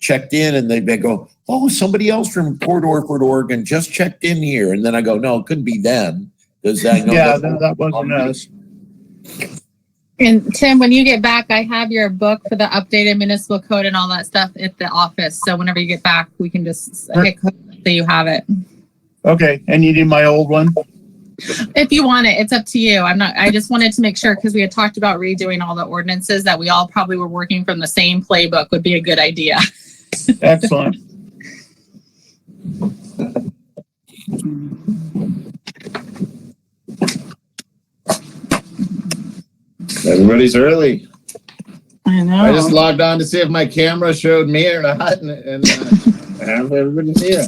checked in, and they go, "Oh, somebody else from Port Orford, Oregon just checked in here." And then I go, "No, it couldn't be them." Because I know that wasn't us. And Tim, when you get back, I have your book for the updated municipal code and all that stuff at the office. So whenever you get back, we can just hit code so you have it. Okay. And you need my old one? If you want it, it's up to you. I just wanted to make sure, because we had talked about redoing all the ordinances, that we all probably were working from the same playbook would be a good idea. Excellent. Everybody's early. I know. I just logged on to see if my camera showed me or not, and everybody's here.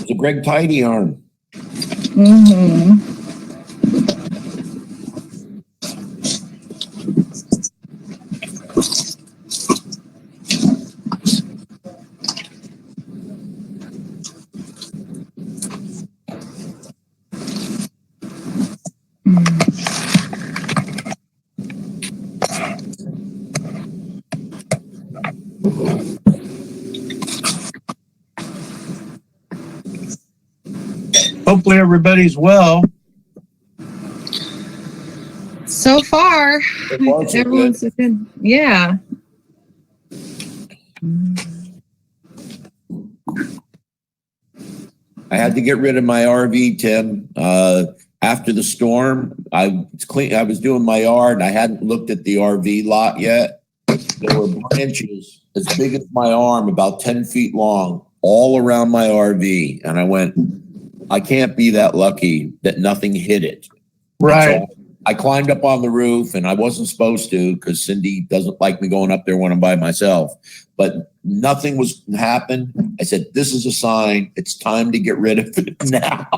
It's a Greg Tidy arm. Mm-hmm. Hopefully everybody's well. So far, everyone's good. Yeah. I had to get rid of my RV, Tim. After the storm, I was doing my yard, and I hadn't looked at the RV lot yet. There were branches as big as my arm, about 10 feet long, all around my RV. And I went, I can't be that lucky that nothing hit it. Right. So I climbed up on the roof, and I wasn't supposed to, because Cindy doesn't like me going up there when I'm by myself. But nothing was happened. I said, this is a sign. It's time to get rid of it now.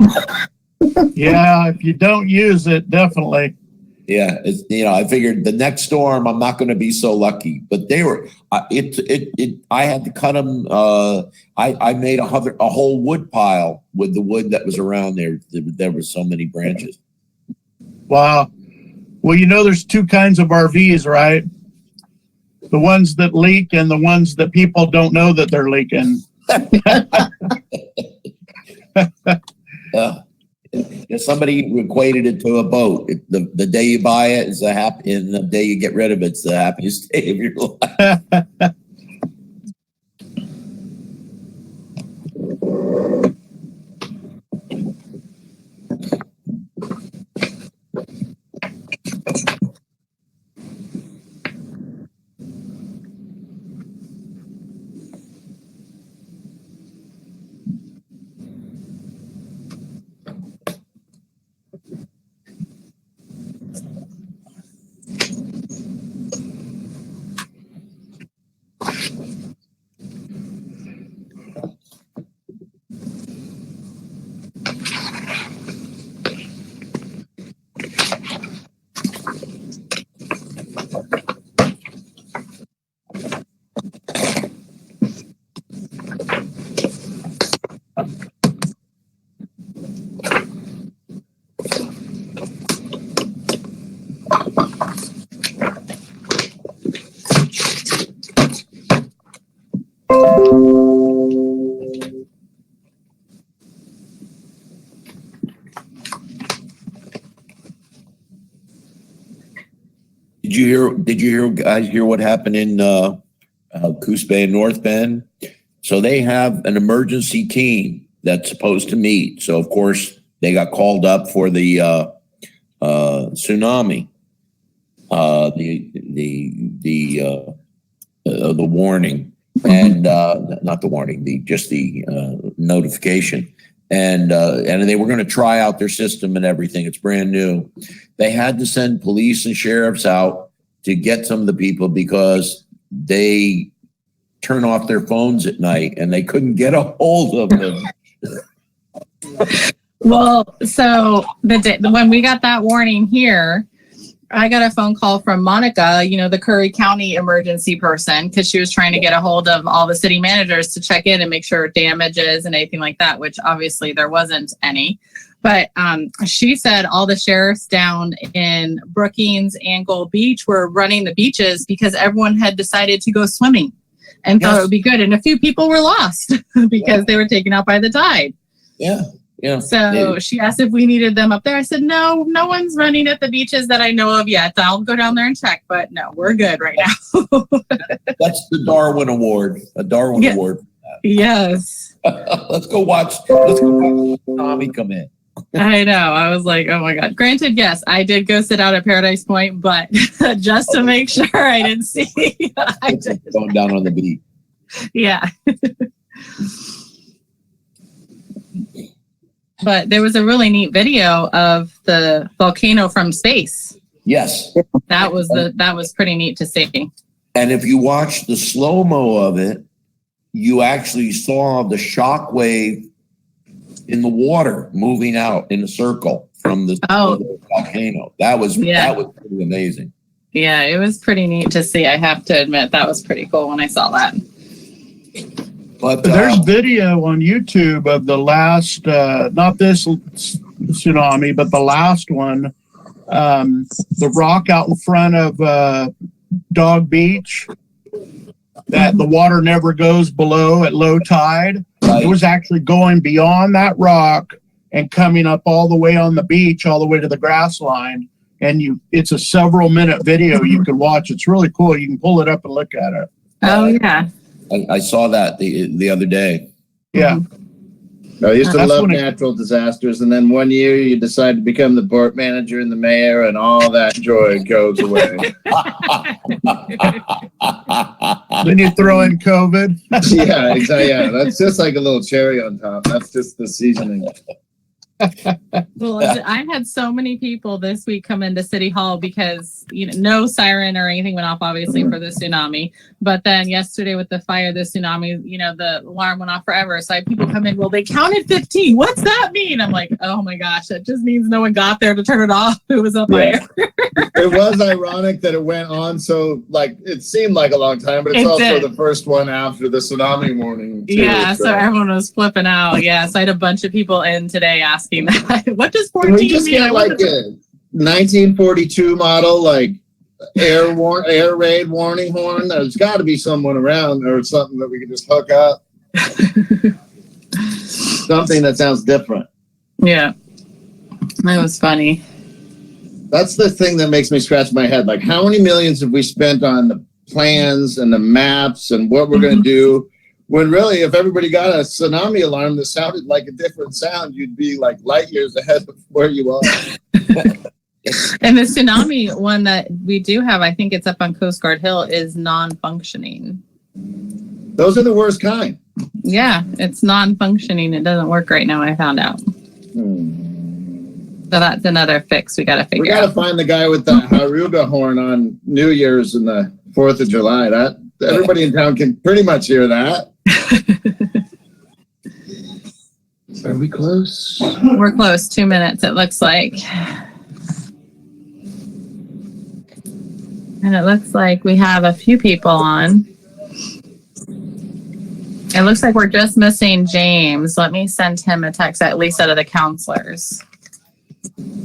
Yeah, if you don't use it, definitely. Yeah, I figured the next storm I'm not going to be so lucky. But they were, I had to cut them. I made a whole wood pile with the wood that was around there. There were so many branches. Wow. Well, there's two kinds of RVs, right? The ones that leak and the ones that people don't know that they're leaking. Somebody equated it to a boat. The day you buy it is the happy, and the day you get rid of it's the happiest day of your life. Did you guys hear what happened in Coos Bay and North Bend? So they have an emergency team that's supposed to meet. So of course they got called up for the tsunami, the warning, and not the warning, the notification. And they were going to try out their system and everything. It's brand new. They had to send police and sheriffs out to get some of the people because they turn off their phones at night and they couldn't get a hold of them. Well, so when we got that warning here, I got a phone call from Monica, the Curry County emergency person, because she was trying to get a hold of all the city managers to check in and make sure damages and anything like that, which obviously there wasn't any. But she said all the sheriffs down in Brookings and Gold Beach were running the beaches because everyone had decided to go swimming and thought it would be good. And a few people were lost because they were taken out by the tide. Yeah. Yeah. So she asked if we needed them up there. I said, no one's running at the beaches that I know of yet. I'll go down there and check, but no, we're good right now. That's the Darwin Award, a Darwin Award. Yes. Let's go watch Tommy come in. I know. I was like, oh my God. Granted, yes, I did go sit out at Paradise Point, but just to make sure I didn't see. I did. Going down on the beach. Yeah. But there was a really neat video of the volcano from space. Yes. That was pretty neat to see. And if you watch the slow-mo of it, you actually saw the shock wave in the water moving out in a circle from the volcano. That was pretty amazing. Yeah, it was pretty neat to see. I have to admit that was pretty cool when I saw that. But there's video on YouTube of the last, not this tsunami, but the last one. The rock out in front of Dog Beach, that the water never goes below at low tide. It was actually going beyond that rock and coming up all the way on the beach, all the way to the grass line. And it's a several minute video you can watch. It's really cool. You can pull it up and look at it. Oh yeah. I saw that the other day. Yeah. I used to love natural disasters, and then one year you decide to become the port manager and the mayor, and all that joy goes away. Then you throw in COVID. Yeah, exactly. Yeah, that's just like a little cherry on top. That's just the seasoning. Well, I had so many people this week come into City Hall because no siren or anything went off, obviously, for the tsunami. But then yesterday with the fire, the tsunami, the alarm went off forever. So I had people come in. Well, they counted 15. What's that mean? I'm like, oh my gosh, that just means no one got there to turn it off. It was up fire. It was ironic that it went on so it seemed like a long time, but it's also the first one after the tsunami warning. Too, yeah, so everyone was flipping out. Yeah, so I had a bunch of people in today asking that. What does 14 mean? We just get like a 1942 model, like air raid warning horn. There's got to be someone around or something that we can just hook up. Something that sounds different. Yeah, that was funny. That's the thing that makes me scratch my head. Like, how many millions have we spent on the plans and the maps and what we're going to do? When really, if everybody got a tsunami alarm that sounded like a different sound, you'd be like light years ahead of where you are. And the tsunami one that we do have, I think it's up on Coast Guard Hill, is non-functioning. Those are the worst kind. Yeah, it's non-functioning. It doesn't work right now, I found out. So that's another fix we got to figure out. We got to find the guy with the Haruga horn on New Year's and the 4th of July. That everybody in town can pretty much hear that. Are we close? We're close. 2 minutes, it looks like. And it looks like we have a few people on. It looks like we're just missing James. Let me send him a text, at least out of the counselors.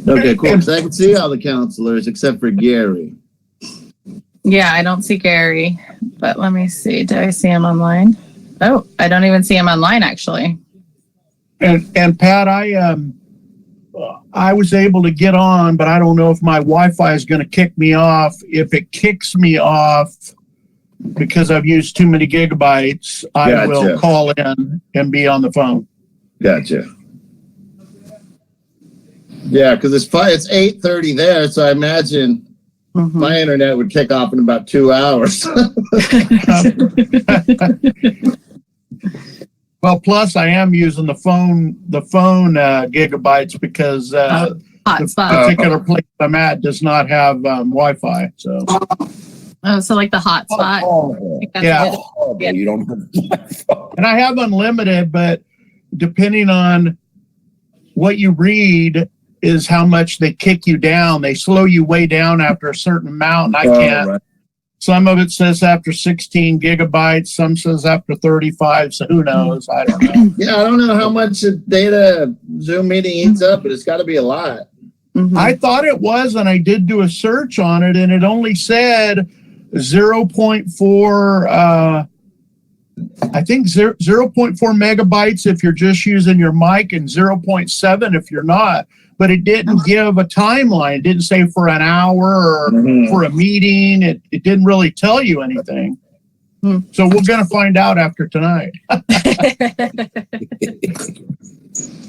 Okay, cool. So I can see all the counselors except for Gary. Yeah, I don't see Gary, but let me see. Do I see him online? Oh, I don't even see him online, actually. And Pat, I was able to get on, but I don't know if my Wi-Fi is going to kick me off. If it kicks me off because I've used too many gigabytes, I will call in and be on the phone. Gotcha. Yeah, because it's 8:30 there, so I imagine my internet would kick off in about 2 hours. Well, plus I am using the phone gigabytes because the particular place I'm at does not have Wi-Fi. So, so like the hotspot. Yeah. You don't have Wi-Fi. And I have unlimited, but depending on what you read is how much they kick you down. They slow you way down after a certain amount. And I can't. Some of it says after 16 gigabytes. Some says after 35. So who knows? I don't know. Yeah, I don't know how much data Zoom meeting eats up, but it's got to be a lot. Mhm. I thought it was, and I did do a search on it, and it only said 0.4, I think 0.4 megabytes if you're just using your mic and 0.7 if you're not. But it didn't give a timeline. It didn't say for an hour or for a meeting. It didn't really tell you anything. So we're going to find out after tonight.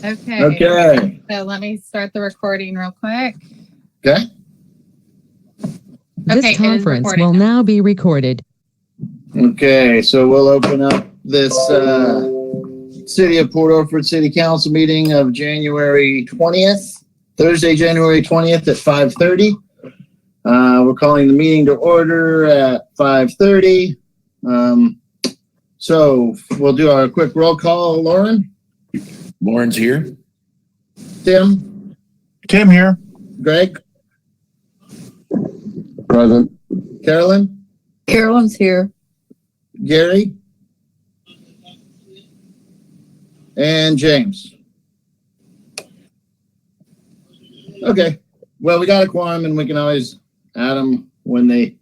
Okay. So let me start the recording real quick. Okay. Okay, This conference will now be recorded. Okay, so we'll open up this City of Port Orford City Council meeting of January 20th, Thursday, January 20th at 5:30. We're calling the meeting to order at 5:30. So we'll do our quick roll call. Lauren? Lauren's here. Tim? Tim here. Greg? Present. Carolyn? Carolyn's here. Gary? And James. Okay. Well, we got a quorum and we can always add them when they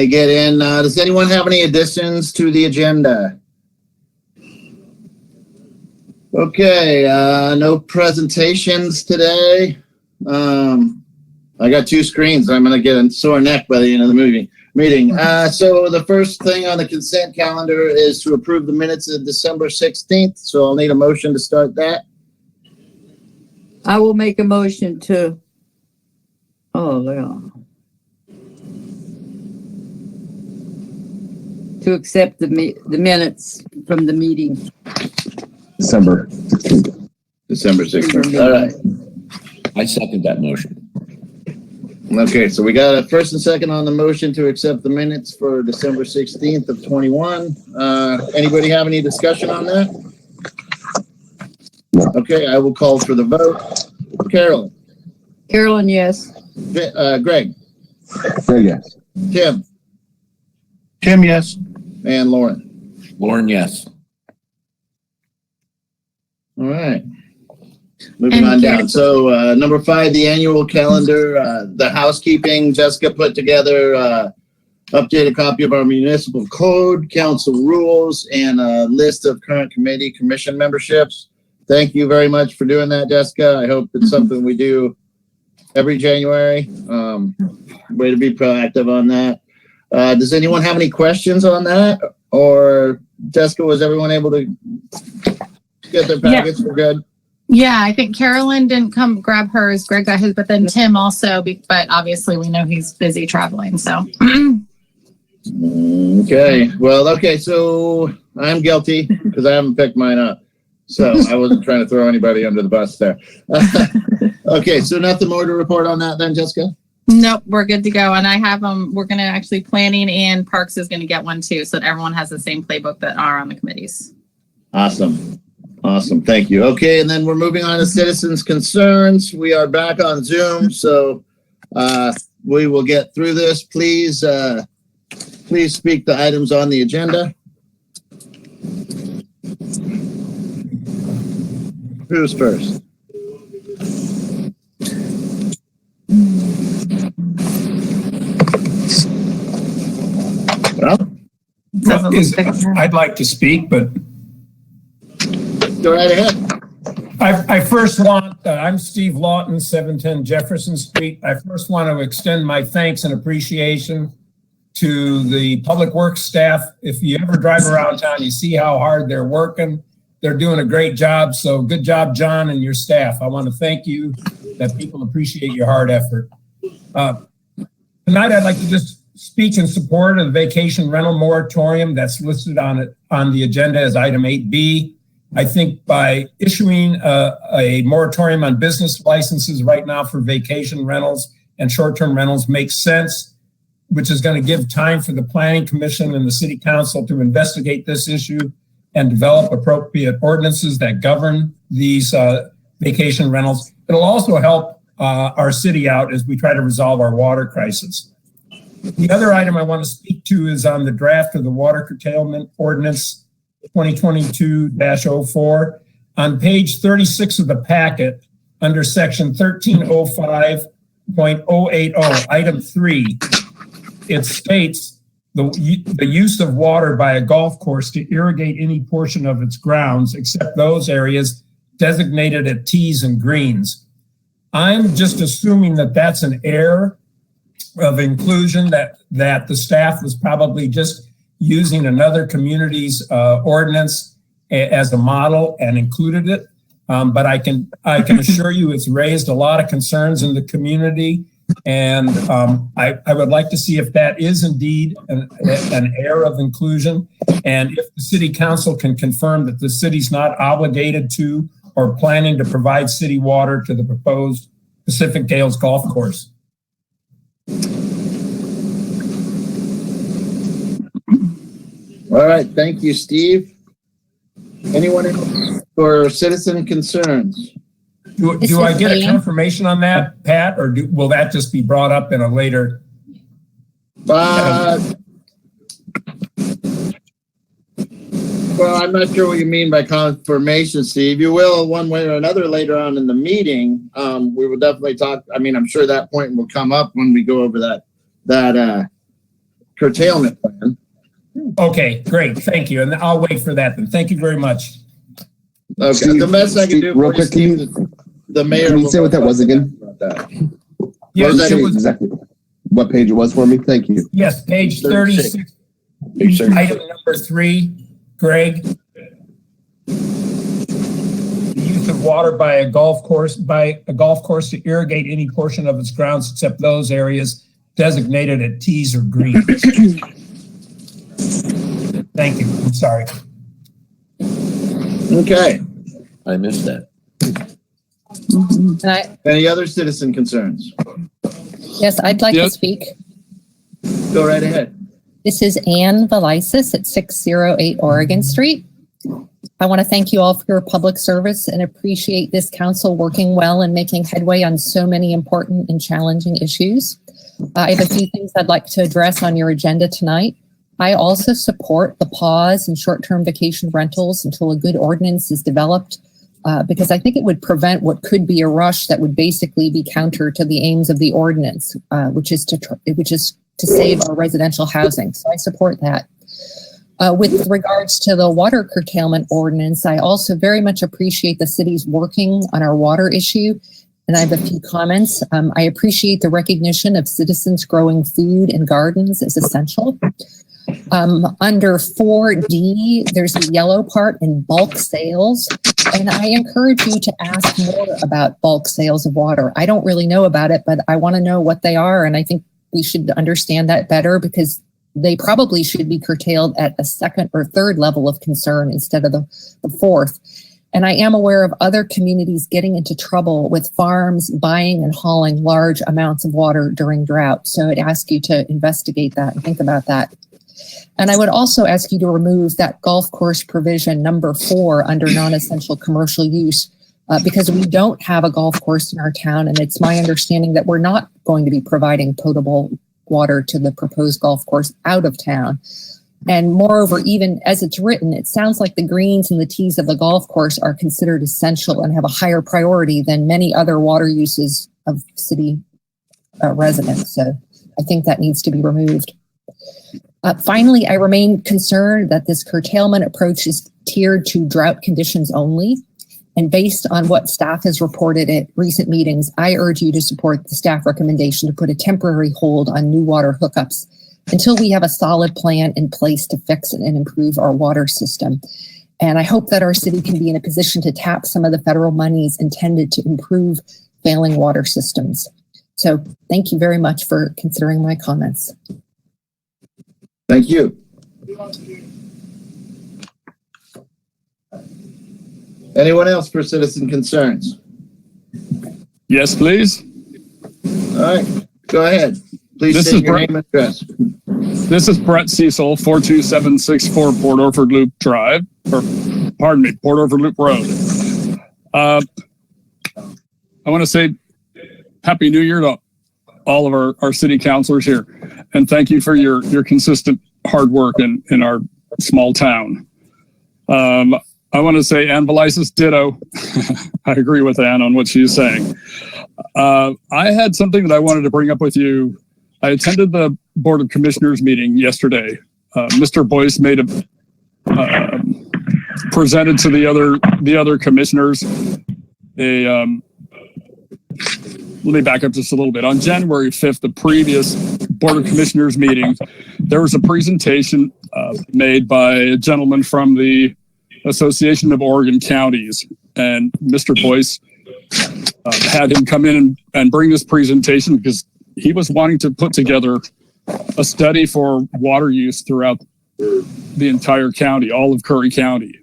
get in. Does anyone have any additions to the agenda? Okay, no presentations today. I got two screens. I'm going to get a sore neck by the end of the meeting. So the first thing on the consent calendar is to approve the minutes of December 16th. So I'll need a motion to start that. I will make a motion to, to accept the minutes from the meeting. December. December 16th. All right. I second that motion. Okay, so we got a first and second on the motion to accept the minutes for December 16th of 21. Anybody have any discussion on that? No. Okay, I will call for the vote. Carolyn? Carolyn, yes. Greg? Yes. Tim? Tim, yes. And Lauren? Lauren, yes. All right. Moving And on Gary- down. So number 5, the annual calendar, the housekeeping. Jessica put together updated copy of our municipal code, council rules, and a list of current committee commission memberships. Thank you very much for doing that, Jessica. I hope it's something we do every January. Way to be proactive on that. Does anyone have any questions on that? Or Jessica, was everyone able to get their packets? We're good. Yeah, I think Carolyn didn't come grab hers. Greg got his, but then Tim also, but obviously we know he's busy traveling. So, Okay. Well, okay. So I'm guilty because I haven't picked mine up. So I wasn't trying to throw anybody under the bus there. Okay. So nothing more to report on that then, Jessica? nope, we're good to go. And I have we're going to actually planning and Parks is going to get one too. So that everyone has the same playbook that are on the committees. Awesome. Awesome. Thank you. Okay. And then we're moving on to citizens' concerns. We are back on Zoom. So we will get through this. Please, please speak the items on the agenda. Who's first? Well, I'd like to speak, but Go right ahead. I first want, I'm Steve Lawton, 710 Jefferson Street. I first want to extend my thanks and appreciation to the public works staff. If you ever drive around town, you see how hard they're working. They're doing a great job. So good job, John, and your staff. I want to thank you that people appreciate your hard effort. Tonight, I'd like to just speak in support of the vacation rental moratorium that's listed on the agenda as item 8B. I think by issuing a moratorium on business licenses right now for vacation rentals and short-term rentals makes sense, which is going to give time for the Planning Commission and the City Council to investigate this issue and develop appropriate ordinances that govern these vacation rentals. It'll also help our city out as we try to resolve our water crisis. The other item I want to speak to is on the draft of the water curtailment ordinance 2022-04. On page 36 of the packet, under section 1305.080, item 3, it states the use of water by a golf course to irrigate any portion of its grounds except those areas designated at tees and greens. I'm just assuming that that's an error of inclusion, that the staff was probably just using another community's ordinance as a model and included it. But I can assure you it's raised a lot of concerns in the community. And I would like to see if that is indeed an error of inclusion. And if the city council can confirm that the city's not obligated to or planning to provide city water to the proposed Pacific Gales golf course. All right, thank you, Steve. Anyone else for citizen concerns? Do I get a confirmation on that, Pat, or will that just be brought up in a later? Well, I'm not sure what you mean by confirmation, Steve. You will one way or another later on in the meeting. We will definitely talk. I mean, I'm sure that point will come up when we go over that curtailment plan. Okay, great. Thank you. And I'll wait for that then. Thank you very much. Okay, Steve, the best I can do real for you, quick, can Steve, the mayor. Can you say what that was again? Yes, Say it was, exactly what page it was for me. Thank you. yes, page 36, item number 3, Greg. The use of water by a golf course to irrigate any portion of its grounds except those areas designated at tees or greens. Thank you. I'm sorry. Okay. I missed that. Any other citizen concerns? Yes, I'd like to speak. Go right ahead. This is Ann Valisis at 608 Oregon Street. I want to thank you all for your public service and appreciate this council working well and making headway on so many important and challenging issues. I have a few things I'd like to address on your agenda tonight. I also support the pause in short-term vacation rentals until a good ordinance is developed, because I think it would prevent what could be a rush that would basically be counter to the aims of the ordinance, which is to save our residential housing. So I support that. With regards to the water curtailment ordinance, I also very much appreciate the city's working on our water issue. And I have a few comments. I appreciate the recognition of citizens growing food and gardens as essential. Under 4D, there's the yellow part in bulk sales. And I encourage you to ask more about bulk sales of water. I don't really know about it, but I want to know what they are. And I think we should understand that better, because they probably should be curtailed at a second or third level of concern instead of the fourth. And I am aware of other communities getting into trouble with farms buying and hauling large amounts of water during drought. So I'd ask you to investigate that and think about that. And I would also ask you to remove that golf course provision number 4 under non-essential commercial use, because we don't have a golf course in our town. And it's my understanding that we're not going to be providing potable water to the proposed golf course out of town. And moreover, even as it's written, it sounds like the greens and the tees of the golf course are considered essential and have a higher priority than many other water uses of city residents. So I think that needs to be removed. Finally, I remain concerned that this curtailment approach is tiered to drought conditions only. And based on what staff has reported at recent meetings, I urge you to support the staff recommendation to put a temporary hold on new water hookups until we have a solid plan in place to fix and improve our water system. And I hope that our city can be in a position to tap some of the federal monies intended to improve failing water systems. So thank you very much for considering my comments. Thank you. Anyone else for citizen concerns? Yes, please. All right, go ahead. Please state your name and address. This is Brett Cecil, 42764 Port Orford Loop Drive, or pardon me, Port Orford Loop Road. I want to say Happy New Year to all of our city councilors here. And thank you for your consistent hard work in our small town. I want to say Ann Velisis, ditto. I agree with Ann on what she's saying. I had something that I wanted to bring up with you. I attended the Board of Commissioners meeting yesterday. Mr. Boyce made presented to the other commissioners let me back up just a little bit. On January 5th, the previous Board of Commissioners meeting, there was a presentation made by a gentleman from the Association of Oregon Counties, and Mr. Boyce had him come in and bring this presentation because he was wanting to put together a study for water use throughout the entire county, all of Curry County.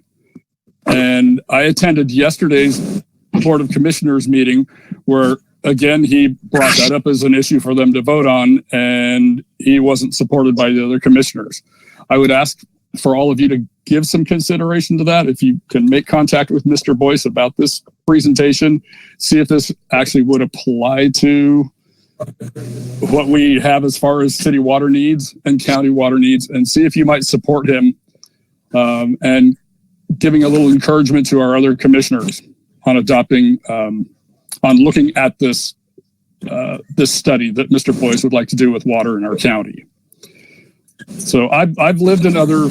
And I attended yesterday's Board of Commissioners meeting where, again, he brought that up as an issue for them to vote on, and he wasn't supported by the other commissioners. I would ask for all of you to give some consideration to that. If you can make contact with Mr. Boyce about this presentation, see if this actually would apply to what we have as far as city water needs and county water needs, and see if you might support him and giving a little encouragement to our other commissioners on adopting, on looking at this study that Mr. Boyce would like to do with water in our county. So I've lived in other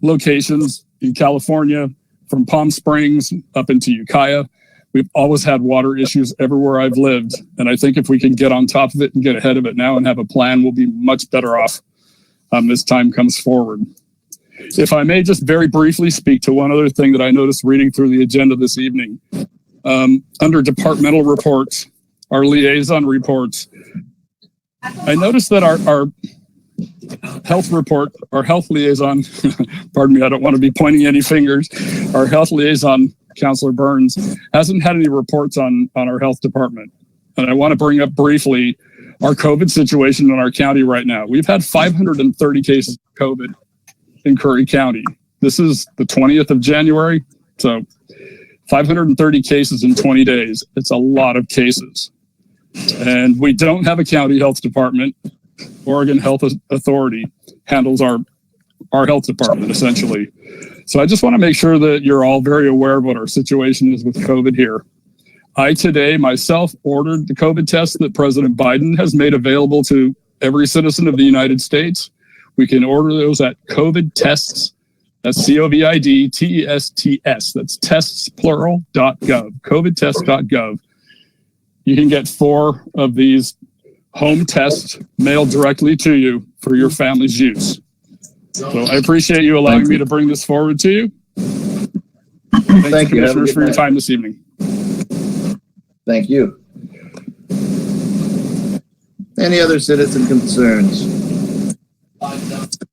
locations in California, from Palm Springs up into Ukiah. We've always had water issues everywhere I've lived. And I think if we can get on top of it and get ahead of it now and have a plan, we'll be much better off as time comes forward. If I may just very briefly speak to one other thing that I noticed reading through the agenda this evening. Under departmental reports, our liaison reports, I noticed that our health report, our health liaison, pardon me, I don't want to be pointing any fingers, our health liaison, Councilor Burns, hasn't had any reports on our health department. And I want to bring up briefly our COVID situation in our county right now. We've had 530 cases of COVID in Curry County. This is the 20th of January, so 530 cases in 20 days. It's a lot of cases. And we don't have a county health department. Oregon Health Authority handles our health department, essentially. So I just want to make sure that you're all very aware of what our situation is with COVID here. I today myself ordered the COVID test that President Biden has made available to every citizen of the United States. We can order those at COVID tests. That's COVIDTESTS. That's tests plural.gov, covidtest.gov. You can get 4 of these home tests mailed directly to you for your family's use. So I appreciate you allowing me to bring this forward to you. Thank you, Commissioners, for your time this evening. Thank you. Any other citizen concerns?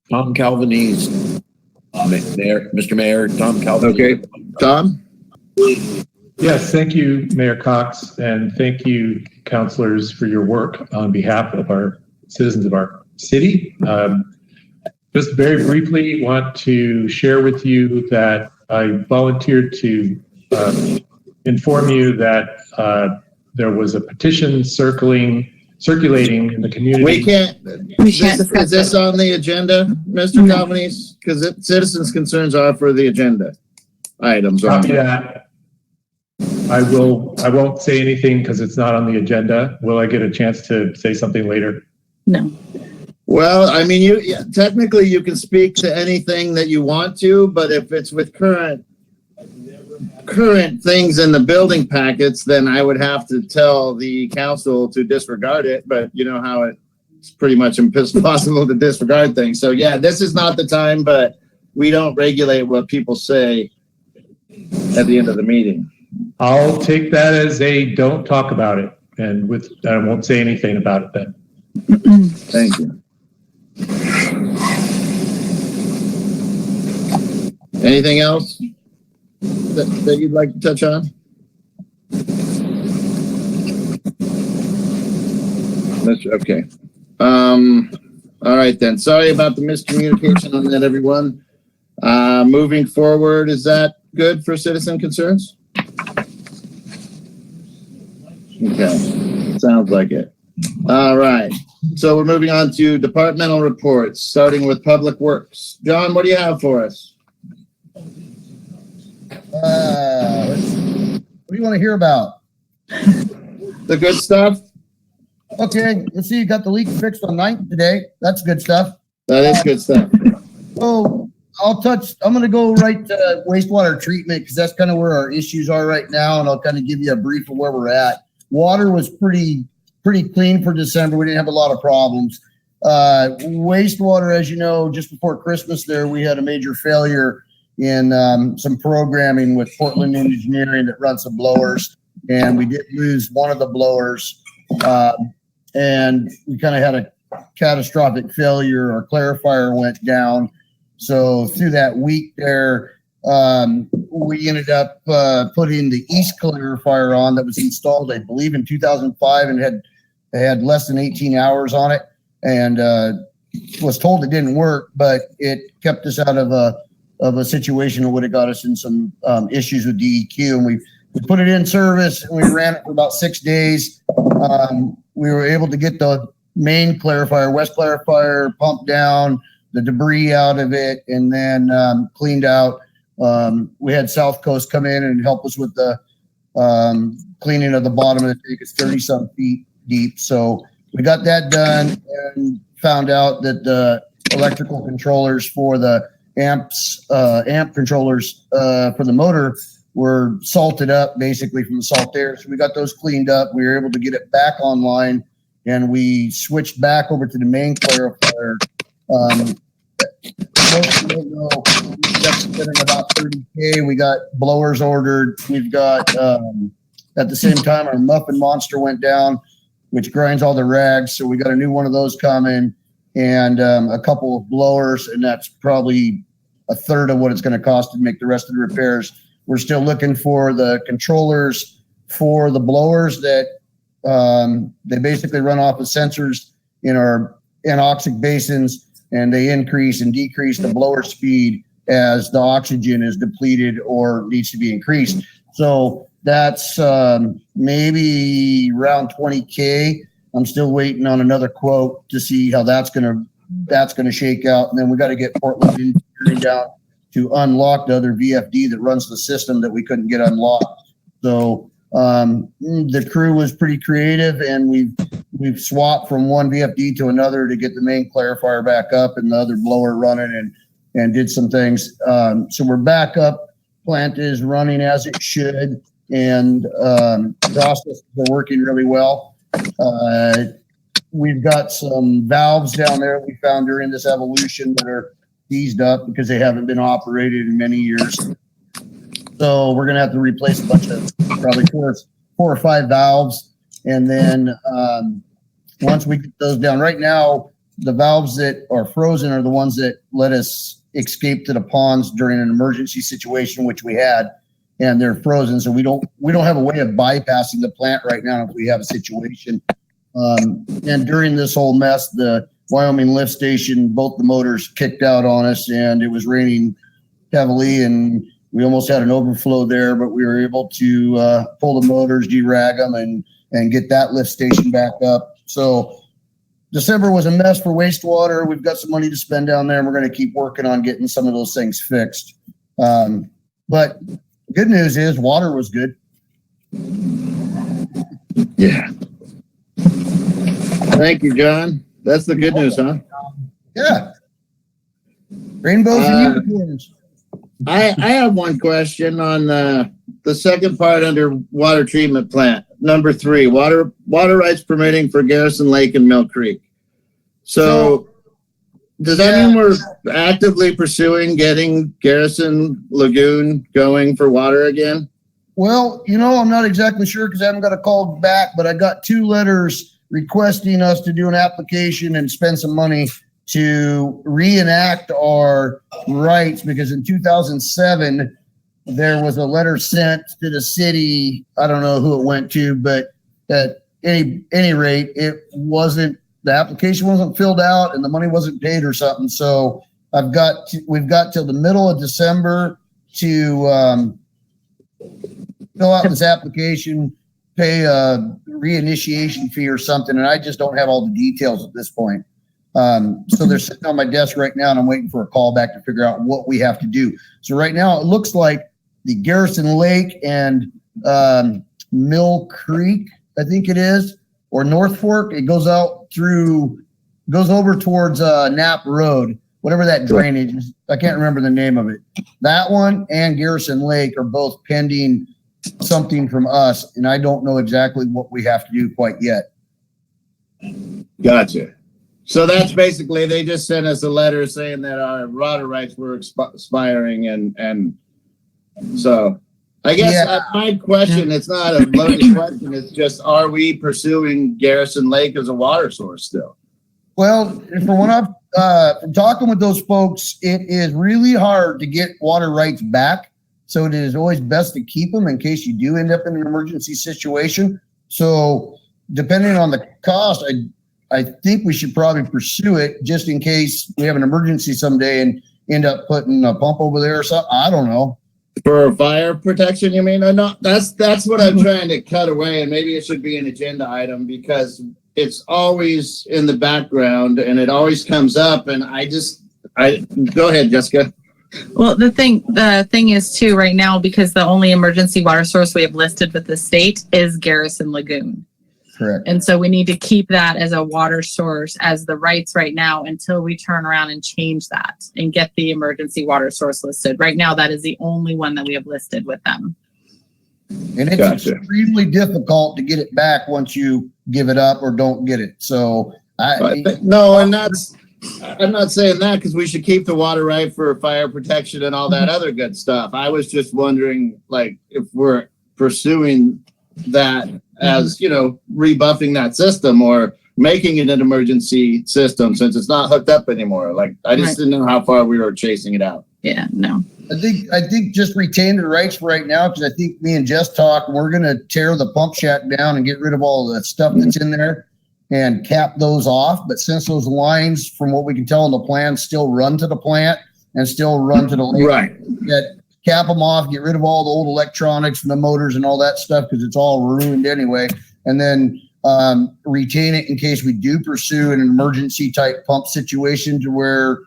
Tom Calvanese, Mayor, Mr. Mayor, Tom Calvanese. Okay, Tom? Yes, thank you, Mayor Cox, and thank you, councilors, for your work on behalf of our citizens of our city. Just very briefly want to share with you that I volunteered to inform you that there was a petition circulating in the community. We can't. Is this on the agenda, Mr. Calvanese? Because citizens' concerns are for the agenda items. Copy that. I won't say anything because it's not on the agenda. Will I get a chance to say something later? No. Well, I mean, technically you can speak to anything that you want to, but if it's with current things in the building packets, then I would have to tell the council to disregard it. But you know how it's pretty much impossible to disregard things. So yeah, this is not the time, but we don't regulate what people say at the end of the meeting. I'll take that as a don't talk about it, and I won't say anything about it then. Thank you. Anything else that you'd like to touch on? Okay. All right then. Sorry about the miscommunication on that, everyone. Moving forward, is that good for citizen concerns? Okay. Sounds like it. All right. So we're moving on to departmental reports, starting with Public Works. John, what do you have for us? Let's see. What do you want to hear about? The good stuff? Okay, let's see. You got the leak fixed on 9th today. That's good stuff. That is good stuff. So I'm going to go right to wastewater treatment because that's kind of where our issues are right now. And I'll kind of give you a brief of where we're at. Water was pretty clean for December. We didn't have a lot of problems. Wastewater, as you know, just before Christmas there, we had a major failure in some programming with Portland Engineering that runs some blowers. And we did lose one of the blowers. And we kind of had a catastrophic failure. Our clarifier went down. So through that week there, we ended up putting the east clarifier on that was installed, I believe, in 2005 and had less than 18 hours on it, and was told it didn't work, but it kept us out of a situation that would have got us in some issues with DEQ. And we put it in service and we ran it for about 6 days. We were able to get the main clarifier, west clarifier, pumped down, the debris out of it, and then cleaned out. We had South Coast come in and help us with the cleaning of the bottom of the tank. It's 30-some feet deep. So we got that done and found out that the electrical controllers for the amp controllers for the motor were salted up basically from the salt air. So we got those cleaned up. We were able to get it back online, and we switched back over to the main clarifier. Most people know we got spending about $30K. We got blowers ordered. We've got at the same time our muffin monster went down, which grinds all the rags. So we got a new one of those coming, and a couple of blowers, and that's probably a third of what it's going to cost to make the rest of the repairs. We're still looking for the controllers for the blowers that they basically run off of sensors in our anoxic basins, and they increase and decrease the blower speed as the oxygen is depleted or needs to be increased. So that's maybe around $20K. I'm still waiting on another quote to see how that's gonna shake out, and then we got to get Portland Engineering down to unlock the other VFD that runs the system that we couldn't get unlocked. So the crew was pretty creative, and we've swapped from one VFD to another to get the main clarifier back up and the other blower running, and did some things. So we're back up. Plant is running as it should, and processes are working really well. We've got some valves down there we found during this evolution that are seized up because they haven't been operated in many years. So we're going to have to replace a bunch of probably four or five valves. And then once we get those down, right now, the valves that are frozen are the ones that let us escape to the ponds during an emergency situation, which we had, and they're frozen. So we don't have a way of bypassing the plant right now if we have a situation. And during this whole mess, the Wyoming lift station, both the motors kicked out on us, and it was raining heavily, and we almost had an overflow there, but we were able to pull the motors, derag them, and get that lift station back up. So December was a mess for wastewater. We've got some money to spend down there, and we're going to keep working on getting some of those things fixed. But good news is water was good. Yeah. Thank you, John. That's the good news, huh? Yeah. Rainbows and unicorns. I have one question on the second part under water treatment plant. Number 3, water rights permitting for Garrison Lake and Mill Creek. So does that mean we're actively pursuing getting Garrison Lagoon going for water again? Well, I'm not exactly sure because I haven't got a call back, but I got 2 letters requesting us to do an application and spend some money to reenact our rights, because in 2007, there was a letter sent to the city. I don't know who it went to, but at any rate, the application wasn't filled out and the money wasn't paid or something. So we've got till the middle of December to fill out this application, pay a reinitiation fee or something, and I just don't have all the details at this point. So they're sitting on my desk right now, and I'm waiting for a call back to figure out what we have to do. So right now, it looks like the Garrison Lake and Mill Creek, I think it is, or North Fork. It goes over towards Knapp Road, whatever that drainage is. I can't remember the name of it. That one and Garrison Lake are both pending something from us, and I don't know exactly what we have to do quite yet. Gotcha. So that's basically, they just sent us a letter saying that our water rights were expiring, and so I guess my question, it's not a loaded question, it's just, are we pursuing Garrison Lake as a water source still? Well, from what I've from talking with those folks, it is really hard to get water rights back. So it is always best to keep them in case you do end up in an emergency situation. So depending on the cost, I think we should probably pursue it just in case we have an emergency someday and end up putting a pump over there or something. I don't know. For fire protection, you mean? No, that's what I'm trying to cut away, and maybe it should be an agenda item because it's always in the background and it always comes up, and I go ahead, Jessica. Well, the thing is too right now, because the only emergency water source we have listed with the state is Garrison Lagoon. Correct. And so we need to keep that as a water source as the rights right now until we turn around and change that and get the emergency water source listed. Right now, that is the only one that we have listed with them. And it's extremely difficult to get it back once you give it up or don't get it. So I'm not saying that because we should keep the water right for fire protection and all that other good stuff. I was just wondering, like, if we're pursuing that as, rebuffing that system or making it an emergency system since it's not hooked up anymore. Like, I just didn't know how far we were chasing it out. Yeah, no. I think just retain the rights for right now, because I think me and Jess talked, we're going to tear the pump shack down and get rid of all the stuff that's in there and cap those off. But since those lines, from what we can tell in the plan, still run to the plant and still run to the lake, right? Cap them off, get rid of all the old electronics and the motors and all that stuff because it's all ruined anyway. And then retain it in case we do pursue an emergency type pump situation to where,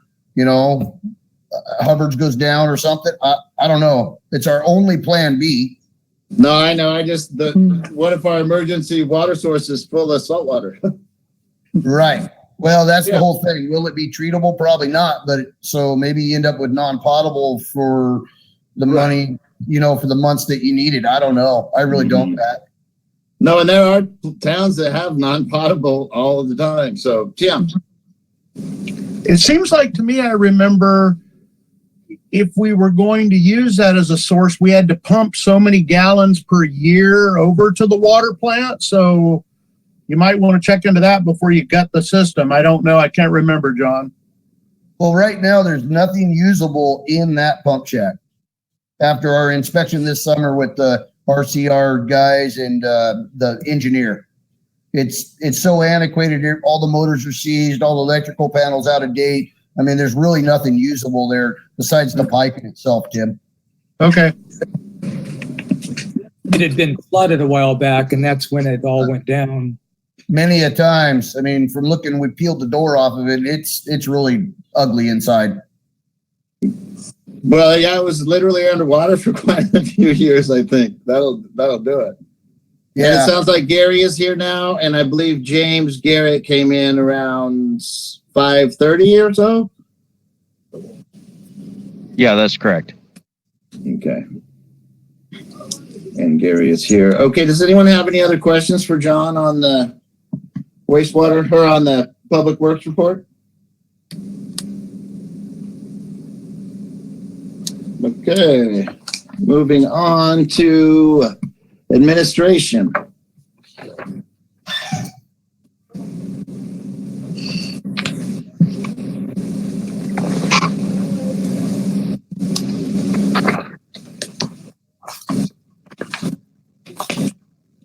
Hubbard's goes down or something. I don't know. It's our only plan B. No, I know. What if our emergency water source is full of salt water? Right. Well, that's the whole thing. Will it be treatable? Probably not. But so maybe you end up with non-potable for the money, for the months that you need it. I don't know. I really don't, Pat. No, and there are towns that have non-potable all the time. So, Tim. It seems like to me, I remember if we were going to use that as a source, we had to pump so many gallons per year over to the water plant. So you might want to check into that before you gut the system. I don't know. I can't remember, John. Well, right now, there's nothing usable in that pump shack. After our inspection this summer with the RCR guys and the engineer, it's so antiquated. All the motors are seized, all the electrical panels out of date. I mean, there's really nothing usable there besides the piping itself, Jim. Okay. It had been flooded a while back, and that's when it all went down. Many a times. I mean, from looking, we peeled the door off of it. It's really ugly inside. Well, yeah, it was literally underwater for quite a few years, I think. That'll do it. Yeah. And it sounds like Gary is here now, and I believe James Garrett came in around 5:30 or so. Yeah, that's correct. Okay. And Gary is here. Okay, does anyone have any other questions for John on the wastewater or on the public works report? Okay, moving on to administration.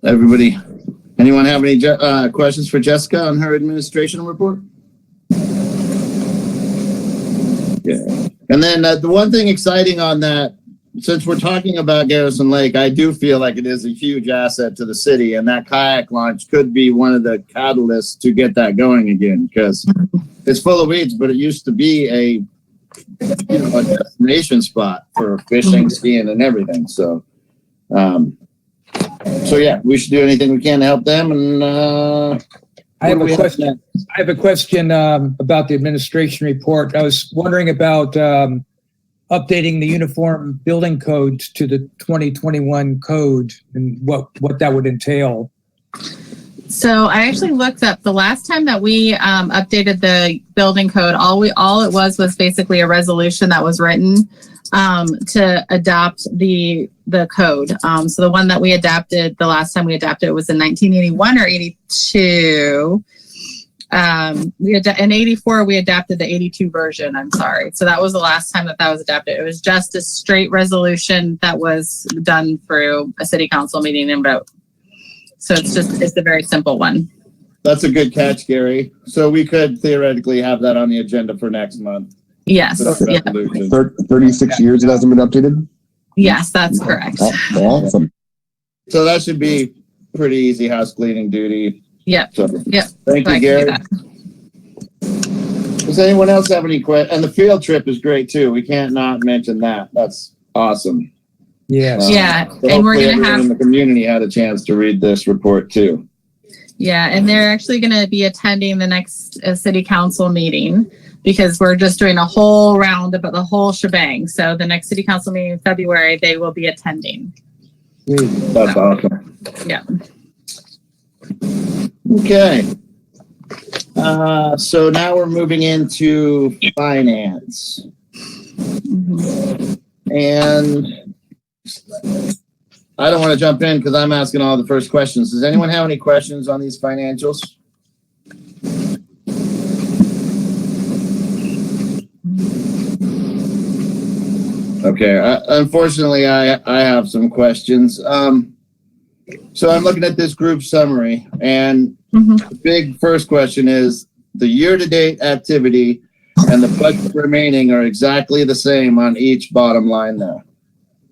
Everybody, anyone have any questions for Jessica on her administration report? Yeah. And then the one thing exciting on that since we're talking about Garrison Lake, I do feel like it is a huge asset to the city, and that kayak launch could be one of the catalysts to get that going again, because it's full of weeds, but it used to be a destination spot for fishing, skiing, and everything. So yeah, we should do anything we can to help them. And I have a question. I have a question about the administration report. I was wondering about updating the uniform building codes to the 2021 code and what that would entail. So I actually looked up the last time that we updated the building code. All it was basically a resolution that was written to adopt the code. So the one that we adapted, the last time we adapted it was in 1981 or 82. In 84, we adapted the 82 version. I'm sorry. So that was the last time that was adapted. It was just a straight resolution that was done through a city council meeting and vote. So it's a very simple one. That's a good catch, Gary. So we could theoretically have that on the agenda for next month. Yes. Yeah. 36 years it hasn't been updated? Yes, that's correct. Awesome. So that should be pretty easy house cleaning duty. Yep. So, Yep. Thank you, Gary. Does anyone else have any questions? And the field trip is great too. We can't not mention that. That's awesome. Yes. Yeah. So And we're hopefully going to everyone in the community had a chance to read this report too. Yeah. And they're actually going to be attending the next city council meeting because we're just doing a whole round about the whole shebang. So the next city council meeting in February, they will be attending. That's awesome. Yeah. Okay. So now we're moving into finance. And I don't want to jump in because I'm asking all the first questions. Does anyone have any questions on these financials? Okay. Unfortunately, I have some questions. So I'm looking at this group summary, and the big first question is the year-to-date activity and the budget remaining are exactly the same on each bottom line there.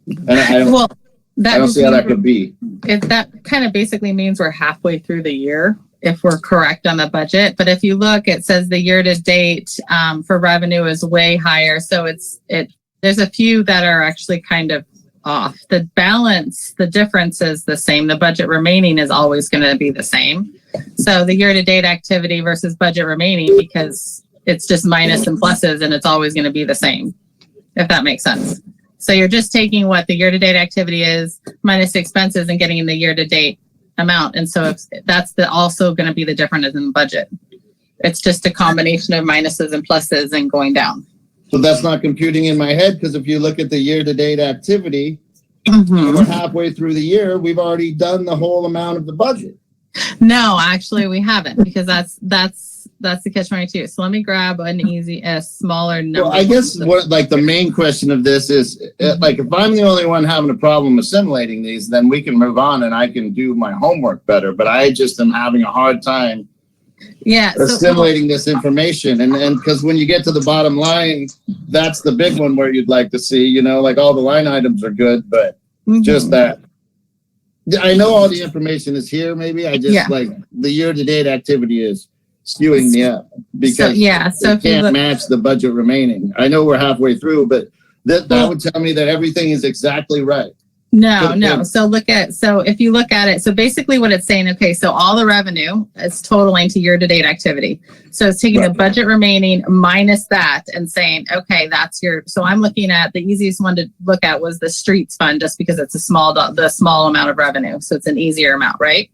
And I don't see how that could be. That kind of basically means we're halfway through the year if we're correct on the budget. But if you look, it says the year-to-date for revenue is way higher. So there's a few that are actually kind of off. The balance, the difference is the same. The budget remaining is always going to be the same. So the year-to-date activity versus budget remaining, because it's just minus and pluses and it's always going to be the same, if that makes sense. So you're just taking what the year-to-date activity is minus the expenses and getting the year-to-date amount. And so that's also going to be the difference in the budget. It's just a combination of minuses and pluses and going down. So that's not computing in my head, because if you look at the year-to-date activity, we're halfway through the year, we've already done the whole amount of the budget. No, actually we haven't, because that's the catch-22. So let me grab a smaller number. Well, I guess the main question of this is, like, if I'm the only one having a problem assimilating these, then we can move on and I can do my homework better. But I just am having a hard time assimilating this information. And because when you get to the bottom line, that's the big one where you'd like to see, like all the line items are good, but just that. I know all the information is here. Maybe I just like the year-to-date activity is skewing me up because it can't match the budget remaining. I know we're halfway through, but that would tell me that everything is exactly right. No. So if you look at it, so basically what it's saying, okay, so all the revenue is totaling to year-to-date activity. So it's taking the budget remaining minus that and saying, okay, so I'm looking at the easiest one to look at was the streets fund, just because it's the small amount of revenue. So it's an easier amount, right?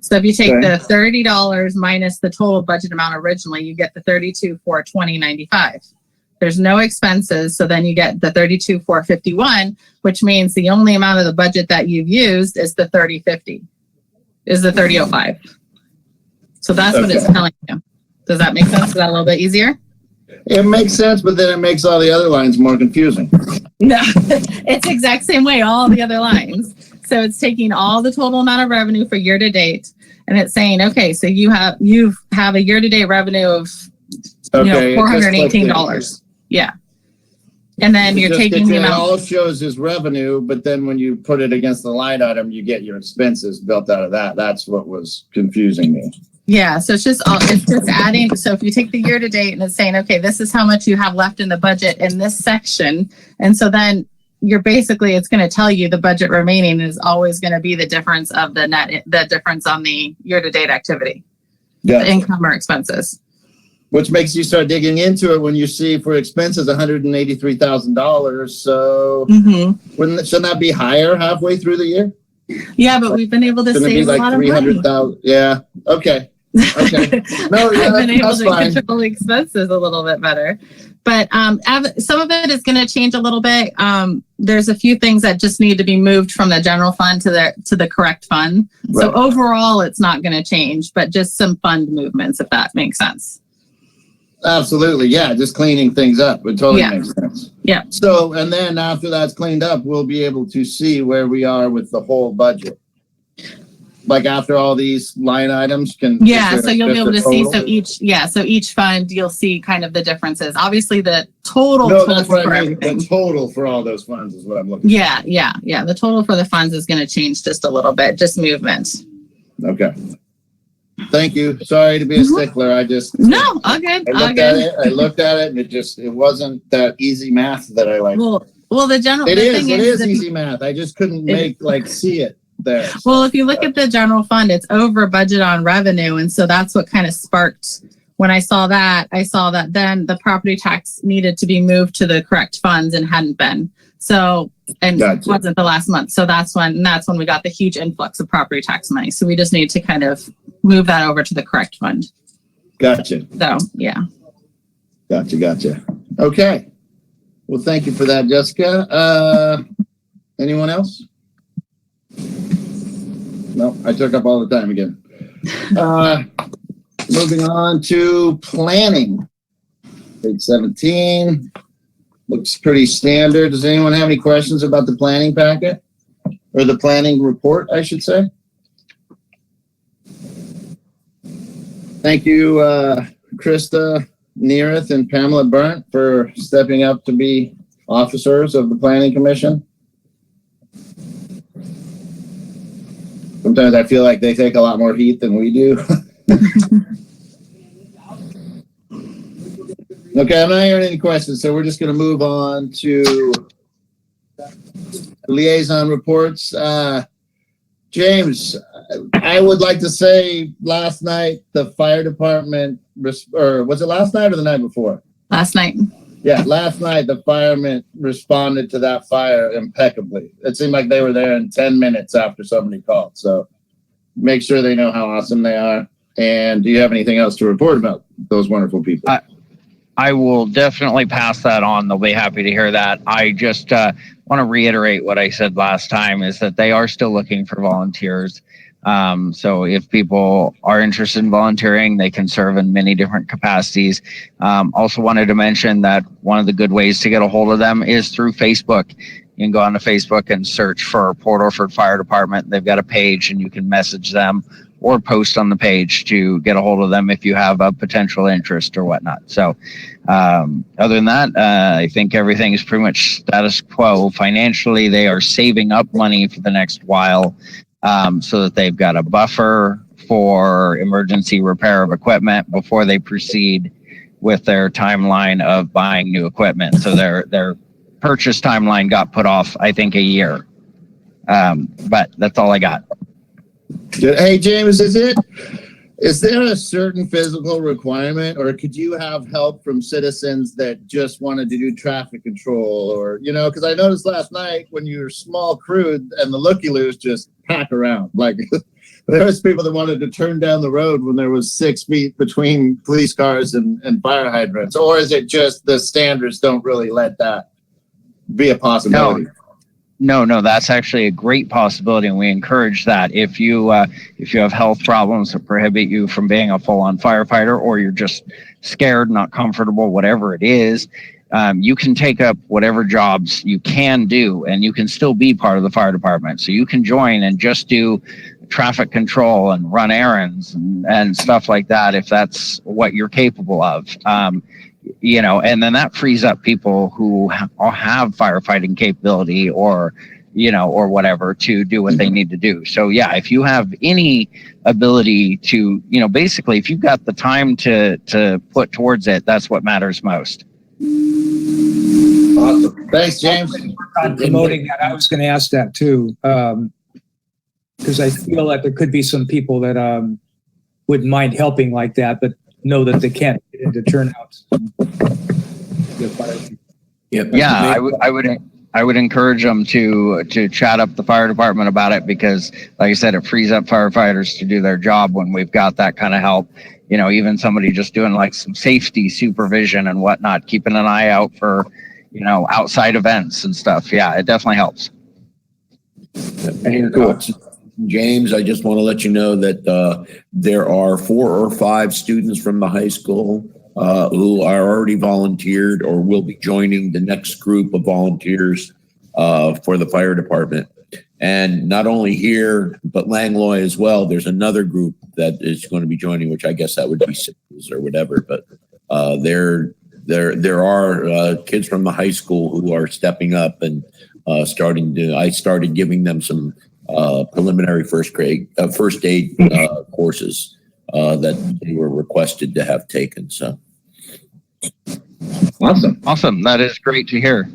So if you take the $30 minus the total budget amount originally, you get the $32,420.95. There's no expenses, so then you get the $32,451, which means the only amount of the budget that you've used is the $30.50, is the $30.05. So that's what it's telling you. Does that make sense? Is that a little bit easier? It makes sense, but then it makes all the other lines more confusing. No, it's the exact same way, all the other lines. So it's taking all the total amount of revenue for year to date, and it's saying, okay, so you have a year to date revenue of $418. Yeah. And then you're taking the it amount. all shows as revenue, but then when you put it against the line item, you get your expenses built out of that. That's what was confusing me. Yeah, so it's just adding. So if you take the year to date and it's saying, okay, this is how much you have left in the budget in this section, and so then you're basically, it's going to tell you the budget remaining is always going to be the difference of the difference on the year to date activity, the income or expenses. Which makes you start digging into it when you see for expenses $183,000. So shouldn't that be higher halfway through the year? Yeah, but we've been able to save a lot of money. Yeah. Okay. Okay. No, yeah, I've been able that's to fine. control expenses a little bit better. But some of it is going to change a little bit. There's a few things that just need to be moved from the general fund to the correct fund. Right. So overall, it's not going to change, but just some fund movements, if that makes sense. Absolutely. Yeah. Just cleaning things up. It totally makes sense. Yeah. So, and then after that's cleaned up, we'll be able to see where we are with the whole budget. Like after all these line items so you'll be able to see. So each fund, you'll see kind of the differences. Obviously the total. No, that's what I mean. The total for all those funds is what I'm looking for. Yeah. The total for the funds is going to change just a little bit, just movement. Okay. Thank you. Sorry to be a stickler. I just all good. I looked at it and it wasn't that easy math that I like. Well, it is easy math. I just couldn't see it there. Well, if you look at the general fund, it's over budget on revenue, and so that's what kind of sparked when I saw that then the property tax needed to be moved to the correct funds and hadn't been. So, and it wasn't the last month. So that's when we got the huge influx of property tax money. So we just need to kind of move that over to the correct fund. Gotcha. So, yeah. Gotcha. Okay. Well, thank you for that, Jessica. Anyone else? No, I took up all the time again. Moving on to planning. Page 17. Looks pretty standard. Does anyone have any questions about the planning packet? Or the planning report, I should say? Thank you, Krista Neereth and Pamela Burnt for stepping up to be officers of the Planning Commission. Sometimes I feel like they take a lot more heat than we do. Okay, I'm not hearing any questions, so we're just going to move on to liaison reports. James, I would like to say last night the fire department, or was it last night or the night before? Last night. Yeah, last night the firemen responded to that fire impeccably. It seemed like they were there in 10 minutes after somebody called. So make sure they know how awesome they are. And do you have anything else to report about those wonderful people? I will definitely pass that on. They'll be happy to hear that. I just want to reiterate what I said last time is that they are still looking for volunteers. So if people are interested in volunteering, they can serve in many different capacities. Also wanted to mention that one of the good ways to get a hold of them is through Facebook. You can go onto Facebook and search for Port Orford Fire Department. They've got a page and you can message them or post on the page to get a hold of them if you have a potential interest or whatnot. So other than that, I think everything is pretty much status quo. Financially, they are saving up money for the next while so that they've got a buffer for emergency repair of equipment before they proceed with their timeline of buying new equipment. So their purchase timeline got put off, I think, a year. But that's all I got. Hey, James, is there a certain physical requirement, or could you have help from citizens that just wanted to do traffic control, or, because I noticed last night when you were small crewed and the looky-loos just pack around, like there was people that wanted to turn down the road when there was 6 feet between police cars and fire hydrants, or is it just the standards don't really let that be a possibility? No, that's actually a great possibility, and we encourage that. If you have health problems that prohibit you from being a full-on firefighter, or you're just scared, not comfortable, whatever it is, you can take up whatever jobs you can do, and you can still be part of the fire department. So you can join and just do traffic control and run errands and stuff like that, if that's what you're capable of. You know, and then that frees up people who have firefighting capability or, you know, or whatever to do what they need to do. So yeah, if you have any ability to, you know, basically if you've got the time to put towards it, that's what matters most. Awesome. Thanks, James. On promoting that, I was going to ask that too, because I feel that there could be some people that wouldn't mind helping like that, but know that they can't get into turnouts. Yeah, I would encourage them to chat up the fire department about it, because like I said, it frees up firefighters to do their job when we've got that kind of help. You know, even somebody just doing like some safety supervision and whatnot, keeping an eye out for, you know, outside events and stuff. Yeah, it definitely helps. Cool. James, I just want to let you know that there are 4 or 5 students from the high school who are already volunteered or will be joining the next group of volunteers for the fire department. And not only here, but Langlois as well. There's another group that is going to be joining, which I guess that would be 6 or whatever. But there are kids from the high school who are stepping up and I started giving them some preliminary first aid courses that they were requested to have taken. So awesome. That is great to hear.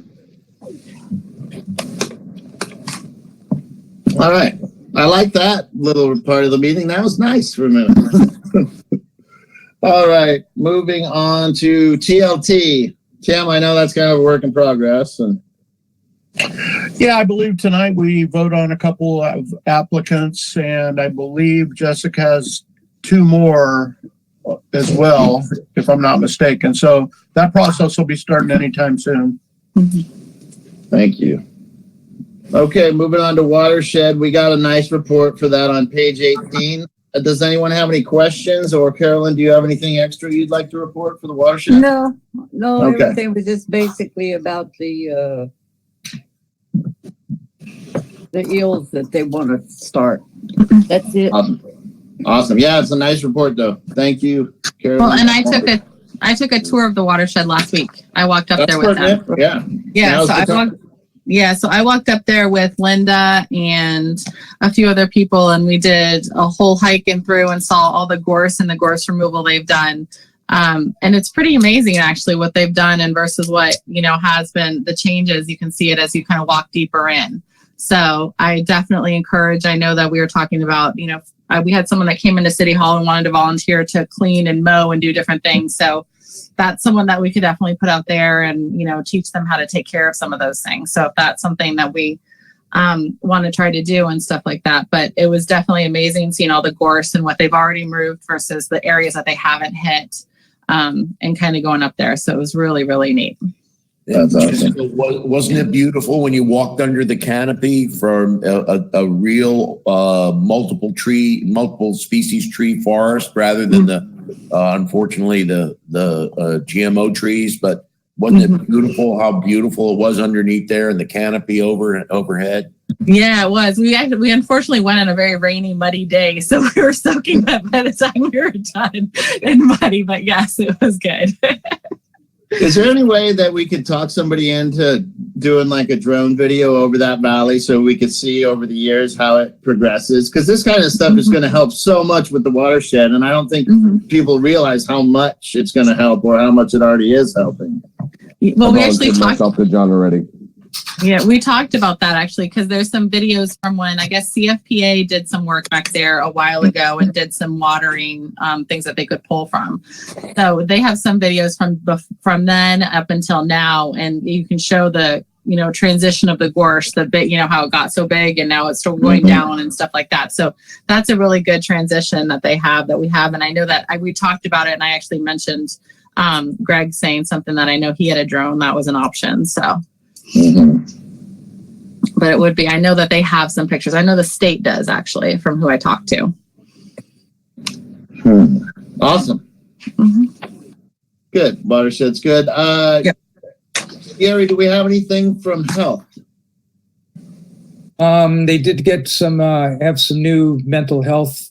All right, I like that little part of the meeting. That was nice for a minute. All right, moving on to TLT. Tim, I know that's kind of a work in progress. And yeah, I believe tonight we vote on a couple of applicants, and I believe Jessica has 2 more as well, if I'm not mistaken. So that process will be starting anytime soon. Thank you. Okay, moving on to watershed. We got a nice report for that on page 18. Does anyone have any questions, or Carolyn, do you have anything extra you'd like to report for the watershed? No, Okay. everything was just basically about the eels that they want to start. That's it. Awesome. Yeah, it's a nice report though. Thank you, Carolyn. Well, and I took a tour of the watershed last week. I walked up there with them. Yeah. So I walked up there with Linda and a few other people, and we did a whole hike and through and saw all the gorse and the gorse removal they've done. And it's pretty amazing actually what they've done and versus what, you know, has been the changes. You can see it as you kind of walk deeper in. So I definitely encourage, I know that we were talking about, you know, we had someone that came into City Hall and wanted to volunteer to clean and mow and do different things. So that's someone that we could definitely put out there and, you know, teach them how to take care of some of those things. So if that's something that we want to try to do and stuff like that. But it was definitely amazing seeing all the gorse and what they've already moved versus the areas that they haven't hit and kind of going up there. So it was really, really neat. That's awesome. Wasn't it beautiful when you walked under the canopy from a real multiple species tree forest rather than unfortunately the GMO trees? But wasn't it beautiful how beautiful it was underneath there and the canopy overhead? Yeah, it was. We unfortunately went on a very rainy, muddy day, so we were soaking wet by the time we were done and muddy. But yes, it was good. Is there any way that we could talk somebody into doing like a drone video over that valley so we could see over the years how it progresses? Because this kind of stuff is going to help so much with the watershed, and I don't think people realize how much it's going to help or how much it already is helping. Well, we actually talked to John already. Yeah, we talked about that actually, because there's some videos from when I guess CFPA did some work back there a while ago and did some watering things that they could pull from. So they have some videos from then up until now, and you can show the, you know, transition of the gorse, the bit, you know, how it got so big and now it's still going down and stuff like that. So that's a really good transition that we have. And I know that we talked about it, and I actually mentioned Greg saying something that I know he had a drone that was an option. So. But it would be, I know that they have some pictures. I know the state does actually, from who I talked to. Awesome. Good. Watershed's good. Gary, do we have anything from health? They did get have some new mental health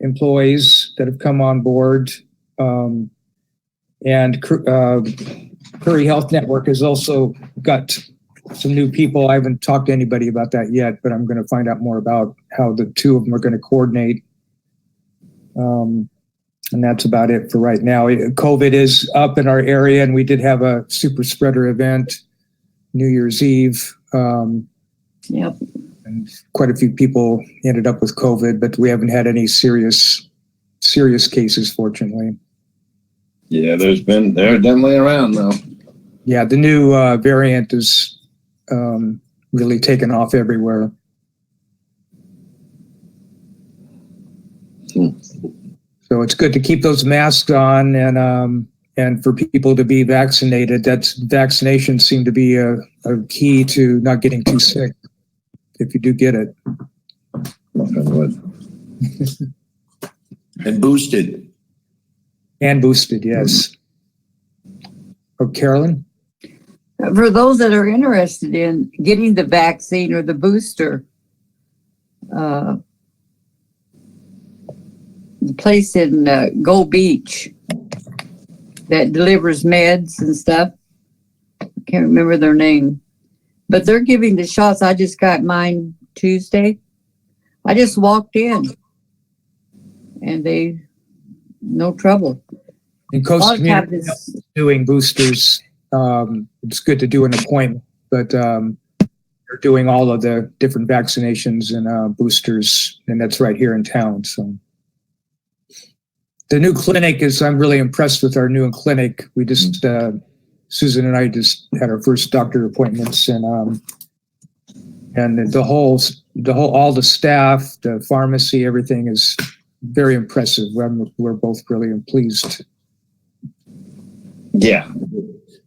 employees that have come on board. And Curry Health Network has also got some new people. I haven't talked to anybody about that yet, but I'm going to find out more about how the two of them are going to coordinate. And that's about it for right now. COVID is up in our area, and we did have a super spreader event New Year's Eve. Yep. And quite a few people ended up with COVID, but we haven't had any serious cases, fortunately. Yeah, they're definitely around though. Yeah, the new variant is really taken off everywhere. So it's good to keep those masks on and for people to be vaccinated. Vaccinations seem to be a key to not getting too sick if you do get it. And boosted. And boosted, yes. Oh, Carolyn? For those that are interested in getting the vaccine or the booster, the place in Gold Beach that delivers meds and stuff, I can't remember their name, but they're giving the shots. I just got mine Tuesday. I just walked in and no trouble. In Coast Community doing boosters, it's good to do an appointment, but they're doing all of the different vaccinations and boosters, and that's right here in town. So the new clinic I'm really impressed with our new clinic. We just, Susan and I just had our first doctor appointments, and all the staff, the pharmacy, everything is very impressive. We're both really pleased. Yeah.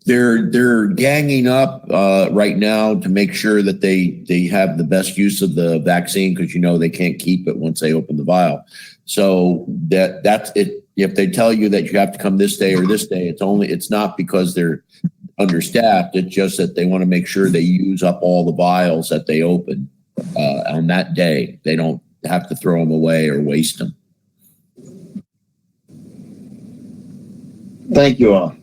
They're ganging up right now to make sure that they have the best use of the vaccine, because they can't keep it once they open the vial. So that's it. If they tell you that you have to come this day or this day, it's not because they're understaffed. It's just that they want to make sure they use up all the vials that they open on that day. They don't have to throw them away or waste them. Thank you all.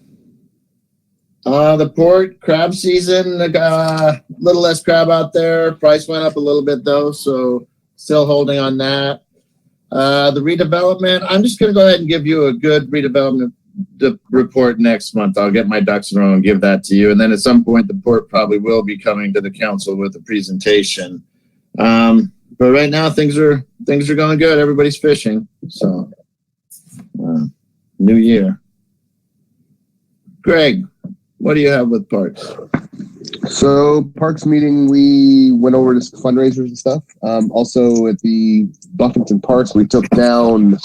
The port crab season, a little less crab out there. Price went up a little bit though, so still holding on that. The redevelopment, I'm just going to go ahead and give you a good redevelopment report next month. I'll get my ducks in a row and give that to you. And then at some point, the port probably will be coming to the council with a presentation. But right now, things are going good. Everybody's fishing. So, new year. Greg, what do you have with parks? So parks meeting, we went over to fundraisers and stuff. Also at the Buffington Parks, we took down,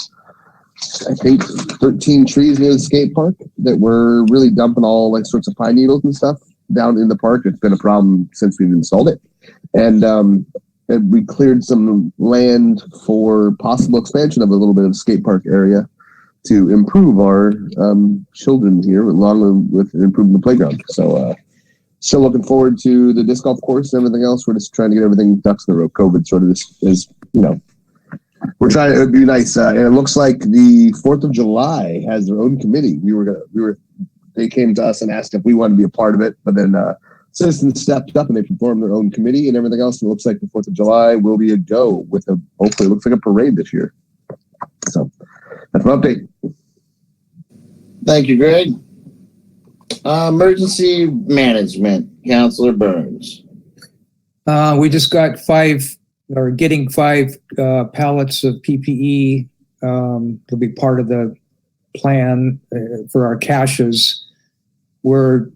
I think, 13 trees near the skate park that were really dumping all sorts of pine needles and stuff down in the park. It's been a problem since we've installed it. And we cleared some land for possible expansion of a little bit of skate park area to improve our children here, along with improving the playground. So still looking forward to the disc golf course and everything else. We're just trying to get everything ducks in the row. COVID sort of is we're trying. It would be nice. And it looks like the 4th of July has their own committee. They came to us and asked if we wanted to be a part of it, but then citizens stepped up and they performed their own committee and everything else. And it looks like the 4th of July will be a go with hopefully it looks like a parade this year. So that's an update. Thank you, Greg. Emergency management, Councilor Burns. We just got getting 5 pallets of PPE. It'll be part of the plan for our caches. We're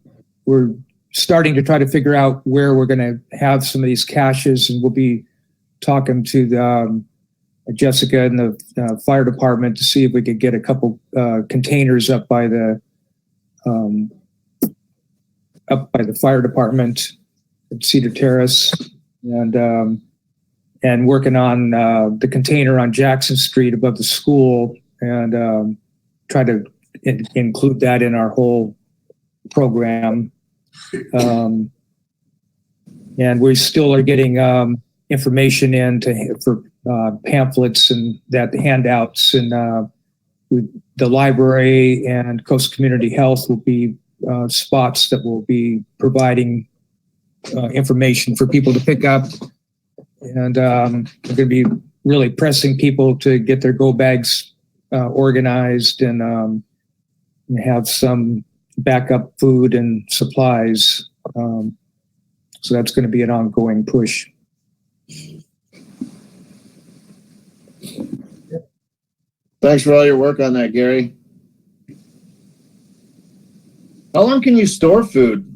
starting to try to figure out where we're going to have some of these caches, and we'll be talking to Jessica and the fire department to see if we could get a couple containers up by the fire department at Cedar Terrace, and working on the container on Jackson Street above the school, and try to include that in our whole program. And we still are getting information in for pamphlets and handouts, and the library and Coast Community Health will be spots that will be providing information for people to pick up. And we're going to be really pressing people to get their go bags organized and have some backup food and supplies. So that's going to be an ongoing push. Thanks for all your work on that, Gary. How long can you store food?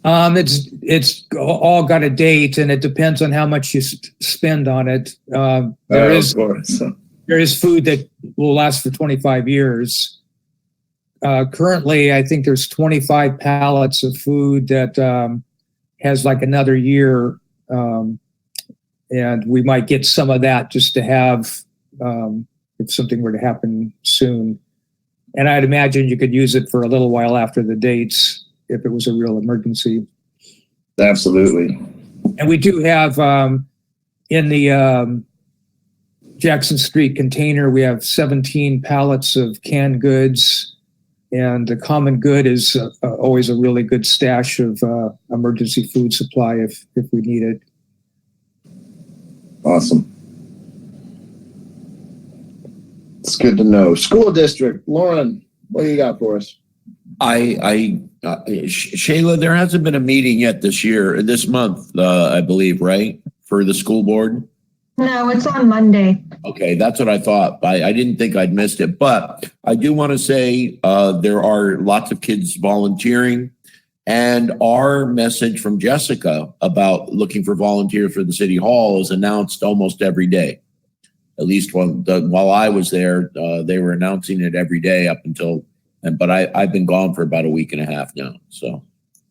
It's all got a date, and it depends on how much you spend on it. There is food that will last for 25 years. Currently, I think there's 25 pallets of food that has like another year, and we might get some of that just to have if something were to happen soon. And I'd imagine you could use it for a little while after the dates if it was a real emergency. Absolutely. And we do have in the Jackson Street container, we have 17 pallets of canned goods, and the common good is always a really good stash of emergency food supply if we need it. Awesome. It's good to know. School district, Lauren, what do you got for us? Shayla, there hasn't been a meeting yet this month, I believe, right? For the school board? No, it's on Monday. Okay, that's what I thought. I didn't think I'd missed it, but I do want to say there are lots of kids volunteering, and our message from Jessica about looking for volunteers for the city hall is announced almost every day. At least while I was there, they were announcing it every day up until. But I've been gone for about a week and a half now. So,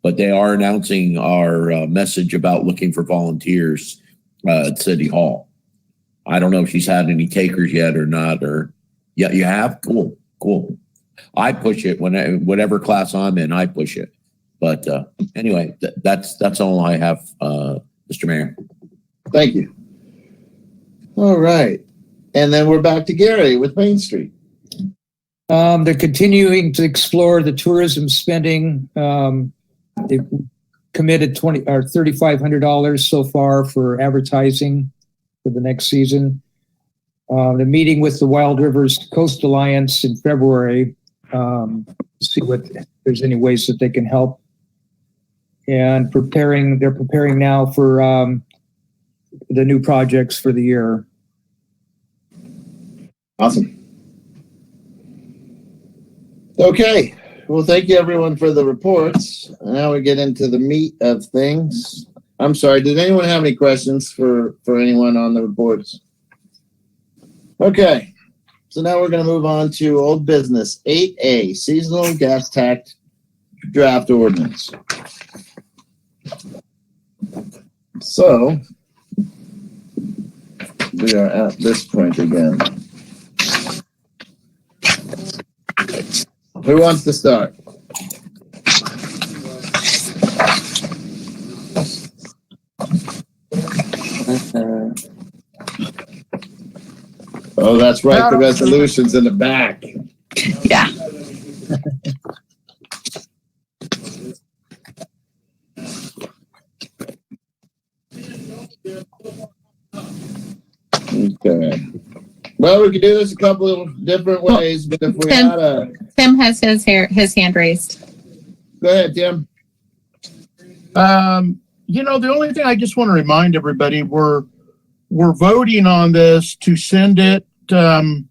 but they are announcing our message about looking for volunteers at City Hall. I don't know if she's had any takers yet or not. Or yeah, you have? Cool. I push it whatever class I'm in. I push it. But anyway, that's all I have, Mr. Mayor. Thank you. All right, and then we're back to Gary with Main Street. They're continuing to explore the tourism spending. They've committed $3,500 so far for advertising for the next season. The meeting with the Wild Rivers Coast Alliance in February to see if there's any ways that they can help. And they're preparing now for the new projects for the year. Awesome. Okay, well, thank you everyone for the reports. Now we get into the meat of things. I'm sorry, did anyone have any questions for anyone on the reports? Okay, so now we're going to move on to old business, 8A, seasonal gas tax draft ordinance. So, we are at this point again. Who wants to start? Oh, that's right. The resolution's in the back. Yeah. Okay. Well, we could do this a couple of different ways, but if we had Tim has his hand raised. Go ahead, Tim. The only thing I just want to remind everybody, we're voting on this to send it to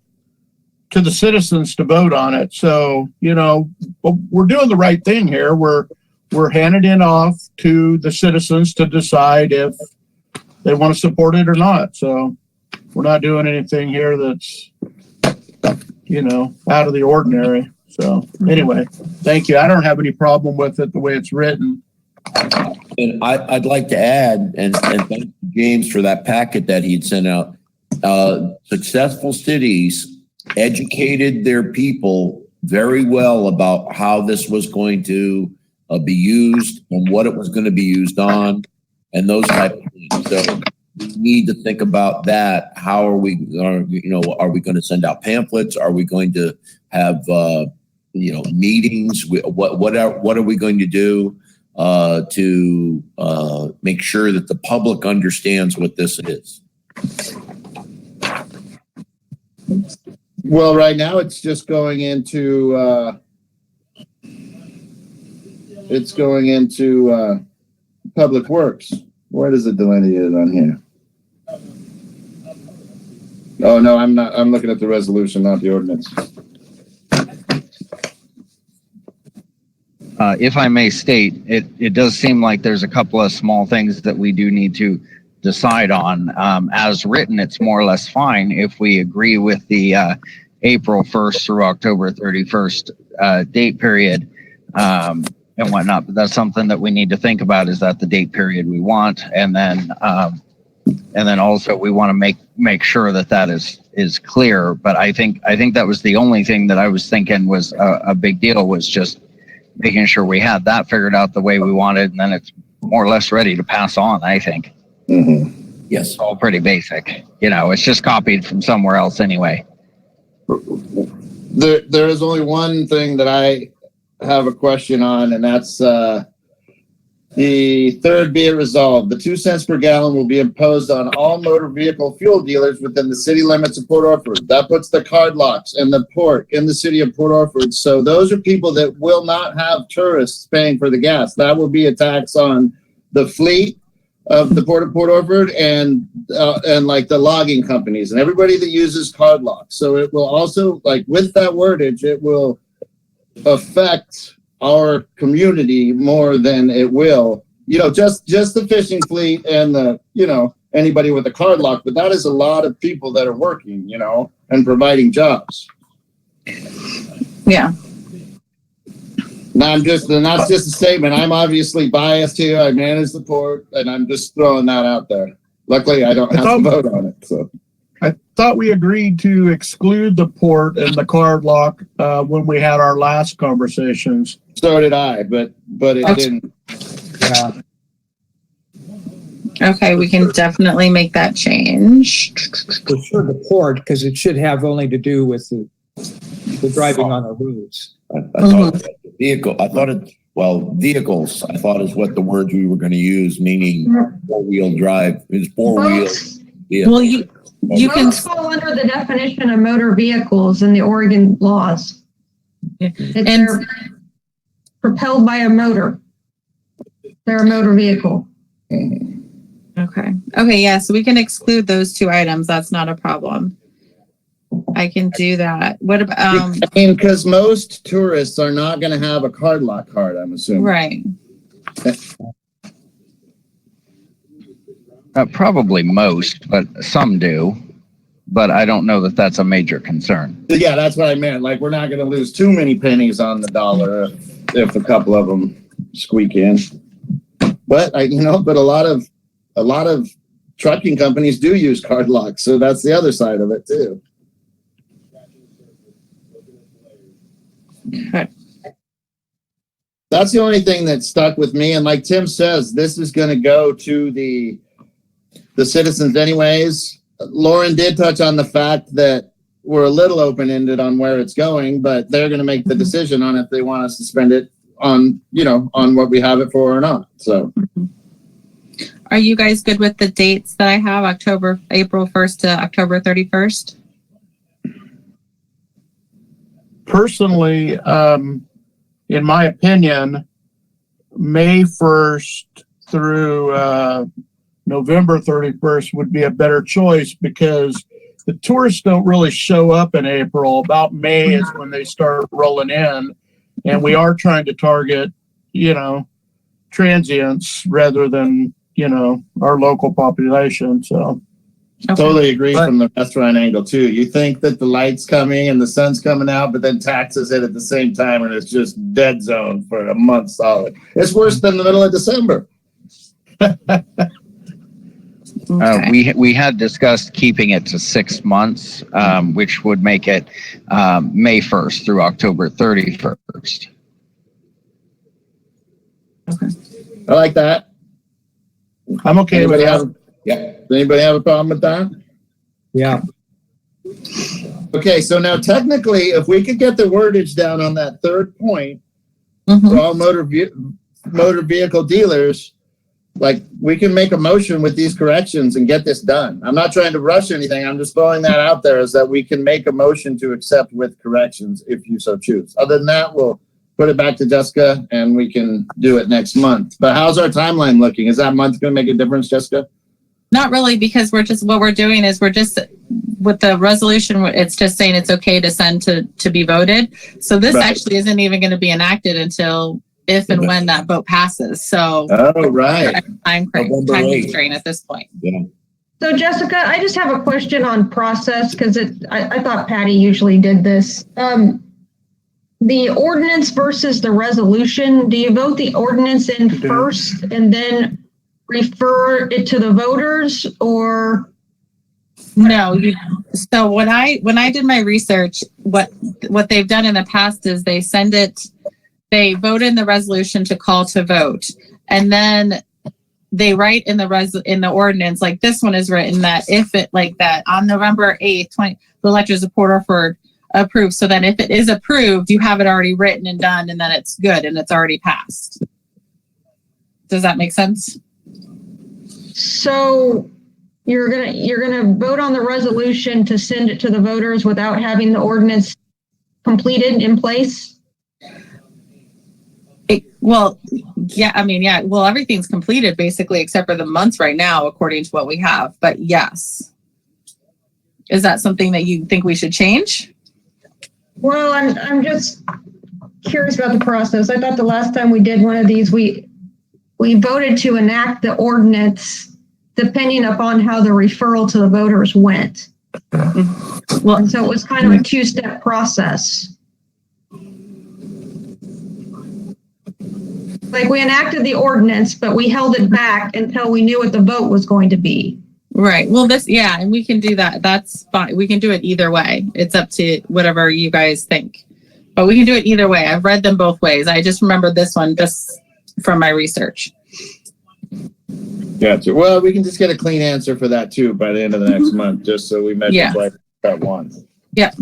the citizens to vote on it. So, we're doing the right thing here. We're handing it off to the citizens to decide if they want to support it or not. So we're not doing anything here that's, out of the ordinary. So anyway, thank you. I don't have any problem with it the way it's written. And I'd like to add, and thank James for that packet that he'd sent out. Successful cities educated their people very well about how this was going to be used and what it was going to be used on and those type of things. So we need to think about that. How are we going to send out pamphlets? Are we going to have, meetings? What are we going to do to make sure that the public understands what this is? Well, right now it's just going into Public Works. Where does it delineate it on here? Oh no, I'm not. I'm looking at the resolution, not the ordinance. If I may state, it does seem like there's a couple of small things that we do need to decide on. As written, it's more or less fine if we agree with the April 1st through October 31st date period and whatnot. But that's something that we need to think about. Is that the date period we want? And then also we want to make sure that is clear. But I think that was the only thing that I was thinking was a big deal, was just making sure we had that figured out the way we wanted, and then it's more or less ready to pass on, I think. Mm-hmm. Yes. It's all pretty basic. It's just copied from somewhere else anyway. There is only one thing that I have a question on, and that's the third, be it resolved. The 2 cents per gallon will be imposed on all motor vehicle fuel dealers within the city limits of Port Orford. That puts the card locks and the port in the city of Port Orford. So those are people that will not have tourists paying for the gas. That will be a tax on the fleet of the Port of Port Orford and like the logging companies and everybody that uses card locks. So it will also, like with that wordage, it will affect our community more than it will, just the fishing fleet and anybody with a card lock. But that is a lot of people that are working, and providing jobs. Yeah. Now that's just a statement. I'm obviously biased here. I manage the port, and I'm just throwing that out there. Luckily, I don't have to vote on it. So I thought we agreed to exclude the port and the card lock when we had our last conversations. So did I, but it didn't. Yeah. Okay, we can definitely make that change. For sure, the port, because it should have only to do with the driving on the roads. I thought it was vehicle. Vehicles. I thought is what the words we were going to use, meaning 4-wheel drive. It's 4-wheels. Well, you can fall under the definition of motor vehicles in the Oregon laws. They're propelled by a motor. They're a motor vehicle. Okay. Yeah. So we can exclude those 2 items. That's not a problem. I can do that. What about? Because most tourists are not going to have a card lock card, I'm assuming. Right. Probably most, but some do. But I don't know that that's a major concern. Yeah, that's what I meant. Like, we're not going to lose too many pennies on the dollar if a couple of them squeak in. But but a lot of trucking companies do use card locks, so that's the other side of it too. Okay. That's the only thing that stuck with me. And like Tim says, this is going to go to the citizens anyways. Lauren did touch on the fact that we're a little open-ended on where it's going, but they're going to make the decision on if they want us to spend it on, on what we have it for or not. So. Are you guys good with the dates that I have? April 1st to October 31st? Personally, in my opinion, May 1st through November 31st would be a better choice because the tourists don't really show up in April. About May is when they start rolling in, and we are trying to target, transients rather than, our local population. So totally agree from the restaurant angle too. You think that the light's coming and the sun's coming out, but then taxes hit at the same time and it's just dead zone for a month solid. It's worse than the middle of December. We had discussed keeping it to 6 months, which would make it May 1st through October 31st. I like that. I'm okay with that. Does anybody have a problem with that? Yeah. Okay, so now technically, if we could get the wordage down on that third point Mhm. for all motor vehicle dealers, like we can make a motion with these corrections and get this done. I'm not trying to rush anything. I'm just throwing that out there is that we can make a motion to accept with corrections if you so choose. Other than that, we'll put it back to Jessica and we can do it next month. But how's our timeline looking? Is that month going to make a difference, Jessica? Not really, because what we're doing is we're just with the resolution. It's just saying it's okay to send to be voted. So this actually isn't even going to be enacted until if and when that vote passes. So time constraint at this point. Yeah. So Jessica, I just have a question on process because I thought Patty usually did this. The ordinance versus the resolution, do you vote the ordinance in first and then refer it to the voters, or? No, so when I did my research, what they've done in the past is they vote in the resolution to call to vote, and then they write in the ordinance, like this one is written, that if it like that on November 8th, the electors of Port Orford approved. So then if it is approved, you have it already written and done, and then it's good and it's already passed. Does that make sense? So you're gonna vote on the resolution to send it to the voters without having the ordinance completed in place? Well, everything's completed basically except for the months right now, according to what we have. But yes, is that something that you think we should change? Well, I'm just curious about the process. I thought the last time we did one of these, we voted to enact the ordinance depending upon how the referral to the voters went. Well, and so it was kind of a two-step process. Like we enacted the ordinance, but we held it back until we knew what the vote was going to be. Right. Well, and we can do that. That's fine. We can do it either way. It's up to whatever you guys think, but we can do it either way. I've read them both ways. I just remember this one just from my research. Gotcha. Well, we can just get a clean answer for that too by the end of the next month, just so we measure like that once. Yeah.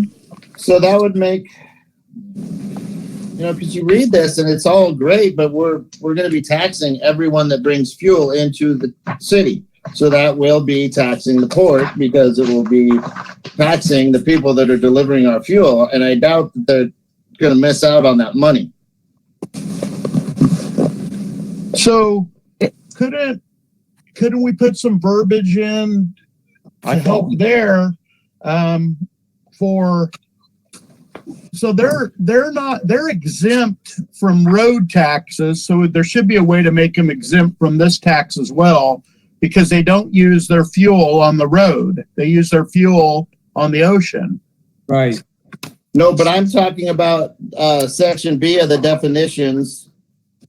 So that would make, because you read this and it's all great, but we're going to be taxing everyone that brings fuel into the city. So that will be taxing the port because it will be taxing the people that are delivering our fuel. And I doubt that they're going to miss out on that money. So couldn't we put some verbiage in to help there so they're exempt from road taxes, so there should be a way to make them exempt from this tax as well, because they don't use their fuel on the road. They use their fuel on the ocean. Right. No, but I'm talking about section B of the definitions.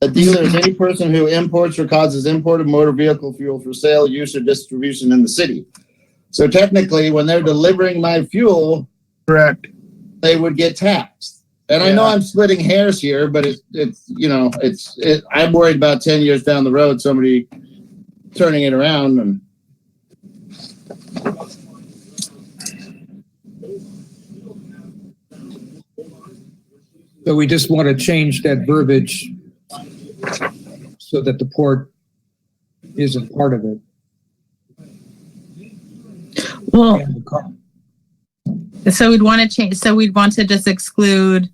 A dealer is any person who imports or causes import of motor vehicle fuel for sale, use, or distribution in the city. So technically, when they're delivering my fuel, correct, they would get taxed. And I know I'm splitting hairs here, but I'm worried about 10 years down the road, somebody turning it around and. So we just want to change that verbiage so that the port isn't part of it. Well, so we'd want to change. So we'd want to just exclude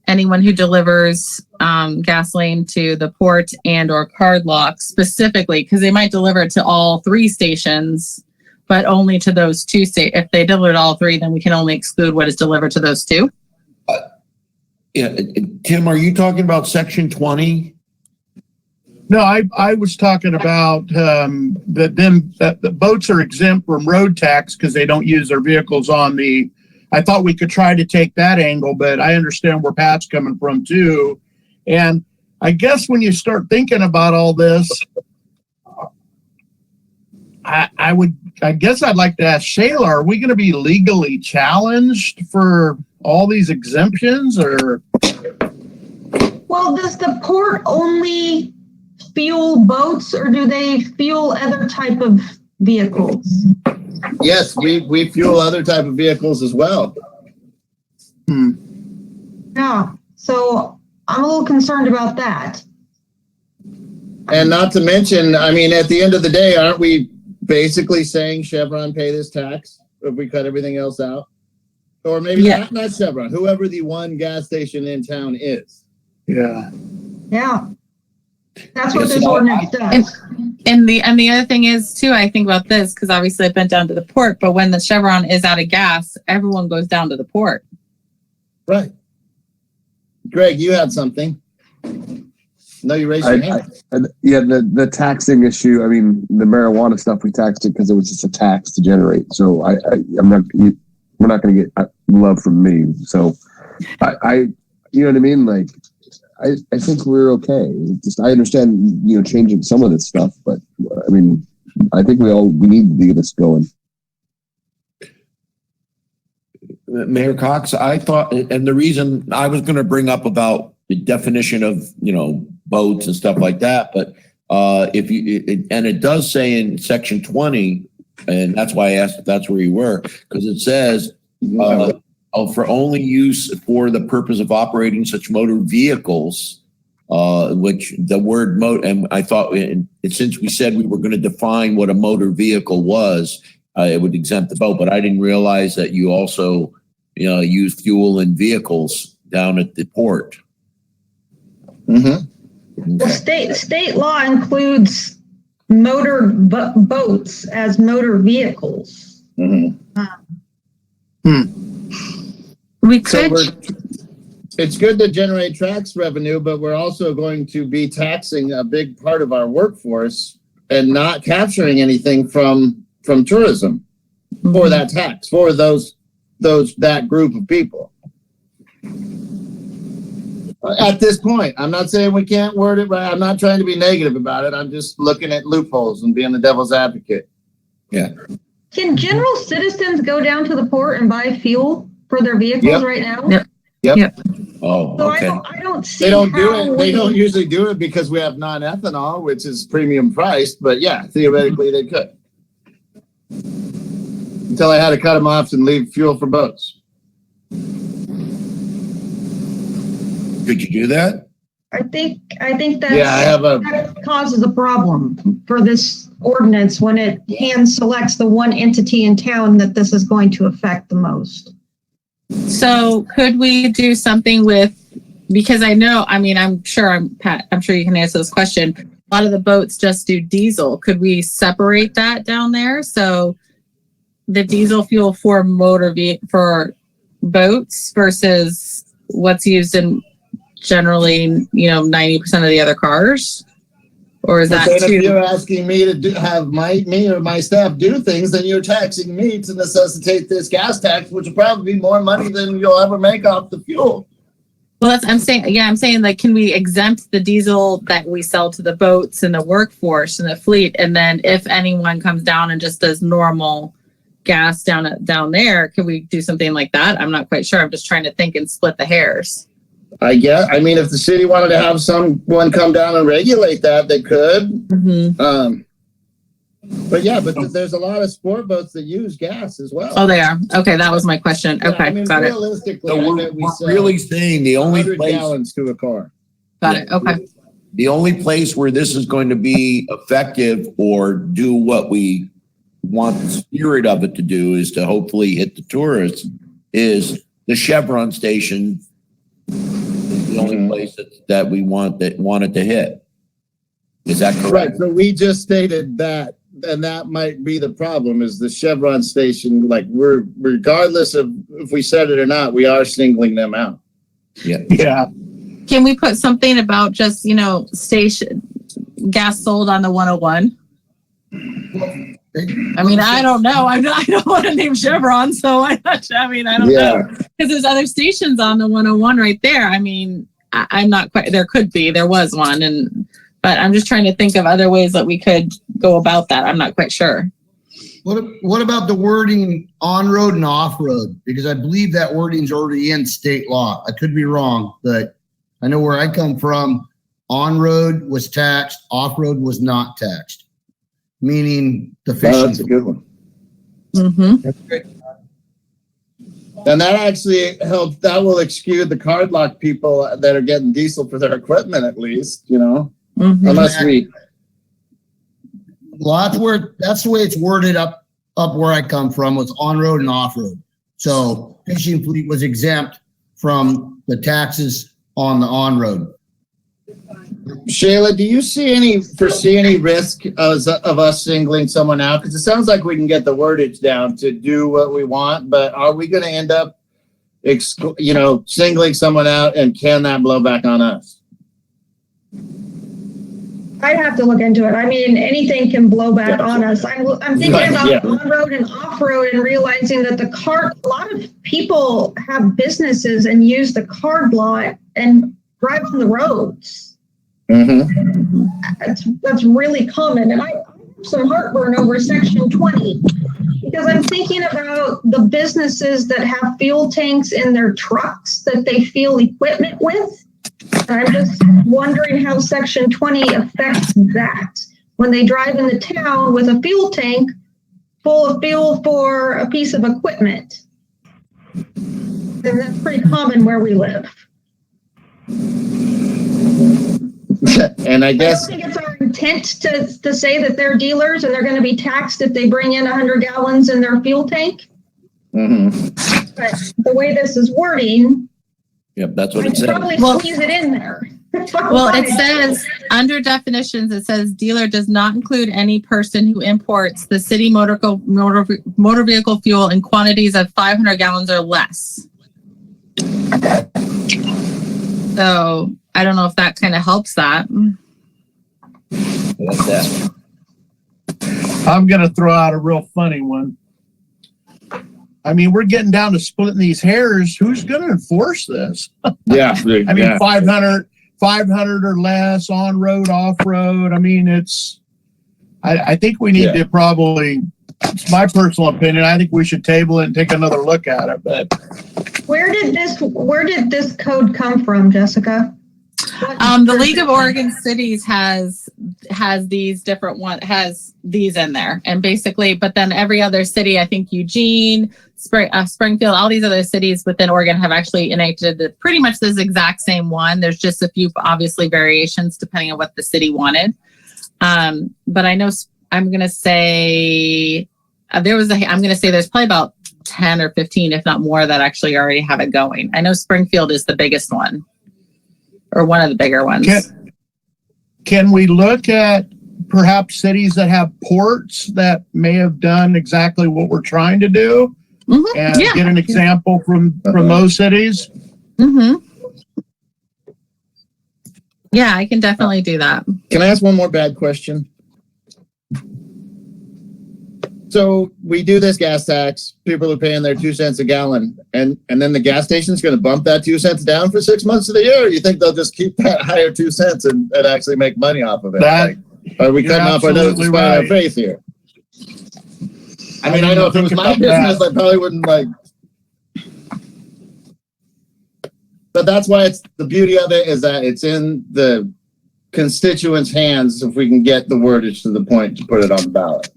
anyone who delivers gasoline to the port and or card lock specifically, because they might deliver it to all three stations, but only to those two If they deliver to all three, then we can only exclude what is delivered to those two. Tim, are you talking about section 20? No, I was talking about that the boats are exempt from road tax because they don't use their vehicles on the. I thought we could try to take that angle, but I understand where Pat's coming from too. And I guess when you start thinking about all this, I guess I'd like to ask Shayla, are we going to be legally challenged for all these exemptions, or? Well, does the port only fuel boats or do they fuel other type of vehicles? Yes, we fuel other type of vehicles as well. Yeah, so I'm a little concerned about that. And not to mention, I mean, at the end of the day, aren't we basically saying Chevron pay this tax if we cut everything else out? Or maybe not Chevron, whoever the one gas station in town is. Yeah. Yeah. That's what this ordinance does. And the other thing is too, I think about this because obviously I've been down to the port, but when the Chevron is out of gas, everyone goes down to the port. Right. Greg, you had something. No, you raised your hand. Yeah, the taxing issue. I mean, the marijuana stuff, we taxed it because it was just a tax to generate. So I'm not. We're not going to get love from me. So I you know what I mean? Like, I think we're okay. Just I understand, changing some of this stuff, but I mean, I think we need to get this going. Mayor Cox, I thought, and the reason I was going to bring up about the definition of, boats and stuff like that, but and it does say in section 20, and that's why I asked if that's where you were, because it says, for only use for the purpose of operating such motor vehicles, which the word and I thought, since we said we were going to define what a motor vehicle was, it would exempt the boat, but I didn't realize that you also, use fuel in vehicles down at the port. Mm-hmm. Well, state law includes motor boats as motor vehicles. Mm-hmm. We could. It's good to generate tax revenue, but we're also going to be taxing a big part of our workforce and not capturing anything from tourism for that tax, for that group of people. At this point, I'm not saying we can't word it right. I'm not trying to be negative about it. I'm just looking at loopholes and being the devil's advocate. Yeah. Can general citizens go down to the port and buy fuel for their vehicles right now? Yep. Oh, so okay. I don't see They don't do it. They don't usually do it because we have non-ethanol, which is premium priced. But yeah, theoretically they could. Until I had to cut them off and leave fuel for boats. Could you do that? I think that that causes a problem for this ordinance when it hand selects the one entity in town that this is going to affect the most. So could we do something because I'm sure you can answer this question. A lot of the boats just do diesel. Could we separate that down there? So the diesel fuel for for boats versus what's used in generally, 90% of the other cars? Or is that if you're asking me to have me or my staff do things, then you're taxing me to necessitate this gas tax, which will probably be more money than you'll ever make off the fuel. Well, I'm saying like, can we exempt the diesel that we sell to the boats and the workforce and the fleet? And then if anyone comes down and just does normal gas down there, can we do something like that? I'm not quite sure. I'm just trying to think and split the hairs. I guess. I mean, if the city wanted to have someone come down and regulate that, they could. Mm-hmm. But there's a lot of sport boats that use gas as well. Oh, they are. Okay, that was my question. Yeah, okay, got it. Realistically, So we're really saying the only 100 place gallons to a car. Got it. Okay. The only place where this is going to be effective or do what we want the spirit of it to do is to hopefully hit the tourists is the Chevron station. Is the only place that we want it to hit. Is that correct? Right. So we just stated that, and that might be the problem is the Chevron station. Like we're, regardless of if we said it or not, we are singling them out. Yeah. Yeah. Can we put something about just, station gas sold on the 101? I mean, I don't know. I don't want to name Chevron, so I don't know. Because there's other stations on the 101 right there. I mean, I'm not quite, there was one, but I'm just trying to think of other ways that we could go about that. I'm not quite sure. What about the wording on road and off road? Because I believe that wording's already in state law. I could be wrong, but I know where I come from. on-road was taxed, off-road was not taxed. Meaning the Oh, fishing. that's a good one. Mm-hmm. And that actually helps. That will exclude the card lock people that are getting diesel for their equipment, at least, you know, unless we. Well, that's the way it's worded up where I come from, was on-road and off-road. So fishing fleet was exempt from the taxes on the on-road. Shayla, do you foresee any risk of us singling someone out? Because it sounds like we can get the wordage down to do what we want, but are we going to end up, singling someone out, and can that blow back on us? I'd have to look into it. I mean, anything can blow back on us. I'm thinking about on-road and off-road and realizing that a lot of people have businesses and use the card lot and drive on the roads. Mm-hmm. That's really common. And I have some heartburn over Section 20 because I'm thinking about the businesses that have fuel tanks in their trucks that they fuel equipment with. I'm just wondering how Section 20 affects that when they drive in the town with a fuel tank full of fuel for a piece of equipment. And that's pretty common where we live. And I guess I don't think it's our intent to say that they're dealers and they're going to be taxed if they bring in 100 gallons in their fuel tank. Mm-hmm. But the way this is wording, Yep, that's what it says. probably squeeze it in there. Well, it says under definitions, it says dealer does not include any person who imports the city motor vehicle fuel in quantities of 500 gallons or less. So I don't know if that kind of helps that. That's that. I'm going to throw out a real funny one. I mean, we're getting down to splitting these hairs. Who's going to enforce this? Yeah. I mean, 500 or less, on road, off road. I mean, I think we need to probably, it's my personal opinion, I think we should table it and take another look at it. But where did this code come from, Jessica? The League of Oregon Cities has these different has these in there, and basically, but then every other city, I think Eugene, Springfield, all these other cities within Oregon have actually enacted pretty much this exact same one. There's just a few obviously variations depending on what the city wanted. But I know I'm going to say there's probably about 10 or 15, if not more, that actually already have it going. I know Springfield is the biggest one, or one of the bigger ones. Can we look at perhaps cities that have ports that may have done exactly what we're trying to do, and get an example from those cities? Yeah, I can definitely do that. Can I ask one more bad question? So we do this gas tax. People are paying their 2 cents a gallon, and then the gas station's going to bump that 2 cents down for 6 months of the year. Or you think they'll just keep that higher 2 cents and actually make money off of it? Are we cutting off our nose to spite our face here? I mean, I know if it was my business, I probably wouldn't like. But that's why the beauty of it is that it's in the constituents' hands if we can get the wordage to the point to put it on the ballot.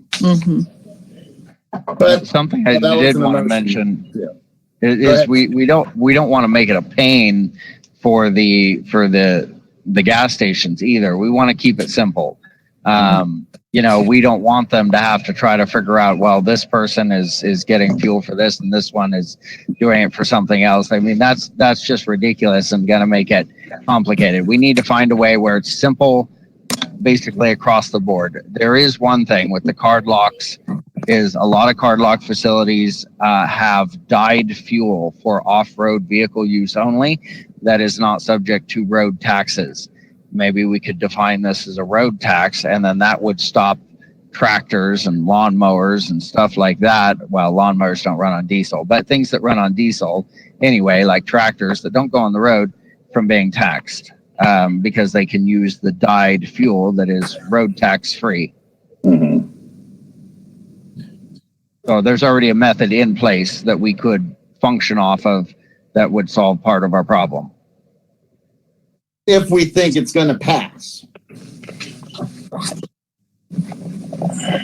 But something I did want to mention is we don't want to make it a pain for the gas stations either. We want to keep it simple. We don't want them to have to try to figure out, well, this person is getting fuel for this and this one is doing it for something else. I mean, that's just ridiculous and going to make it complicated. We need to find a way where it's simple, basically across the board. There is one thing with the card locks is a lot of card lock facilities have dyed fuel for off-road vehicle use only that is not subject to road taxes. Maybe we could define this as a road tax, and then that would stop tractors and lawnmowers and stuff like that. Well, lawnmowers don't run on diesel, but things that run on diesel anyway, like tractors that don't go on the road, from being taxed because they can use the dyed fuel that is road tax free. So there's already a method in place that we could function off of that would solve part of our problem. if we think it's going to pass.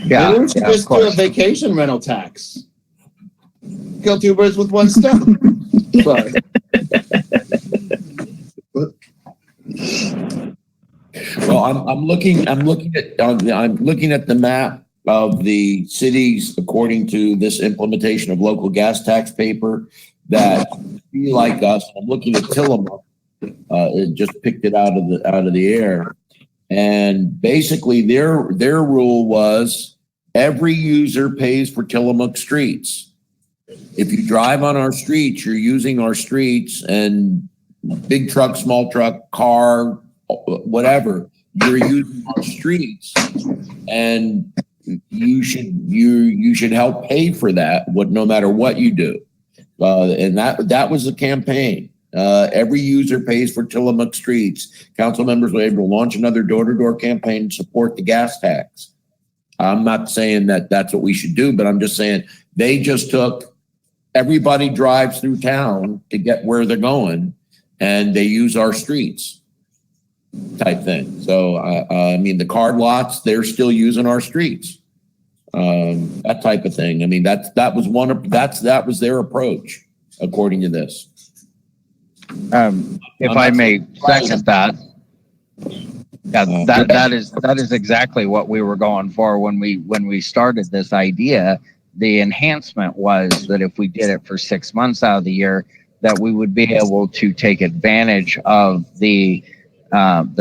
Yeah, Maybe we should just do a vacation rental tax. Kill two birds with one stone. Sorry. Well, I'm looking at the map of the cities according to this implementation of local gas tax paper that be like us. I'm looking at Tillamook. It just picked it out of the air, and basically their rule was every user pays for Tillamook streets. If you drive on our streets, you're using our streets, and big truck, small truck, car, whatever, you're using our streets, and you should help pay for that. No matter what you do, and that was the campaign. Every user pays for Tillamook streets. Council members were able to launch another door-to-door campaign to support the gas tax. I'm not saying that that's what we should do, but I'm just saying they just took everybody drives through town to get where they're going, and they use our streets type thing. So, I mean, the card lots, they're still using our streets. That type of thing. I mean, that was their approach, according to this. If I may second that, that is exactly what we were going for when we started this idea. The enhancement was that if we did it for 6 months out of the year, that we would be able to take advantage of the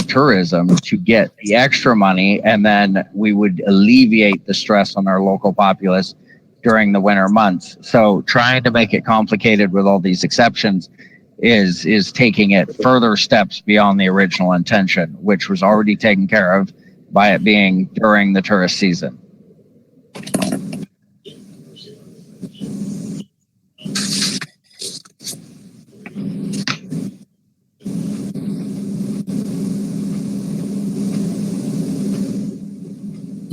tourism to get the extra money, and then we would alleviate the stress on our local populace during the winter months. So trying to make it complicated with all these exceptions is taking it further steps beyond the original intention, which was already taken care of by it being during the tourist season.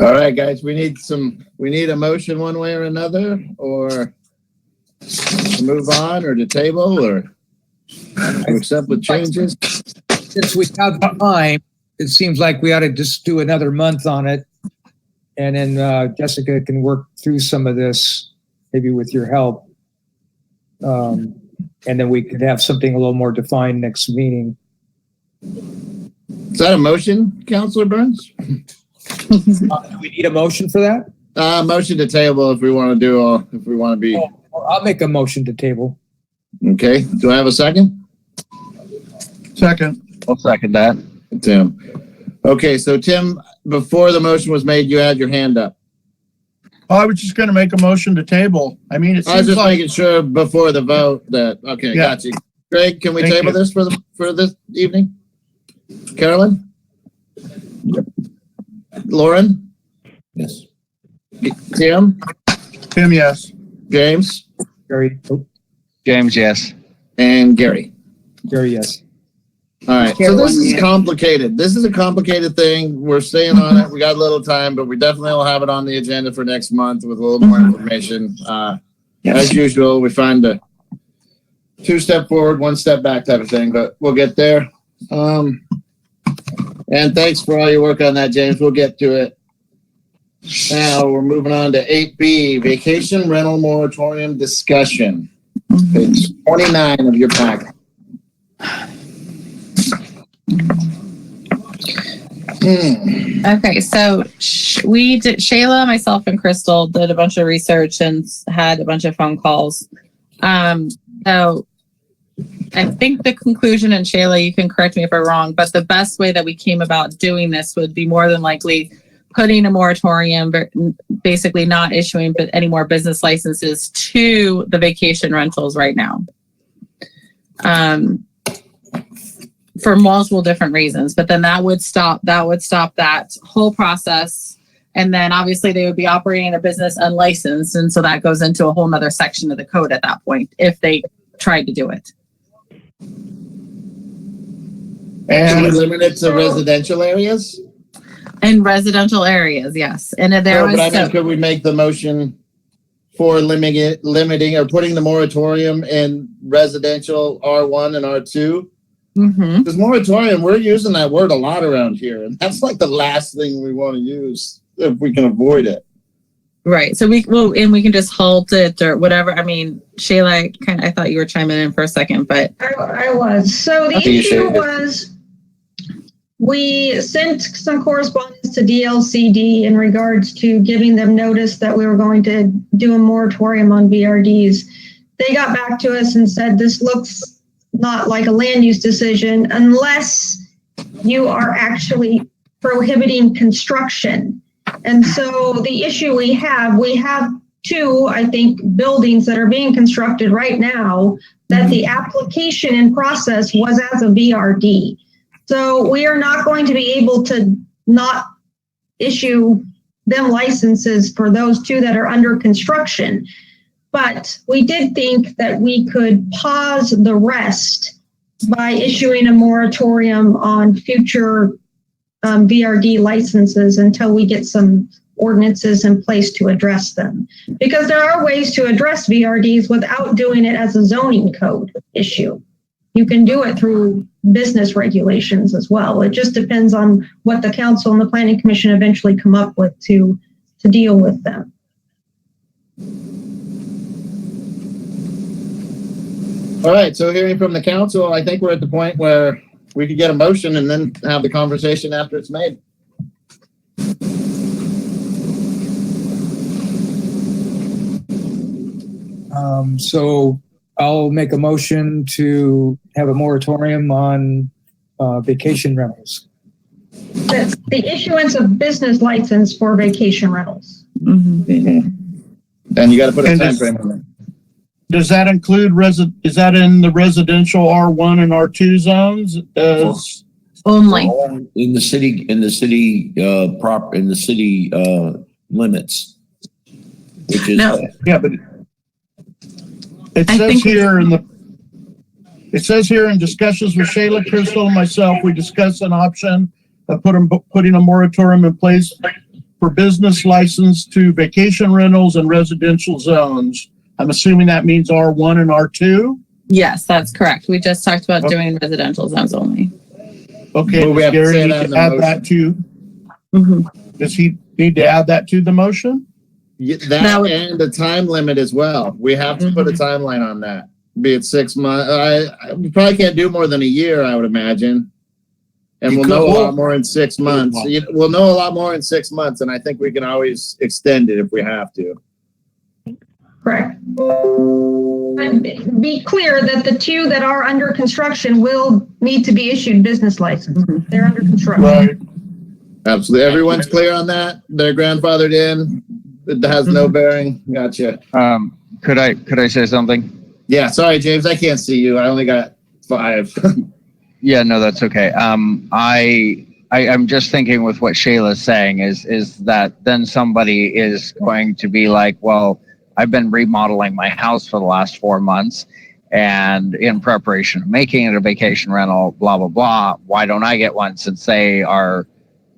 All right, guys, we need a motion one way or another, or to move on, or to table, or to accept with changes. Since we have time, it seems like we ought to just do another month on it. And then Jessica can work through some of this, maybe with your help. And then we could have something a little more defined next meeting. Is that a motion, Councilor Burns? Do we need a motion for that? Motion to table if we want to be. Oh, I'll make a motion to table. Okay. Do I have a second? Second. I'll second that. Tim. Okay, so Tim, before the motion was made, you had your hand up. Oh, I was just going to make a motion to table. I mean, it I was seems just like making sure before the vote that, okay, Yeah. got you. Greg, can we Thank table you. this for this evening? Carolyn? Lauren? Yes. Tim? Tim, yes. James? Gary, James, yes. And Gary? Gary, yes. All right, so this is complicated. This is a complicated thing. We're staying on it. We got a little time, but we definitely will have it on the agenda for next month with a little more information. As usual, we find a 2-step forward, 1 step back type of thing, but we'll get there. And thanks for all your work on that, James. We'll get to it. Now we're moving on to 8B, vacation rental moratorium discussion. Page 29 of your packet. Okay, so Shayla, myself, and Crystal did a bunch of research and had a bunch of phone calls. So I think the conclusion, and Shayla, you can correct me if I'm wrong, but the best way that we came about doing this would be more than likely putting a moratorium, basically not issuing any more business licenses to the vacation rentals right now. For multiple different reasons, but then that would stop that whole process. And then obviously they would be operating a business unlicensed. And so that goes into a whole nother section of the code at that point, if they tried to do it. And limit it to residential areas? In residential areas, yes. And there was, but I mean, could we make the motion for limiting or putting the moratorium in residential R1 and R2 Mm-hmm. Because moratorium, we're using that word a lot around here, and that's like the last thing we want to use if we can avoid it. Right. So we can just halt it or whatever. I mean, Shayla, I thought you were chiming in for a second, but I was. So the issue was we sent some correspondence to DLCD in regards to giving them notice that we were going to do a moratorium on VRDs. They got back to us and said this looks not like a land use decision unless you are actually prohibiting construction. And so the issue we have two, I think, buildings that are being constructed right now that the application and process was as a VRD. So we are not going to be able to not issue them licenses for those two that are under construction. But we did think that we could pause the rest by issuing a moratorium on future VRD licenses until we get some ordinances in place to address them. Because there are ways to address VRDs without doing it as a zoning code issue. You can do it through business regulations as well. It just depends on what the council and the planning commission eventually come up with to deal with them. All right, so hearing from the council, I think we're at the point where we could get a motion and then have the conversation after it's made. So I'll make a motion to have a moratorium on vacation rentals. That's the issuance of business license for vacation rentals. Mm-hmm. And you got to put a time frame on that. Does that include is that in the residential R1 and R2 zones? Only in the city limits, which is yeah, but it says here in discussions with Shayla, Crystal, and myself, we discussed an option of putting a moratorium in place for business license to vacation rentals and residential zones. I'm assuming that means R1 and R2? Yes, that's correct. We just talked about doing residential zones only. Okay, well, we have Gary to say need that in to the add motion. that to, does he need to add that to the motion? Yeah, that and the time limit as well. We have to put a timeline on that. Be it 6 months. We probably can't do more than a year, I would imagine. And we'll know a lot more in 6 months. We'll know a lot more in 6 months, and I think we can always extend it if we have to. Correct. And be clear that the two that are under construction will need to be issued business license. They're under construction. Right. Absolutely. Everyone's clear on that? They're grandfathered in? It has no bearing? Gotcha. Could I say something? Yeah, sorry, James. I can't see you. I only got 5. Yeah, no, that's okay. I'm just thinking with what Shayla's saying is that then somebody is going to be like, well, I've been remodeling my house for the last 4 months and in preparation of making it a vacation rental, blah, blah, blah. Why don't I get one since they are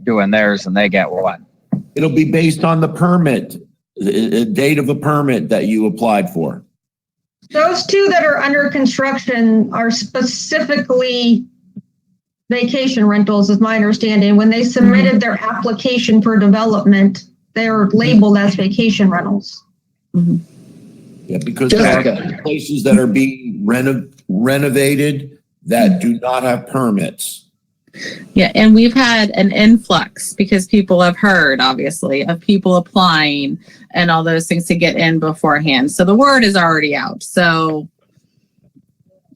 doing theirs and they get one? it'll be based on the permit, the date of a permit that you applied for. Those two that are under construction are specifically vacation rentals, is my understanding. When they submitted their application for development, they're labeled as vacation rentals. Yeah, because there are places that are being renovated that do not have permits. Yeah, and we've had an influx because people have heard, obviously, of people applying and all those things to get in beforehand. So the word is already out. So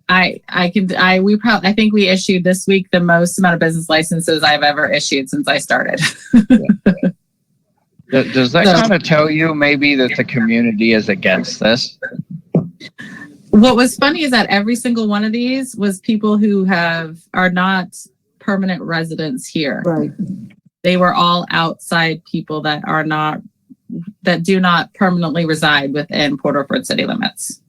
I think we issued this week the most amount of business licenses I've ever issued since I started. Does that kind of tell you maybe that the community is against this? What was funny is that every single one of these was people who are not permanent residents here. Right. They were all outside people that do not permanently reside within Port Orford city limits.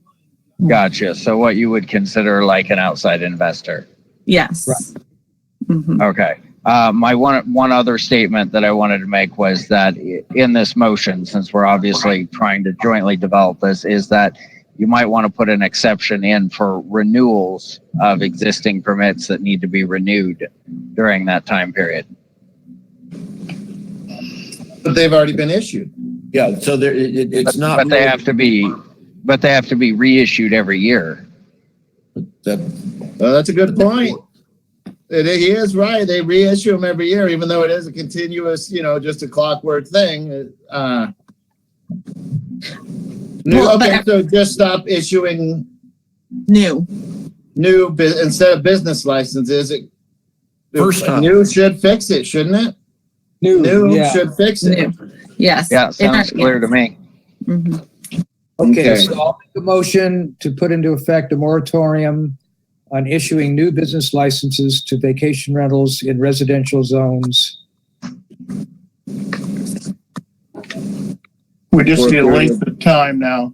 Gotcha. So what you would consider like an outside investor? Yes. Right. Mm-hmm. Okay. My one other statement that I wanted to make was that in this motion, since we're obviously trying to jointly develop this, is that you might want to put an exception in for renewals of existing permits that need to be renewed during that time period. But they've already been issued. Yeah, so there, it's not. But they have to be, reissued every year. That's a good point. He is right. They reissue them every year, even though it is a continuous, just a clockwork thing. So just stop issuing new instead of business licenses. First time. New should fix it, shouldn't it? New should fix it. Yes. Yeah, sounds clear to me. Mm-hmm. Okay, so I'll make a motion to put into effect a moratorium on issuing new business licenses to vacation rentals in residential zones. We just need a length of time now.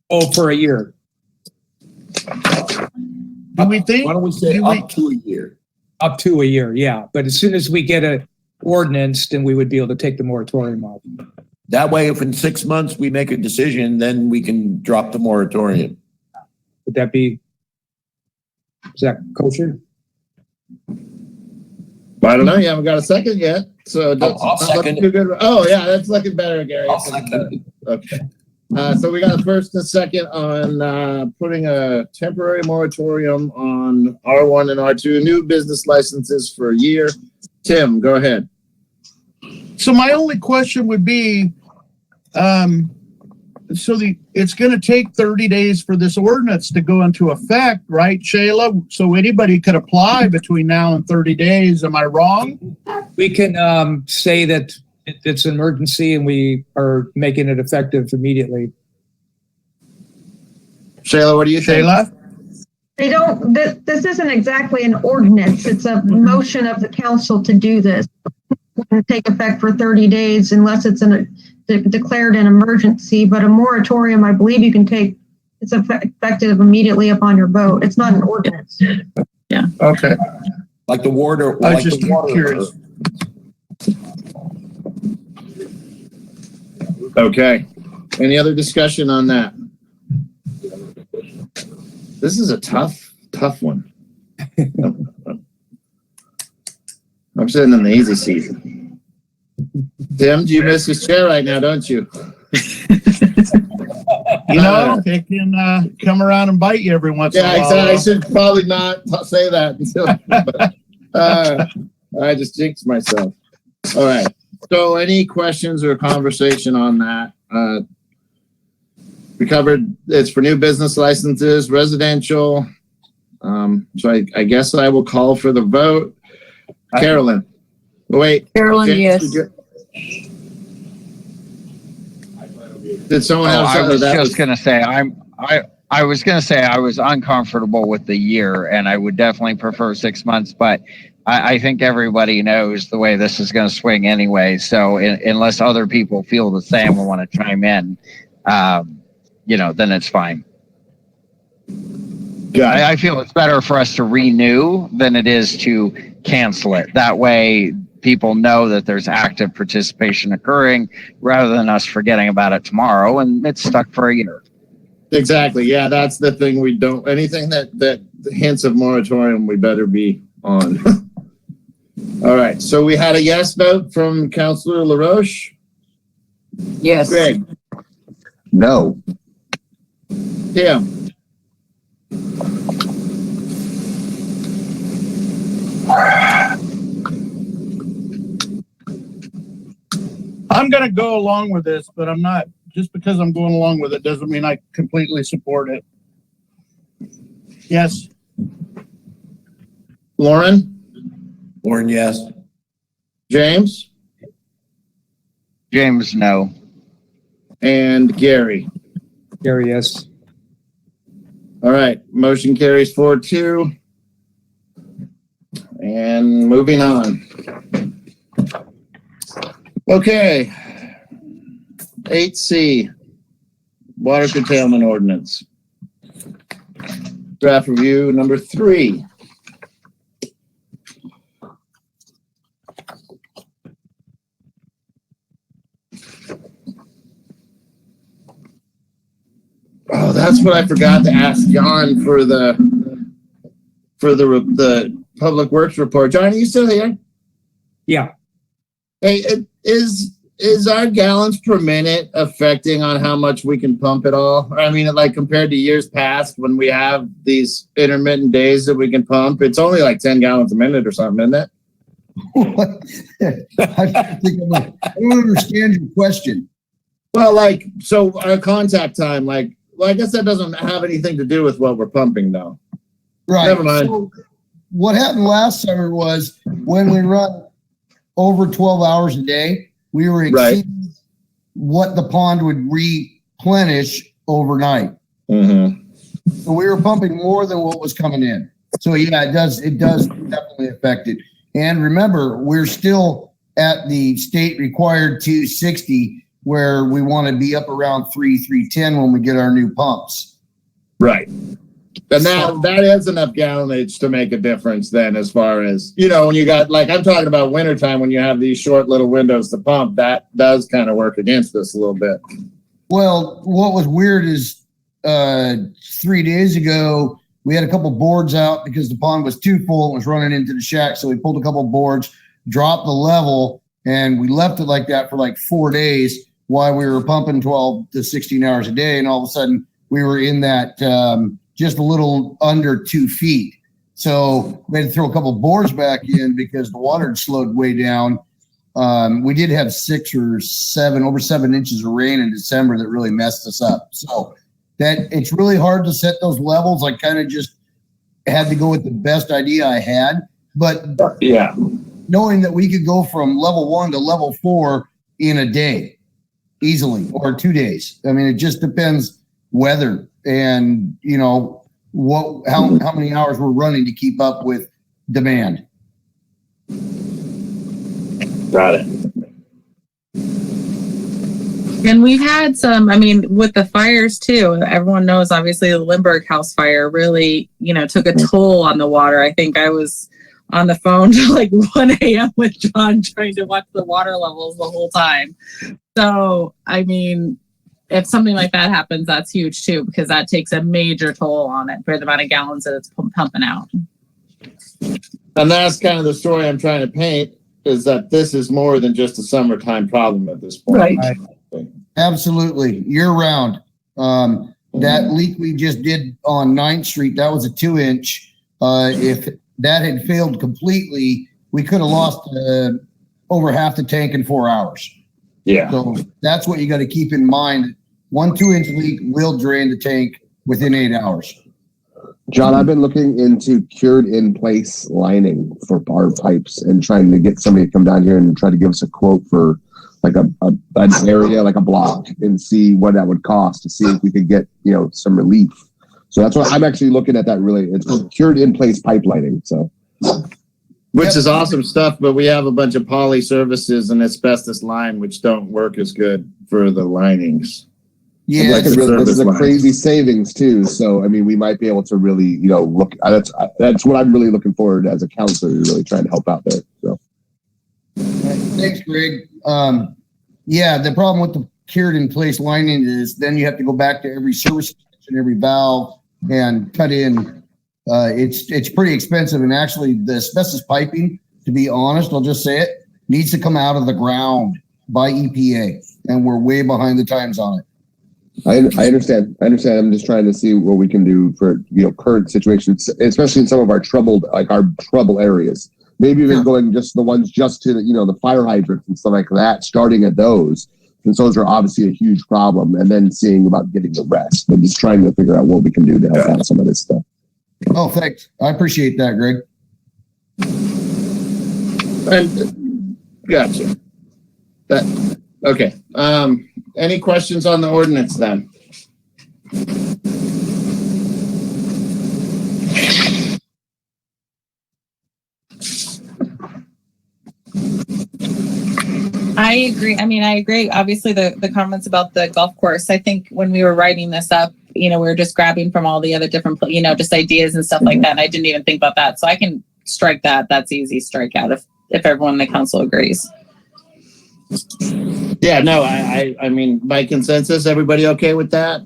Oh, for a year. Do we think? Why don't we say up to a year? Up to a year, yeah. But as soon as we get an ordinance, then we would be able to take the moratorium off. That way, if in 6 months we make a decision, then we can drop the moratorium. Would that be, is that kosher? I don't know. You haven't got a second yet. So I'll second it. too good. Oh, yeah, that's looking better, Gary. I'll second it. Okay. So we got a first and a second on putting a temporary moratorium on R1 and R2 new business licenses for a year. Tim, go ahead. So my only question would be, it's going to take 30 days for this ordinance to go into effect, right, Shayla? So anybody could apply between now and 30 days. Am I wrong? We can say that it's an emergency and we are making it effective immediately. Shayla, what do you think? Shayla? They don't, this isn't exactly an ordinance. It's a motion of the council to do this. It can take effect for 30 days unless it's declared an emergency, but a moratorium, I believe you can take, it's effective immediately upon your vote. It's not an ordinance. Yeah. Okay. Like the water. I was just curious. Okay. Any other discussion on that? This is a tough one. I'm sitting in the easy seat. Tim, you miss his chair right now, don't you? It can come around and bite you every once in a while. Yeah, exactly. I should probably not say that until I just jinxed myself. All right. So any questions or conversation on that? We covered it's for new business licenses, residential. So I guess I will call for the vote. Carolyn. Wait. Carolyn, James, yes. Did someone else? I was just going to say I was going to say I was uncomfortable with the year, and I would definitely prefer 6 months, but I think everybody knows the way this is going to swing anyway. So unless other people feel the same or want to chime in, then it's fine. I feel it's better for us to renew than it is to cancel it. That way people know that there's active participation occurring rather than us forgetting about it tomorrow and it's stuck for a year. Exactly. Yeah, that's the thing. We don't, anything that hints of moratorium, we better be on. All right. So we had a yes vote from Councillor LaRoche. Yes. Greg. No. Tim. I'm going to go along with this, but I'm not, just because I'm going along with it doesn't mean I completely support it. Yes. Lauren? Lauren, yes. James? James, no. And Gary? Gary, yes. All right. Motion carries 4-2. And moving on. Okay. 8C, water curtailment ordinance. Draft review number 3. that's what I forgot to ask John for the public works report. John, are you still here? Yeah. Hey, is our gallons per minute affecting on how much we can pump it all? I mean, like compared to years past when we have these intermittent days that we can pump, it's only like 10 gallons a minute or something, isn't it? I don't understand your question. Well, like, so our contact time, like, well, I guess that doesn't have anything to do with what we're pumping, though. Right. Never mind. So what happened last summer was when we run over 12 hours a day, we were exceeding what the pond would replenish overnight. Mm-hmm. So we were pumping more than what was coming in. So yeah, it does definitely affect it. And remember, we're still at the state required 260, where we want to be up around 310 when we get our new pumps. Right. And that is enough gallonage to make a difference then, as far as, you know, when you got, like, I'm talking about wintertime when you have these short little windows to pump, that does kind of work against us a little bit. Well, what was weird is 3 days ago, we had a couple boards out because the pond was too full and was running into the shack. So we pulled a couple boards, dropped the level, and we left it like that for like 4 days while we were pumping 12 to 16 hours a day. And all of a sudden we were in that just a little under 2 feet. So we had to throw a couple boards back in because the water had slowed way down. We did have over 7 inches of rain in December that really messed us up. So that it's really hard to set those levels. I kind of just had to go with the best idea I had, but yeah, knowing that we could go from level 1 to level 4 in a day easily, or 2 days. I mean, it just depends weather and, you know, how many hours we're running to keep up with demand. Got it. And we've had some, I mean, with the fires too, everyone knows obviously the Lindbergh House fire really, you know, took a toll on the water. I think I was on the phone till like 1 a.m. with John trying to watch the water levels the whole time. So, I mean, if something like that happens, that's huge too, because that takes a major toll on it for the amount of gallons that it's pumping out. And that's kind of the story I'm trying to paint, is that this is more than just a summertime problem at this point. Right. Absolutely. Year round. That leak we just did on 9th Street, that was a 2-inch. If that had failed completely, we could have lost over half the tank in 4 hours. Yeah. So that's what you got to keep in mind. 1 2-inch leak will drain the tank within 8 hours. John, I've been looking into cured in place lining for our pipes and trying to get somebody to come down here and try to give us a quote for like an area, like a block, and see what that would cost to see if we could get, you know, some relief. So that's what I'm actually looking at. That really, it's called cured in place pipe lining. So, which is awesome stuff, but we have a bunch of poly services and asbestos lime, which don't work as good for the linings. Yeah, like this is a crazy savings too. So, I mean, we might be able to really, you know, look. That's what I'm really looking forward to as a counselor, really trying to help out there. So, thanks, Greg. Yeah, the problem with the cured in place lining is then you have to go back to every service and every valve and cut in. It's pretty expensive, and actually, the asbestos piping, to be honest, I'll just say it, needs to come out of the ground by EPA, and we're way behind the times on it. I understand. I'm just trying to see what we can do for, you know, current situations, especially in some of our trouble areas. Maybe even going just the ones just to the, you know, the fire hydrants and stuff like that, starting at those, since those are obviously a huge problem, and then seeing about getting the rest. But just trying to figure out what we can do to help out some of this stuff. Oh, thanks. I appreciate that, Greg. And gotcha. Okay. Any questions on the ordinance then? I agree. I mean, I agree. Obviously, the comments about the golf course, I think when we were writing this up, you know, we were just grabbing from all the other different, you know, just ideas and stuff like that. And I didn't even think about that. So I can strike that. That's easy strike out if everyone in the council agrees. Yeah, no, I mean, by consensus, everybody okay with that?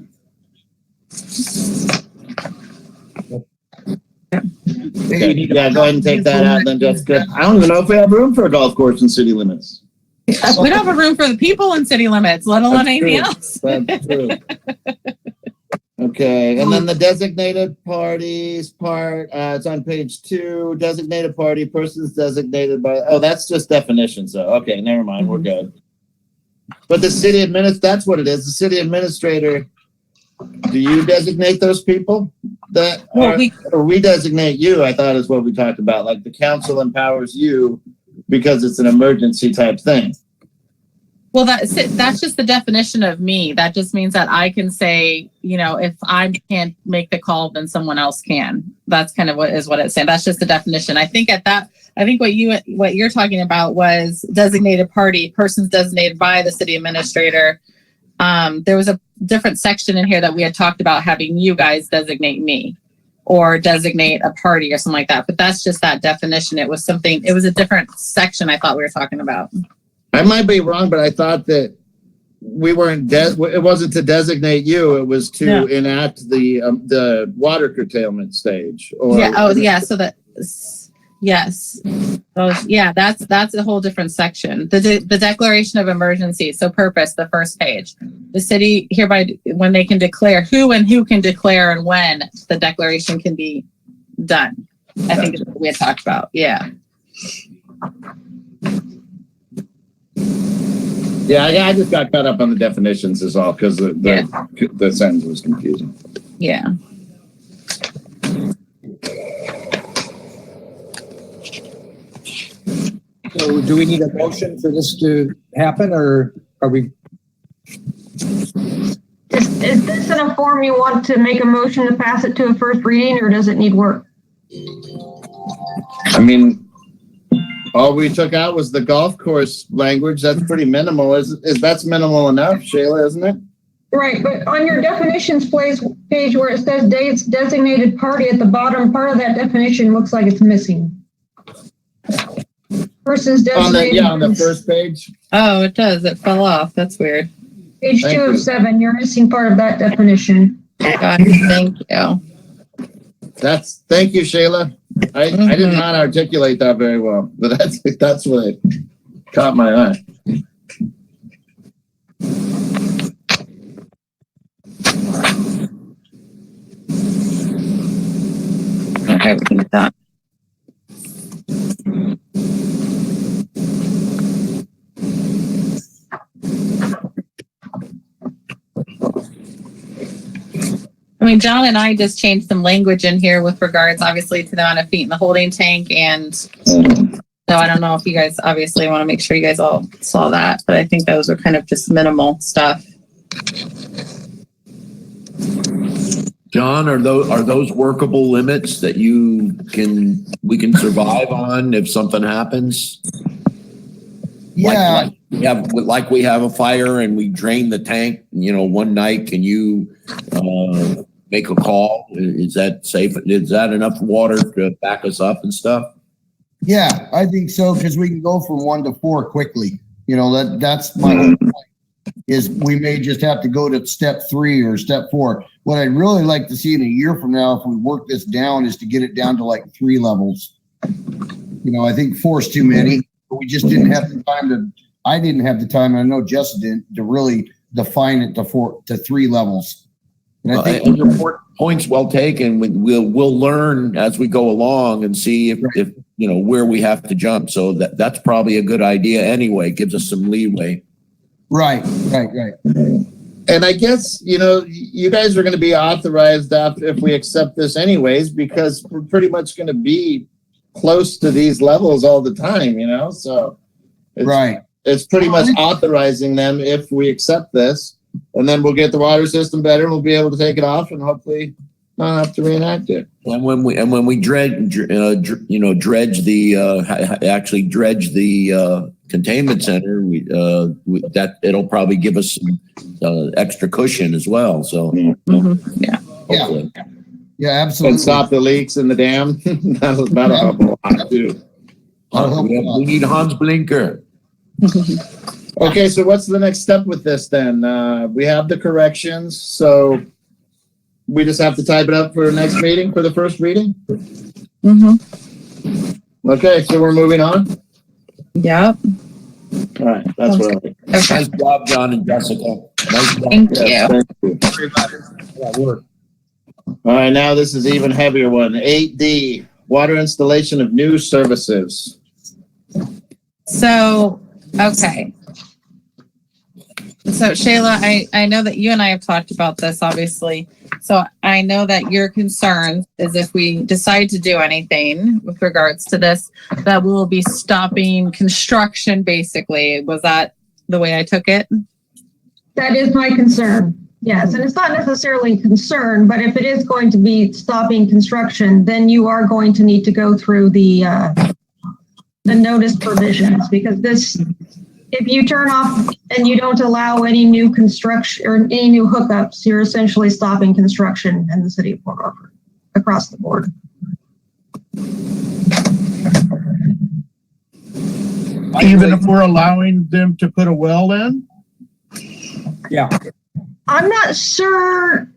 Okay. Yeah, go ahead and take that out then, Jessica. I don't even know if we have room for a golf course in city limits. We don't have a room for the people in city limits, let alone anything else. That's true. Okay, and then the designated parties part, it's on page 2. Designated party, persons designated by, oh, that's just definitions though. Okay, never mind, we're good. But the city that's what it is. The city administrator, do you designate those people? Or we designate you, I thought is what we talked about. Like the council empowers you because it's an emergency type thing. Well, that's just the definition of me. That just means that I can say, if I can't make the call, then someone else can. That's kind of what it's saying. That's just the definition. I think what you're talking about was designated party, persons designated by the city administrator. There was a different section in here that we had talked about having you guys designate me or designate a party or something like that. But that's just that definition. It was a different section I thought we were talking about. I might be wrong, but I thought that we weren't. It wasn't to designate you. It was to enact the water curtailment stage. So that yes. That's a whole different section. The declaration of emergency. So purpose, the first page. The city hereby, when they can declare who can declare and when the declaration can be done. I think is what we had talked about. Yeah. Yeah, I just got caught up on the definitions is all because the sentence was confusing. Yeah. So do we need a motion for this to happen, or are we? Is this in a form you want to make a motion to pass it to a first reading, or does it need work? I mean, all we took out was the golf course language. That's pretty minimal. That's minimal enough, Shayla, isn't it? Right, but on your definitions page where it says designated party at the bottom, part of that definition looks like it's missing. Persons designated. On the first page. Oh, it does. It fell off. That's weird. Page 2 of 7. You're missing part of that definition. Thank you. Thank you, Shayla. I did not articulate that very well, but that's what caught my eye. Okay, we can get that. I mean, John and I just changed some language in here with regards, obviously, to the amount of feet in the holding tank. And so I don't know if you guys obviously want to make sure you guys all saw that, but I think those are kind of just minimal stuff. John, are those workable limits that we can survive on if something happens? Yeah. Like we have a fire and we drain the tank, one night. Can you make a call? Is that safe? Is that enough water to back us up and stuff? Yeah, I think so, because we can go from 1 to 4 quickly. That's my whole point, is we may just have to go to step 3 or step 4. What I'd really like to see in a year from now, if we work this down, is to get it down to like 3 levels. I think 4 is too many, but we just didn't have the time I didn't have the time, and I know Jess didn't, to really define it to 3 levels. And I think your point's well taken. We'll learn as we go along and see if where we have to jump. So that's probably a good idea anyway. It gives us some leeway. Right. And I guess, you guys are going to be authorized if we accept this anyways, because we're pretty much going to be close to these levels all the time, so it's pretty much authorizing them if we accept this, and then we'll get the water system better and we'll be able to take it off and hopefully not have to reenact it. And when we dredge the containment center, that it'll probably give us some extra cushion as well. So yeah, absolutely. And stop the leaks in the dam. That'll help a lot too. We need Hans Blinker. Okay, so what's the next step with this then? We have the corrections. So we just have to type it up for the next meeting, for the first reading? Mm-hmm. Okay, so we're moving on? Yep. All right, that's what I think. Okay. Nice job, John and Jessica. Nice job. Thank Yes, you. thank you. That work. All right, now this is even heavier one. 8D, water installation of new services. So, okay. So Shayla, I know that you and I have talked about this, obviously. So I know that your concern is if we decide to do anything with regards to this, that we will be stopping construction, basically. Was that the way I took it? That is my concern. Yes, and it's not necessarily a concern, but if it is going to be stopping construction, then you are going to need to go through the notice provisions, because this, if you turn off and you don't allow any new construction or any new hookups, you're essentially stopping construction in the city of Port Orford across the board. Even if we're allowing them to put a well in? Yeah. I'm not sure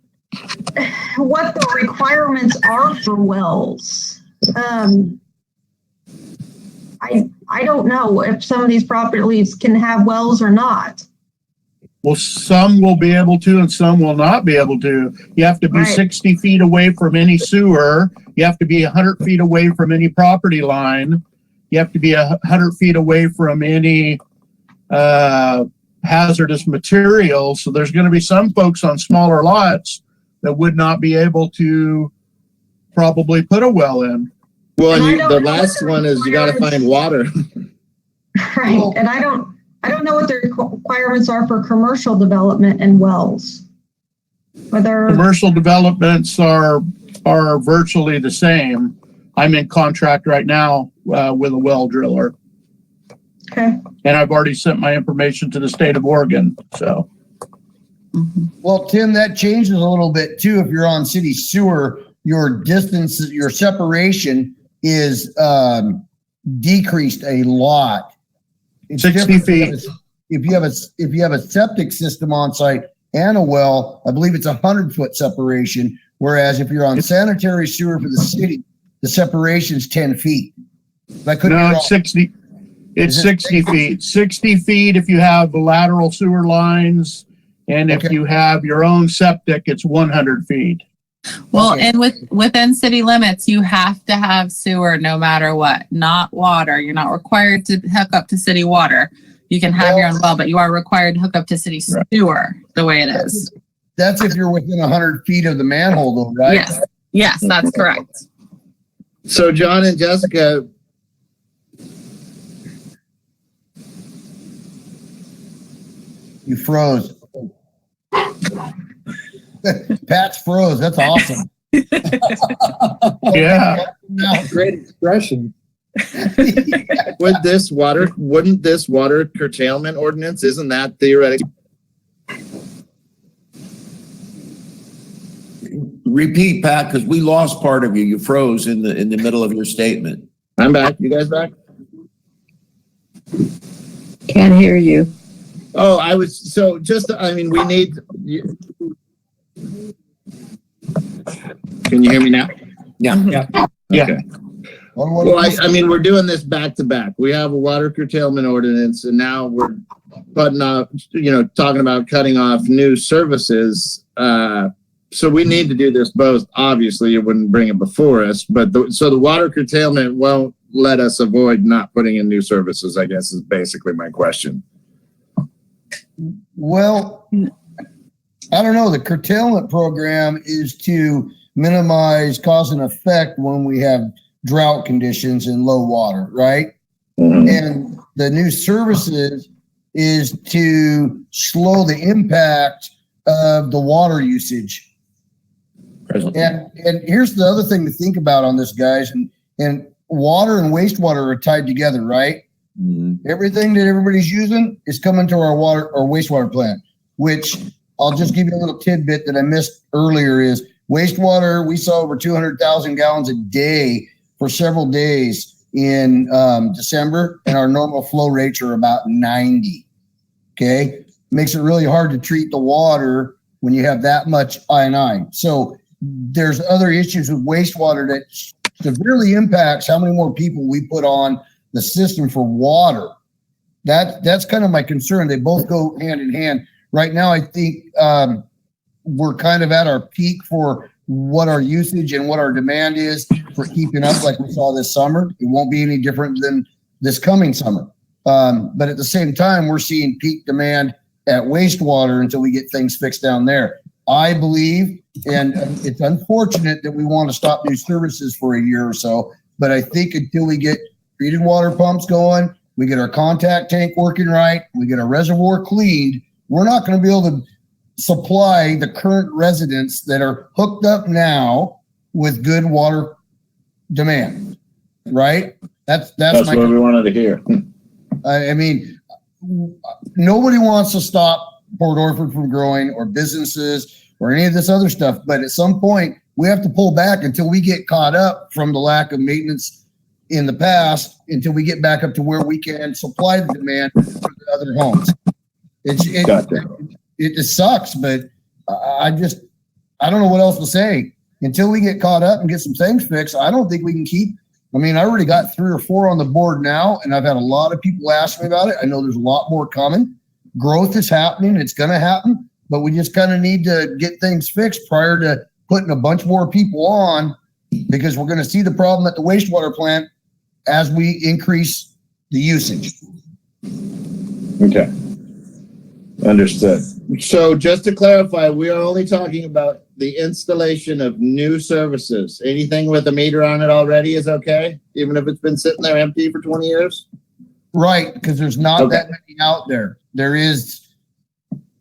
what the requirements are for wells. I don't know if some of these properties can have wells or not. Well, some will be able to and some will not be able to. You have to be Right. 60 feet away from any sewer. You have to be 100 feet away from any property line. You have to be 100 feet away from any hazardous materials. So there's going to be some folks on smaller lots that would not be able to probably put a well in. Well, And I and don't the know what last the one is you got to requirements- find water. Right, and I don't know what the requirements are for commercial development and wells. Whether, Commercial developments are virtually the same. I'm in contract right now with a well driller, okay, and I've already sent my information to the state of Oregon. So Well, Tim, that changes a little bit too. If you're on city sewer, your distance, your separation is decreased a lot. It's 60 different feet. If you have a septic system on site and a well, I believe it's 100-foot separation. Whereas if you're on sanitary sewer for the city, the separation's 10 feet. That could be no, wrong. it's 60. It's Is it 60 feet. 60 feet if you have the lateral sewer lines, and if Okay. you have your own septic, it's 100 feet. Well, Okay. and within city limits, you have to have sewer no matter what, not water. You're not required to hook up to city water. You can have your own well, but you are required to hook up to city sewer the way it is. That's if you're within 100 feet of the manhole, though, right? Yes. Yes, that's correct. So John and Jessica, You froze. Pat's froze. That's awesome. Yeah. Great expression. wouldn't this water curtailment ordinance, isn't that theoretically? Repeat, Pat, because we lost part of you. You froze in the middle of your statement. I'm back. You guys back? Can't hear you. Oh, we need. Can you hear me now? Yeah. Yeah. Well, we're doing this back to back. We have a water curtailment ordinance, and now we're talking about cutting off new services. So we need to do this both. Obviously, it wouldn't bring it before us, but so the water curtailment won't let us avoid not putting in new services, I guess, is basically my question. Well, I don't know. The curtailment program is to minimize cause and effect when we have drought conditions and low water, right? Mm-hmm. And the new services is to slow the impact of the water usage. And here's the other thing to think about on this, guys. And water and wastewater are tied together, right? Mm-hmm. Everything that everybody's using is coming to our water or wastewater plant, which I'll just give you a little tidbit that I missed earlier is wastewater. We saw over 200,000 gallons a day for several days in December, and our normal flow rates are about 90. Okay. Makes it really hard to treat the water when you have that much I&I. So there's other issues with wastewater that severely impacts how many more people we put on the system for water. That's kind of my concern. They both go hand in hand. Right now, I think we're kind of at our peak for what our usage and what our demand is for keeping up like we saw this summer. It won't be any different than this coming summer. But at the same time, we're seeing peak demand at wastewater until we get things fixed down there. I believe, and it's unfortunate that we want to stop new services for a year or so, but I think until we get treated water pumps going, we get our contact tank working right, we get our reservoir cleaned, we're not going to be able to supply the current residents that are hooked up now with good water demand, right? That's what we wanted to hear. I mean, nobody wants to stop Port Orford from growing or businesses or any of this other stuff. But at some point, we have to pull back until we get caught up from the lack of maintenance in the past, until we get back up to where we can supply the demand for the other homes. It sucks, but I don't know what else to say. Until we get caught up and get some things fixed, I don't think we can keep. I mean, I already got 3 or 4 on the board now, and I've had a lot of people ask me about it. I know there's a lot more coming. Growth is happening. It's going to happen, but we just kind of need to get things fixed prior to putting a bunch more people on, because we're going to see the problem at the wastewater plant as we increase the usage. Okay. Understood. So just to clarify, we are only talking about the installation of new services. Anything with a meter on it already is okay, even if it's been sitting there empty for 20 years? Right, because there's not that many out there. There's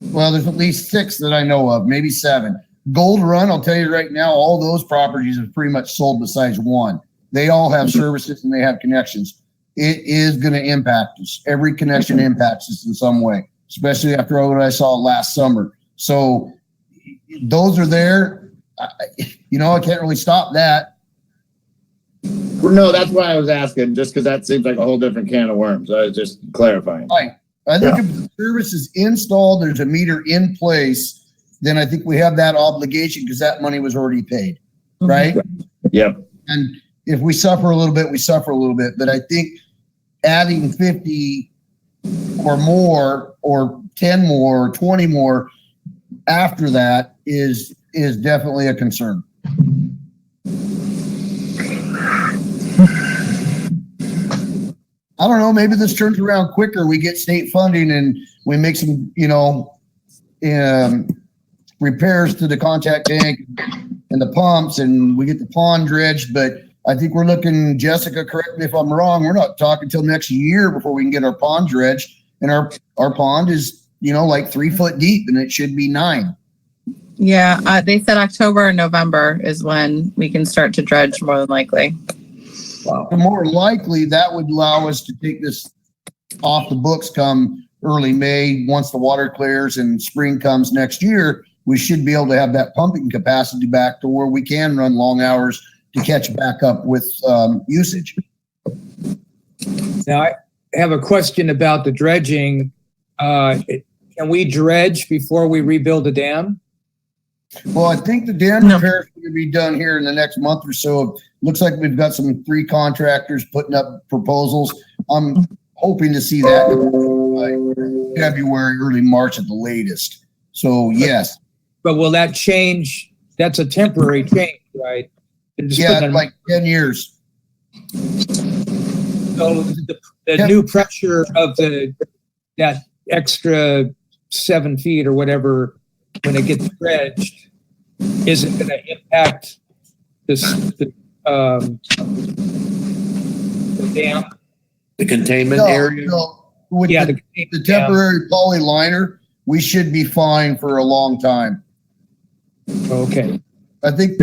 at least 6 that I know of, maybe 7. Gold Run, I'll tell you right now, all those properties have pretty much sold besides one. They all have services and they have connections. It is going to impact us. Every connection impacts us in some way, especially after what I saw last summer. So those are there. I can't really stop that. No, that's why I was asking, just because that seems like a whole different can of worms. I was just clarifying. Right. I think if the service is installed, there's a meter in place, then I think we have that obligation because that money was already paid. Right? Yep. And if we suffer a little bit, we suffer a little bit. But I think adding 50 or more or 10 more or 20 more after that is definitely a concern. I don't know, maybe this turns around quicker. We get state funding and we make some, repairs to the contact tank and the pumps, and we get the pond dredged. But I think we're looking, Jessica, correct me if I'm wrong, we're not talking till next year before we can get our pond dredged. And our pond is, like 3 foot deep, and it should be 9. Yeah, they said October or November is when we can start to dredge, more than likely. Wow. More likely, that would allow us to take this off the books come early May. Once the water clears and spring comes next year, we should be able to have that pumping capacity back to where we can run long hours to catch back up with usage. Now, I have a question about the dredging. Can we dredge before we rebuild the dam? Well, I think the dam repair is going to be done here in the next month or so. Looks like we've got 3 contractors putting up proposals. I'm hoping to see that by February, early March at the latest. So, yes. But will that change? That's a temporary change, right? Yeah, like 10 years. So the new pressure of that extra 7 feet or whatever, when it gets dredged, isn't going to impact the dam? The containment area? No. With the temporary poly liner, we should be fine for a long time. Okay. I think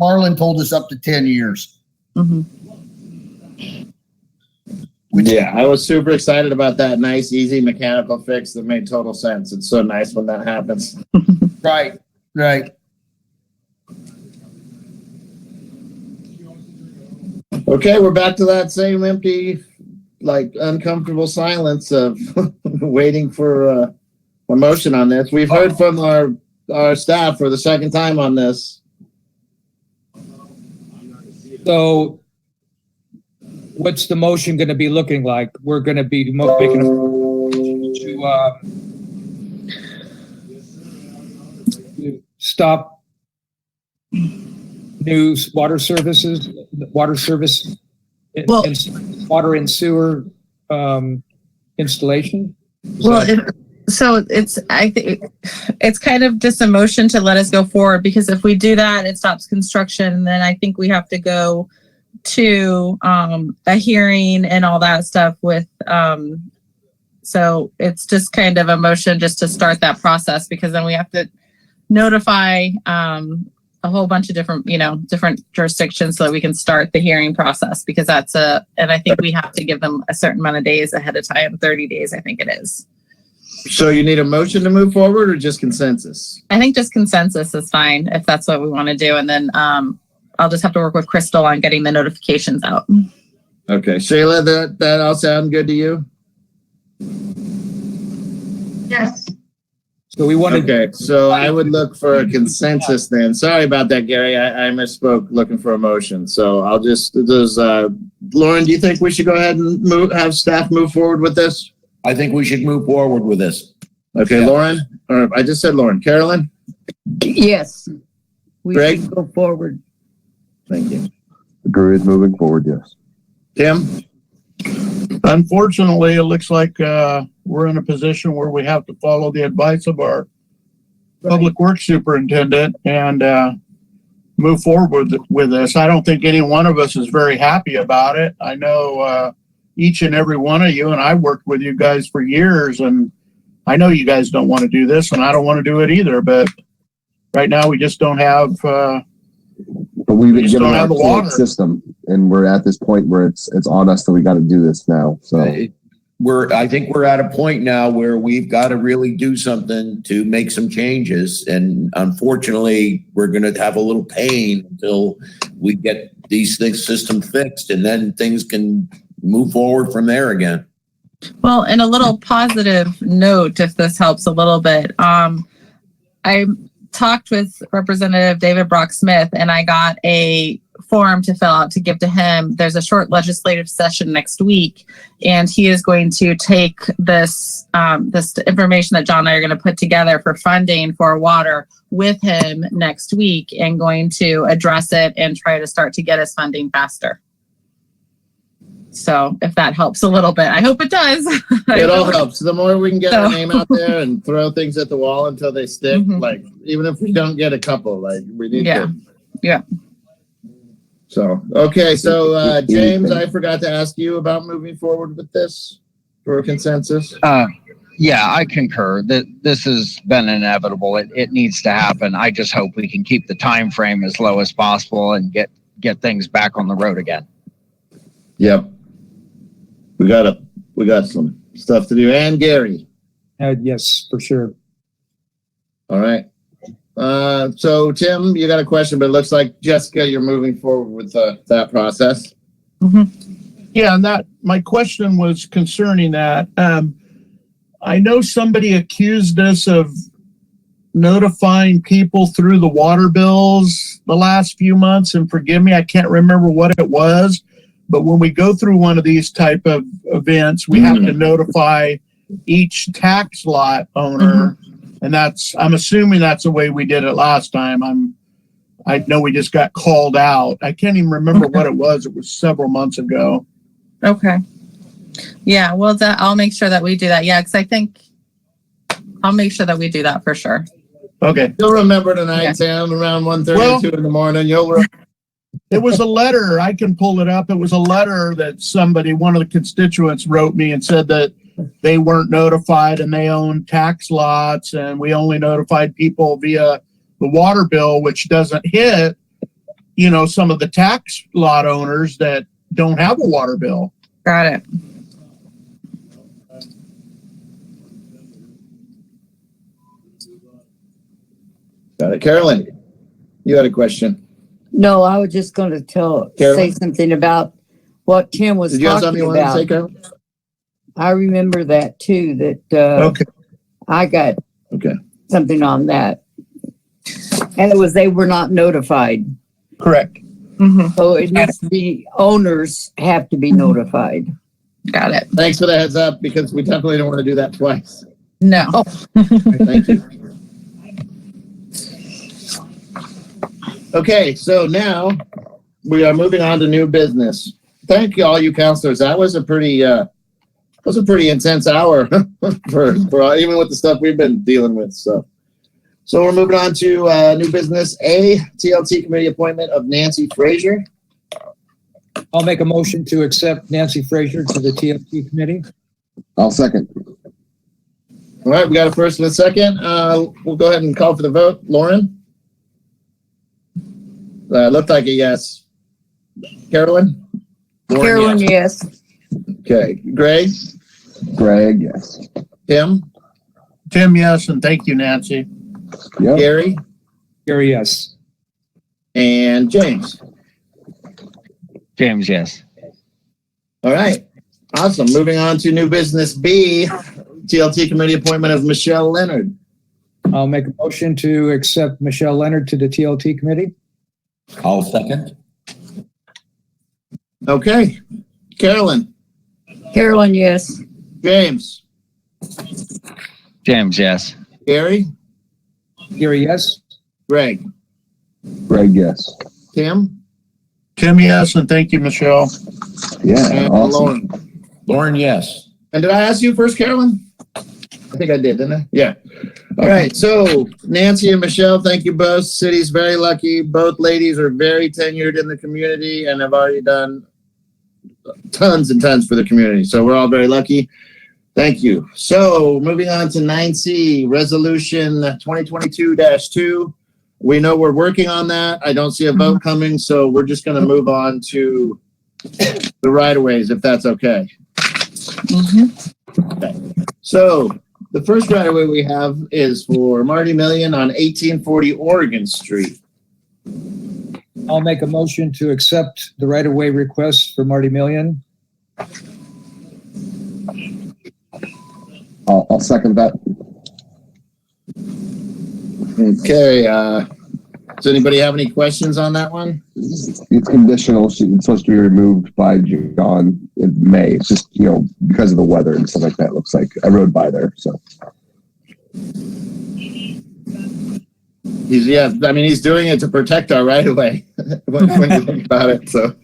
Marlon told us up to 10 years. Mm-hmm. Yeah, I was super excited about that nice, easy mechanical fix that made total sense. It's so nice when that happens. Right. Okay, we're back to that same empty, uncomfortable silence of waiting for a motion on this. We've heard from our our staff for the second time on this. So what's the motion going to be looking like? We're going to be making a motion to stop new water services, water service, Well- water and sewer installation? Well, I think it's kind of just a motion to let us go forward, because if we do that, it stops construction. And then I think we have to go to a hearing and all that stuff with, so it's just kind of a motion just to start that process, because then we have to notify a whole bunch of different jurisdictions so that we can start the hearing process, because and I think we have to give them a certain amount of days ahead of time, 30 days, I think it is. So you need a motion to move forward or just consensus? I think just consensus is fine if that's what we want to do. And then I'll just have to work with Crystal on getting the notifications out. Okay. Shayla, that all sound good to you? Yes. So we wanted. Okay. So I would look for a consensus then. Sorry about that, Gary. I misspoke looking for a motion. So I'll just, Lauren, do you think we should go ahead and have staff move forward with this? I think we should move forward with this. Okay, yeah. Lauren, or I just said Lauren. Carolyn? Yes. We Greg? should go forward. Thank you. Agree with moving forward, yes. Tim? Unfortunately, it looks like we're in a position where we have to follow the advice of our public works superintendent and move forward with this. I don't think any one of us is very happy about it. I know each and every one of you, and I've worked with you guys for years, and I know you guys don't want to do this, and I don't want to do it either, but right now we just don't have but we've been given our water system, and we're at this point where it's on us that we got to do this now. So I think we're at a point now where we've got to really do something to make some changes, and unfortunately we're going to have a little pain until we get these system fixed, and then things can move forward from there again. Well, and a little positive note, if this helps a little bit. I talked with Representative David Brock Smith, and I got a form to fill out to give to him. There's a short legislative session next week, and he is going to take this this information that John and I are going to put together for funding for water with him next week, and going to address it and try to start to get us funding faster. So if that helps a little bit, I hope it does. It all helps. The more we can get our name out there and throw things at the wall until they stick, like even if we don't get a couple, like we need to. Yeah. So, okay. So James, I forgot to ask you about moving forward with this for a consensus. Yeah, I concur that this has been inevitable. It needs to happen. I just hope we can keep the time frame as low as possible and get things back on the road again. Yep. We got some stuff to do. And Gary. Yes, for sure. All right. So Tim, you got a question, but it looks like Jessica, you're moving forward with that process. Yeah, and my question was concerning that. I know somebody accused us of notifying people through the water bills the last few months, and forgive me, I can't remember what it was. But when we go through one of these type of events, we have to notify each tax lot owner. And I'm assuming that's the way we did it last time. I know we just got called out. I can't even remember what it was. It was several months ago. Okay. Yeah, well, I'll make sure that we do that. Yeah, because I think I'll make sure that we do that for sure. Okay. You'll remember tonight, Sam, around 1:32 in the morning. It was a letter. I can pull it up. It was a letter that one of the constituents wrote me and said that they weren't notified and they own tax lots, and we only notified people via the water bill, which doesn't hit, some of the tax lot owners that don't have a water bill. Got it. Got it. Carolyn, you had a question. No, I was just going to say something about what Tim was talking about. Did you have something you wanted to say, Carolyn? I remember that too, that I got something on that. And they were not notified. Correct. So it needs to be, owners have to be notified. Got it. Thanks for the heads up, because we definitely don't want to do that twice. No. Thank you. Okay, so now we are moving on to new business. Thank you, all you counselors. That was a pretty intense hour for even with the stuff we've been dealing with. So we're moving on to new business. A TLT committee appointment of Nancy Frazier. I'll make a motion to accept Nancy Frazier to the TLT committee. I'll second. All right, we got a first and a second. We'll go ahead and call for the vote. Lauren? Looked like a yes. Carolyn? Carolyn, yes. Okay. Greg? Greg, yes. Tim? Tim, yes, and thank you, Nancy. Yep. Gary? Gary, yes. And James? James, yes. All right. Awesome. Moving on to new business B, TLT committee appointment of Michelle Leonard. I'll make a motion to accept Michelle Leonard to the TLT committee. I'll second. Okay. Carolyn? Carolyn, yes. James? James, yes. Gary? Gary, yes. Greg? Greg, yes. Tim? Tim, yes, and thank you, Michelle. Yeah, And awesome. Lauren, yes. And did I ask you first, Carolyn? I think I did, didn't I? Yeah. All right. So Nancy and Michelle, thank you both. City's very lucky. Both ladies are very tenured in the community and have already done tons and tons for the community. So we're all very lucky. Thank you. So moving on to 9C, resolution 2022-2. We know we're working on that. I don't see a vote coming, so we're just going to move on to the right-of-ways, if that's okay. Okay. So the first right-of-way we have is for Marty Million on 1840 Oregon Street. I'll make a motion to accept the right-of-way request for Marty Million. I'll second that. Okay. Does anybody have any questions on that one? It's conditional. It's supposed to be removed by John in May. It's just, because of the weather and stuff like that. It looks like I rode by there. So he's doing it to protect our right of way when you think about it. So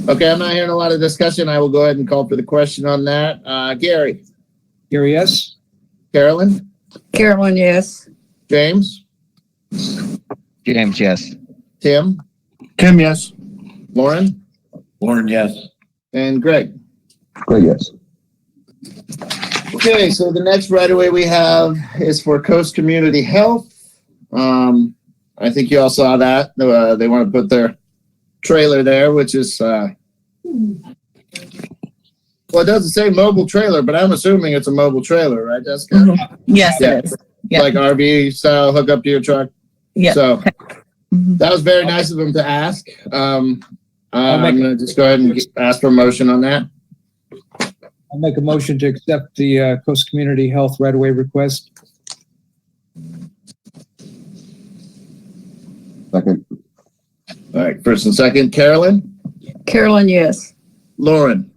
okay, I'm not hearing a lot of discussion. I will go ahead and call for the question on that. Gary. Gary, yes. Carolyn. Carolyn, yes. James. James, yes. Tim. Tim, yes. Lauren. Lauren, yes. And Greg. Greg, yes. Okay, so the next right-of-way we have is for Coast Community Health. I think you all saw that. They want to put their trailer there, which is, well, it doesn't say mobile trailer, but I'm assuming it's a mobile trailer, right, Jessica? Mm-hmm. Yes, Yeah. it is. Yeah. Like RV style, hook up to your truck. Yeah. So that was very nice of them to ask. I'm going to just go ahead and ask for a motion on that. I'll make a motion to accept the Coast Community Health right-of-way request. Second. All right, first and second. Carolyn? Carolyn, yes. Lauren?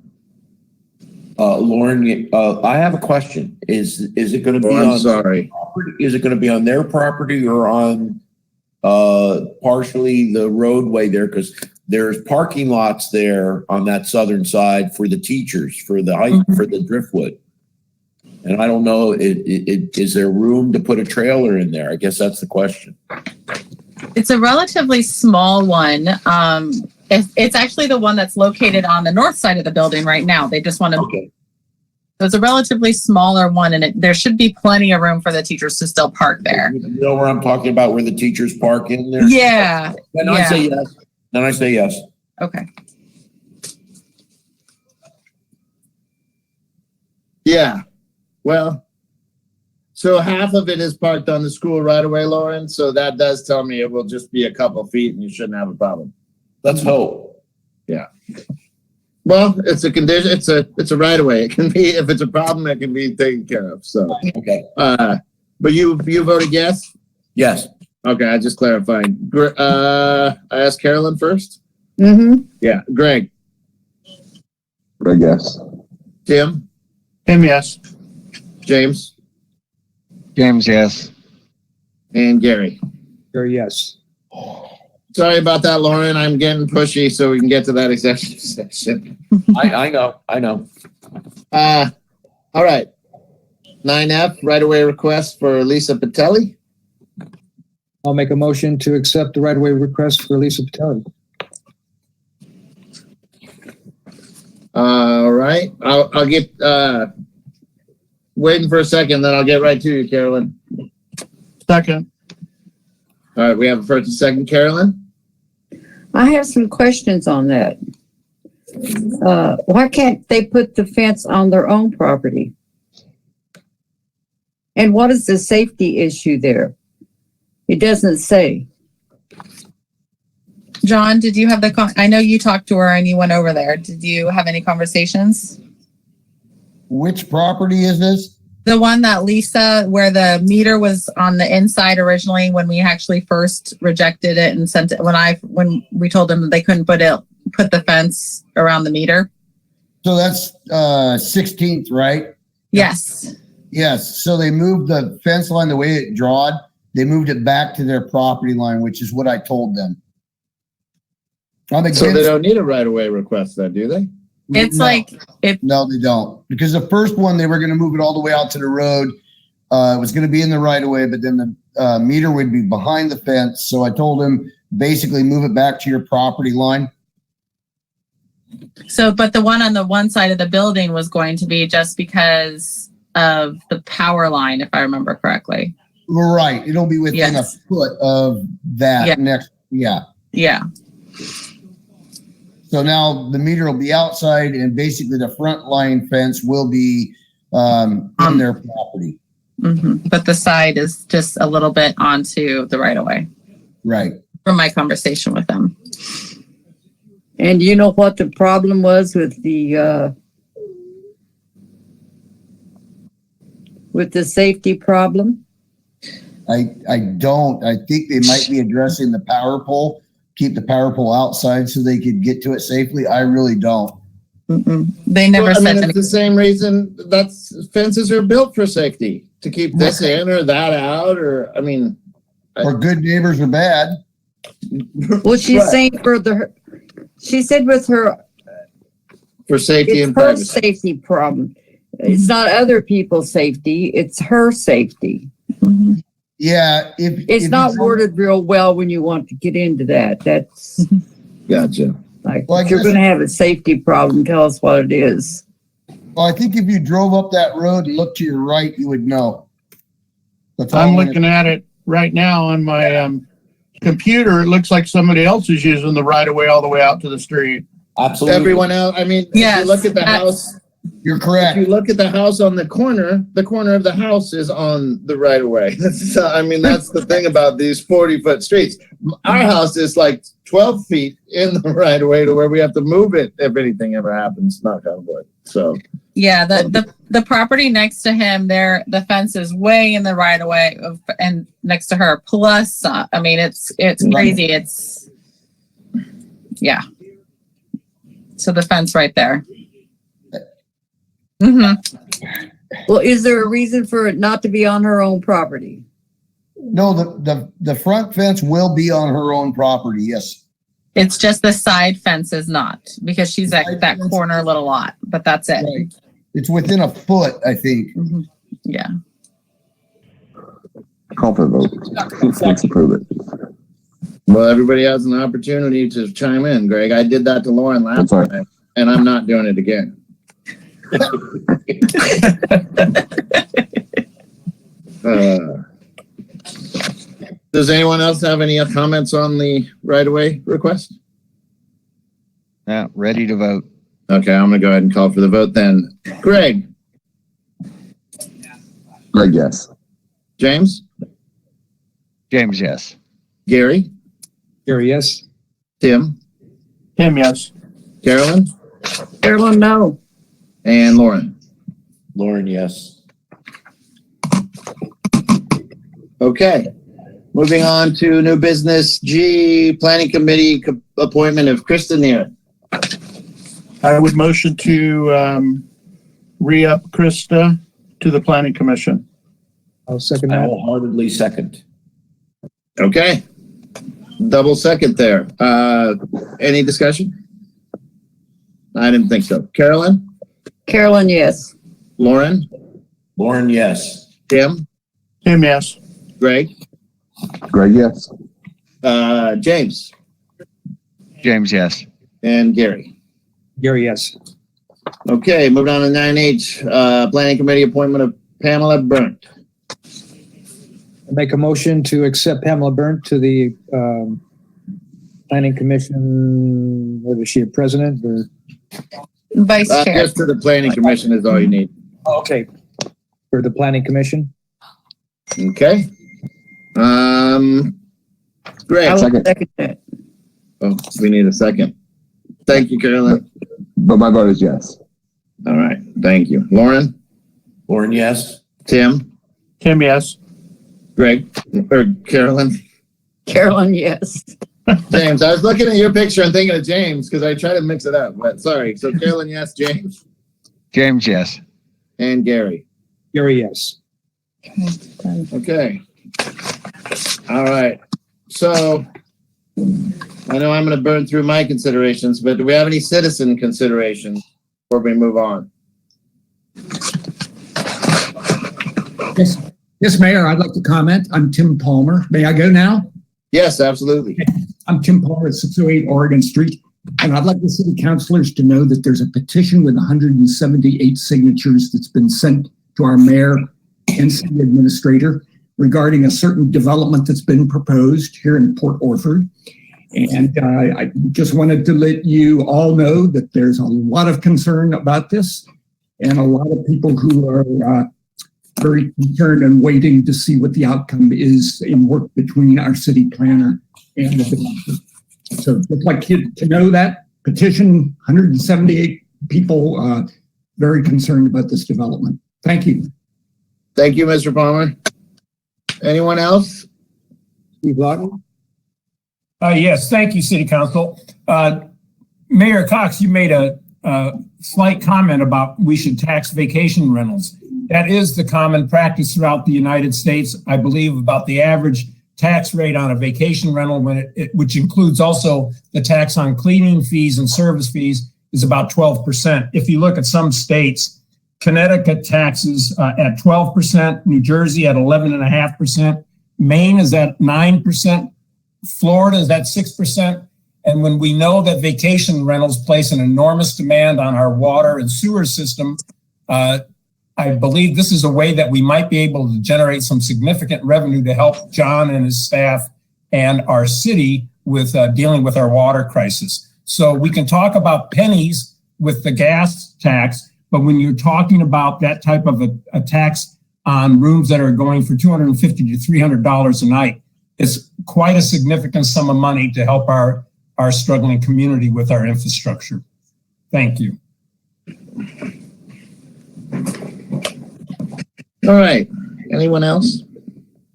Lauren, I have a question. Is it going to be I'm on sorry. property? Is it going to be on their property or on partially the roadway there? Because there's parking lots there on that southern side for the teachers for the for the driftwood. And I don't know, is there room to put a trailer in there? I guess that's the question. It's a relatively small one. It's actually the one that's located on the north side of the building right now. They just want to. Okay. So it's a relatively smaller one, and there should be plenty of room for the teachers to still park there. You know where I'm talking about, where the teachers park in there? Yeah. Then I say yes. Then I say yes. Okay. Yeah. Well, so half of it is parked on the school right away, Lauren. So that does tell me it will just be a couple feet and you shouldn't have a problem. Let's hope. Yeah. Well, it's a condition. It's a right away. It can be, if it's a problem, it can be taken care of. So, okay. But you voted yes? Yes. Okay, I just clarified. I asked Carolyn first? Mm-hmm. Yeah. Greg? Greg, yes. Tim? Tim, yes. James? James, yes. And Gary? Gary, yes. Sorry about that, Lauren. I'm getting pushy so we can get to that executive session. I know. All right. 9F, right-of-way request for Lisa Patelli. I'll make a motion to accept the right-of-way request for Lisa Patelli. All right. I'll get waiting for a second, then I'll get right to you, Carolyn. Second. All right, we have a first and second, Carolyn. I have some questions on that. Why can't they put the fence on their own property? And what is the safety issue there? It doesn't say. John, did you have I know you talked to her and you went over there. Did you have any conversations? Which property is this? The one that Lisa, where the meter was on the inside originally when we actually first rejected it and sent it, when we told them that they couldn't put the fence around the meter. So that's 16th, right? Yes. Yes. So they moved the fence line the way it drawed. They moved it back to their property line, which is what I told them. So they don't need a right-of-way request then, do they? It's no, they don't. Because the first one, they were going to move it all the way out to the road. It was going to be in the right-of-way, but then the meter would be behind the fence. So I told him, basically move it back to your property line. So, but the one on the one side of the building was going to be just because of the power line, if I remember correctly. Right. It'll be within a foot of that next. Yeah. Yeah. So now the meter will be outside and basically the front line fence will be on their property. Mm-hmm. But the side is just a little bit onto the right of way. Right. From my conversation with them. And you know what the problem was with the safety problem? I don't. I think they might be addressing the power pole, keep the power pole outside so they could get to it safely. I really don't. Mm-mm. They never said it's the same reason fences are built for safety, to keep this in or that out, or or good neighbors are bad. Well, she's saying she said with her for safety and her privacy. Safety problem. It's not other people's safety; it's her safety. Mm-hmm. Yeah, it's not worded real well when you want to get into that. That's gotcha. Like, if you're going to have a safety problem, tell us what it is. Well, I think if you drove up that road and looked to your right, you would know. I'm looking at it right now on my computer. It looks like somebody else is using the right of way all the way out to the street. Absolutely. Everyone else. If you look at the house. You're correct. If you look at the house on the corner of the house is on the right of way. That's the thing about these 40-foot streets. Our house is like 12 feet in the right of way to where we have to move it if anything ever happens, knock on wood. So yeah, the property next to him there, the fence is way in the right of way and next to her. Plus, it's crazy. It's so the fence right there. Mm-hmm. Well, is there a reason for it not to be on her own property? No, the front fence will be on her own property. Yes. It's just the side fence is not, because she's at that corner little lot, but that's it. Right. It's within a foot, I think. Mm-hmm. Yeah. Call for a vote. Let's approve it. Well, everybody has an opportunity to chime in, Greg. I did that to Lauren last time, and I'm not doing it again. Does anyone else have any comments on the right-of-way request? Yeah, ready to vote. Okay, I'm going to go ahead and call for the vote then. Greg? Greg, yes. James? James, yes. Gary? Gary, yes. Tim? Tim, yes. Carolyn? Carolyn, no. And Lauren? Lauren, yes. Okay. Moving on to new business G, Planning Committee appointment of Krista Neer. I would motion to re-up Krista to the Planning Commission. I'll second I that. wholeheartedly second. Okay. Double second there. Any discussion? I didn't think so. Carolyn? Carolyn, yes. Lauren? Lauren, yes. Tim? Tim, yes. Greg? Greg, yes. James? James, yes. And Gary? Gary, yes. Okay, moving on to 9H, Planning Committee appointment of Pamela Burnt. I make a motion to accept Pamela Burnt to the Planning Commission. What is she, a president or? Vice Chair. Just to the Planning Commission is all you need. Okay. For the Planning Commission. Okay. Greg. I will Second. second that. Oh, we need a second. Thank you, Carolyn. But my vote is yes. All right, thank you. Lauren? Lauren, yes. Tim? Tim, yes. Greg? Or Carolyn? Carolyn, yes. James, I was looking at your picture and thinking of James because I try to mix it up, but sorry. So Carolyn, yes. James? James, yes. And Gary? Gary, yes. Okay. All right. So I know I'm going to burn through my considerations, but do we have any citizen considerations before we move on? Yes, Mayor, I'd like to comment. I'm Tim Palmer. May I go now? Yes, absolutely. I'm Tim Palmer at 608 Oregon Street, and I'd like the city councilors to know that there's a petition with 178 signatures that's been sent to our mayor and city administrator regarding a certain development that's been proposed here in Port Orford. And I just wanted to let you all know that there's a lot of concern about this and a lot of people who are very concerned and waiting to see what the outcome is in work between our city planner and the developer. So just like you to know that petition, 178 people very concerned about this development. Thank you. Thank you, Mr. Palmer. Anyone else? Steve Lawton? Yes, thank you, City Council. Mayor Cox, you made a slight comment about we should tax vacation rentals. That is the common practice throughout the United States. I believe about the average tax rate on a vacation rental, which includes also the tax on cleaning fees and service fees, is about 12%. If you look at some states, Connecticut taxes at 12%, New Jersey at 11.5%, Maine is at 9%, Florida is at 6%. And when we know that vacation rentals place an enormous demand on our water and sewer system, I believe this is a way that we might be able to generate some significant revenue to help John and his staff and our city with dealing with our water crisis. So we can talk about pennies with the gas tax, but when you're talking about that type of a tax on rooms that are going for $250 to $300 a night, it's quite a significant sum of money to help our struggling community with our infrastructure. Thank you. All right. Anyone else?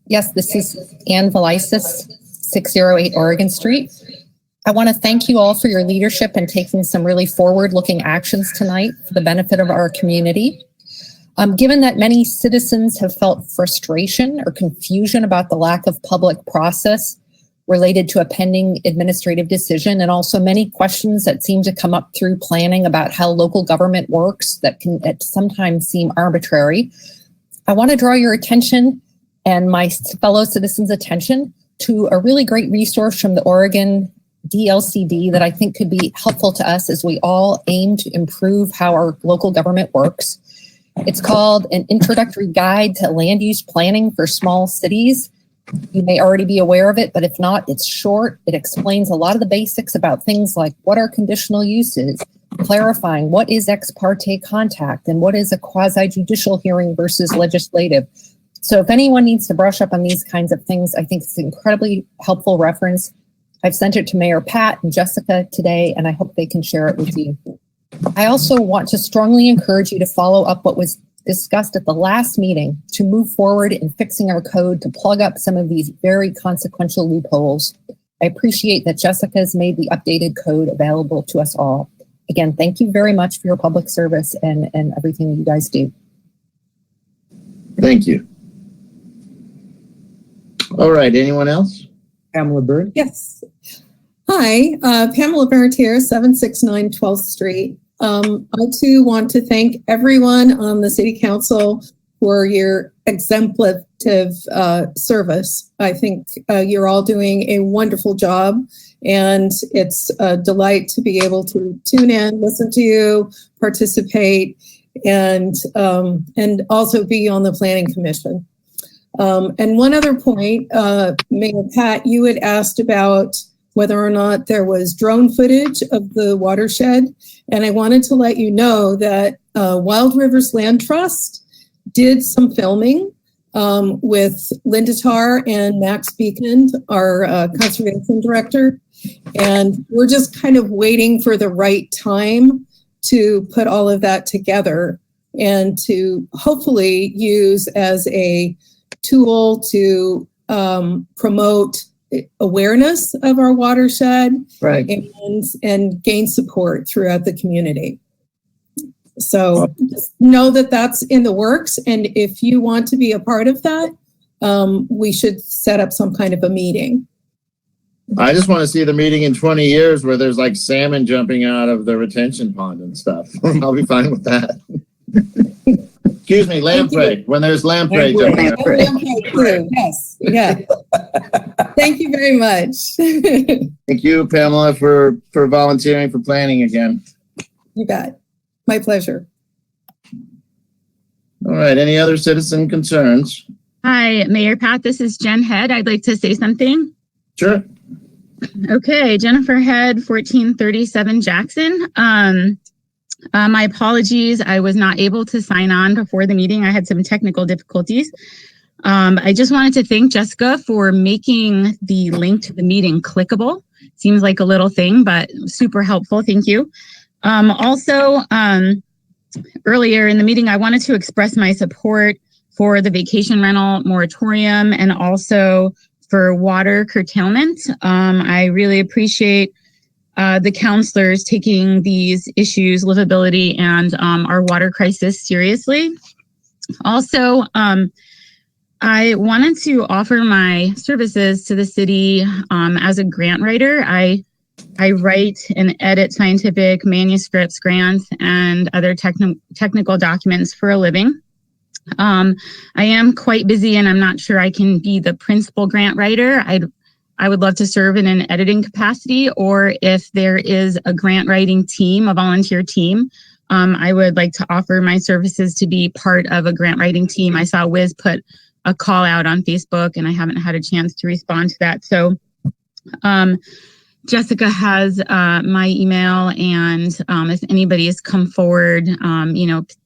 Yes, this is Ann Velisis, 608 Oregon Street. I want to thank you all for your leadership and taking some really forward-looking actions tonight for the benefit of our community. Given that many citizens have felt frustration or confusion about the lack of public process related to a pending administrative decision, and also many questions that seem to come up through planning about how local government works that can sometimes seem arbitrary, I want to draw your attention and my fellow citizens' attention to a really great resource from the Oregon DLCD that I think could be helpful to us as we all aim to improve how our local government works. It's called An Introductory Guide to Land Use Planning for Small Cities. You may already be aware of it, but if not, it's short. It explains a lot of the basics about things like what are conditional uses, clarifying what is ex parte contact and what is a quasi-judicial hearing versus legislative. So if anyone needs to brush up on these kinds of things, I think it's an incredibly helpful reference. I've sent it to Mayor Pat and Jessica today, and I hope they can share it with you. I also want to strongly encourage you to follow up what was discussed at the last meeting to move forward in fixing our code to plug up some of these very consequential loopholes. I appreciate that Jessica's made the updated code available to us all. Again, thank you very much for your public service and everything you guys do. Thank you. All right, anyone else? Pamela Bird. Yes. Hi, Pamela Bird here, 769 12th Street. I too want to thank everyone on the City Council for your exemplative service. I think you're all doing a wonderful job, and it's a delight to be able to tune in, listen to you, participate, and also be on the Planning Commission. And one other point, Mayor Pat, you had asked about whether or not there was drone footage of the watershed. And I wanted to let you know that Wild Rivers Land Trust did some filming with Linda Tarr and Max Beacon, our conservation director. And we're just kind of waiting for the right time to put all of that together and to hopefully use as a tool to promote awareness of our watershed, right, and gain support throughout the community. So just know that that's in the works, and if you want to be a part of that, we should set up some kind of a meeting. I just want to see the meeting in 20 years where there's like salmon jumping out of the retention pond and stuff. I'll be fine with that. Excuse me, lamprey. When there's lamprey jumping out. Lamprey too. Yes. Yeah. Thank you very much. Thank you, Pamela, for volunteering for planning again. You bet. My pleasure. All right. Any other citizen concerns? Hi, Mayor Pat. This is Jen Head. I'd like to say something. Sure. Okay, Jennifer Head, 1437 Jackson. My apologies. I was not able to sign on before the meeting. I had some technical difficulties. I just wanted to thank Jessica for making the link to the meeting clickable. Seems like a little thing, but super helpful. Thank you. Also, earlier in the meeting, I wanted to express my support for the vacation rental moratorium and also for water curtailment. I really appreciate the counselors taking these issues, livability and our water crisis seriously. Also, I wanted to offer my services to the city as a grant writer. I write and edit scientific manuscripts, grants, and other technical documents for a living. I am quite busy and I'm not sure I can be the principal grant writer. I would love to serve in an editing capacity, or if there is a grant writing team, a volunteer team, I would like to offer my services to be part of a grant writing team. I saw Wiz put a call out on Facebook and I haven't had a chance to respond to that. So Jessica has my email, and if anybody has come forward,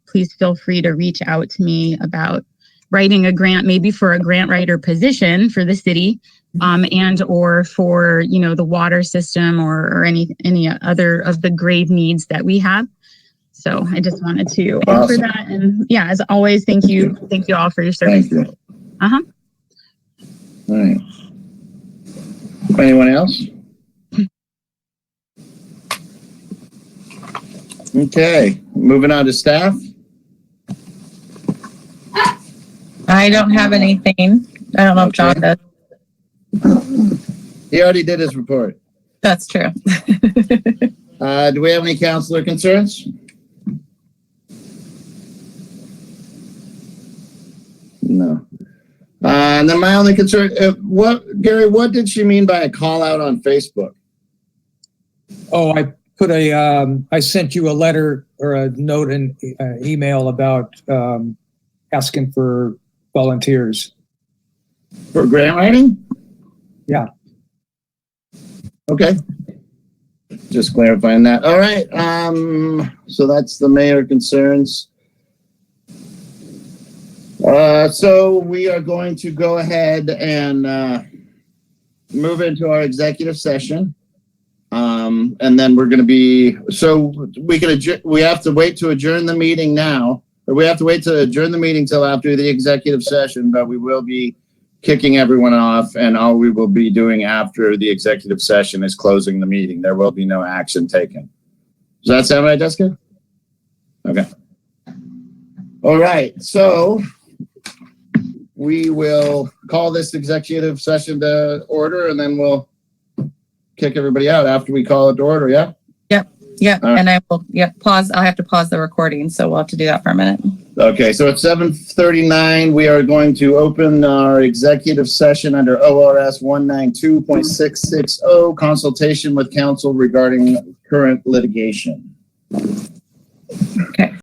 please feel free to reach out to me about writing a grant, maybe for a grant writer position for the city, and or for the water system or any other of the grave needs that we have. So I just wanted to offer that, and yeah, as always, thank you all for your service. Thank you. All right. Anyone else? Okay, moving on to staff. I don't have anything. I don't know if John does. He already did his report. That's true. Do we have any counselor concerns? No. And then my only concern, Gary, what did she mean by a call out on Facebook? Oh, I sent you a letter or a note and email about asking for volunteers. For grant writing? Yeah. Okay. Just clarifying that. All right. So that's the mayor concerns. So we are going to go ahead and move into our executive session. And then we're going to be, so we have to wait to adjourn the meeting now, we have to wait to adjourn the meeting till after the executive session, but we will be kicking everyone off, and all we will be doing after the executive session is closing the meeting. There will be no action taken. Does that sound right, Jessica? Okay. All right, so we will call this executive session to order, and then we'll kick everybody out after we call it to order, yeah? Yep. All right. And I will, pause. I'll have to pause the recording. So we'll have to do that for a minute. Okay, so at 7:39, we are going to open our executive session under ORS 192.660, consultation with counsel regarding current litigation. Okay.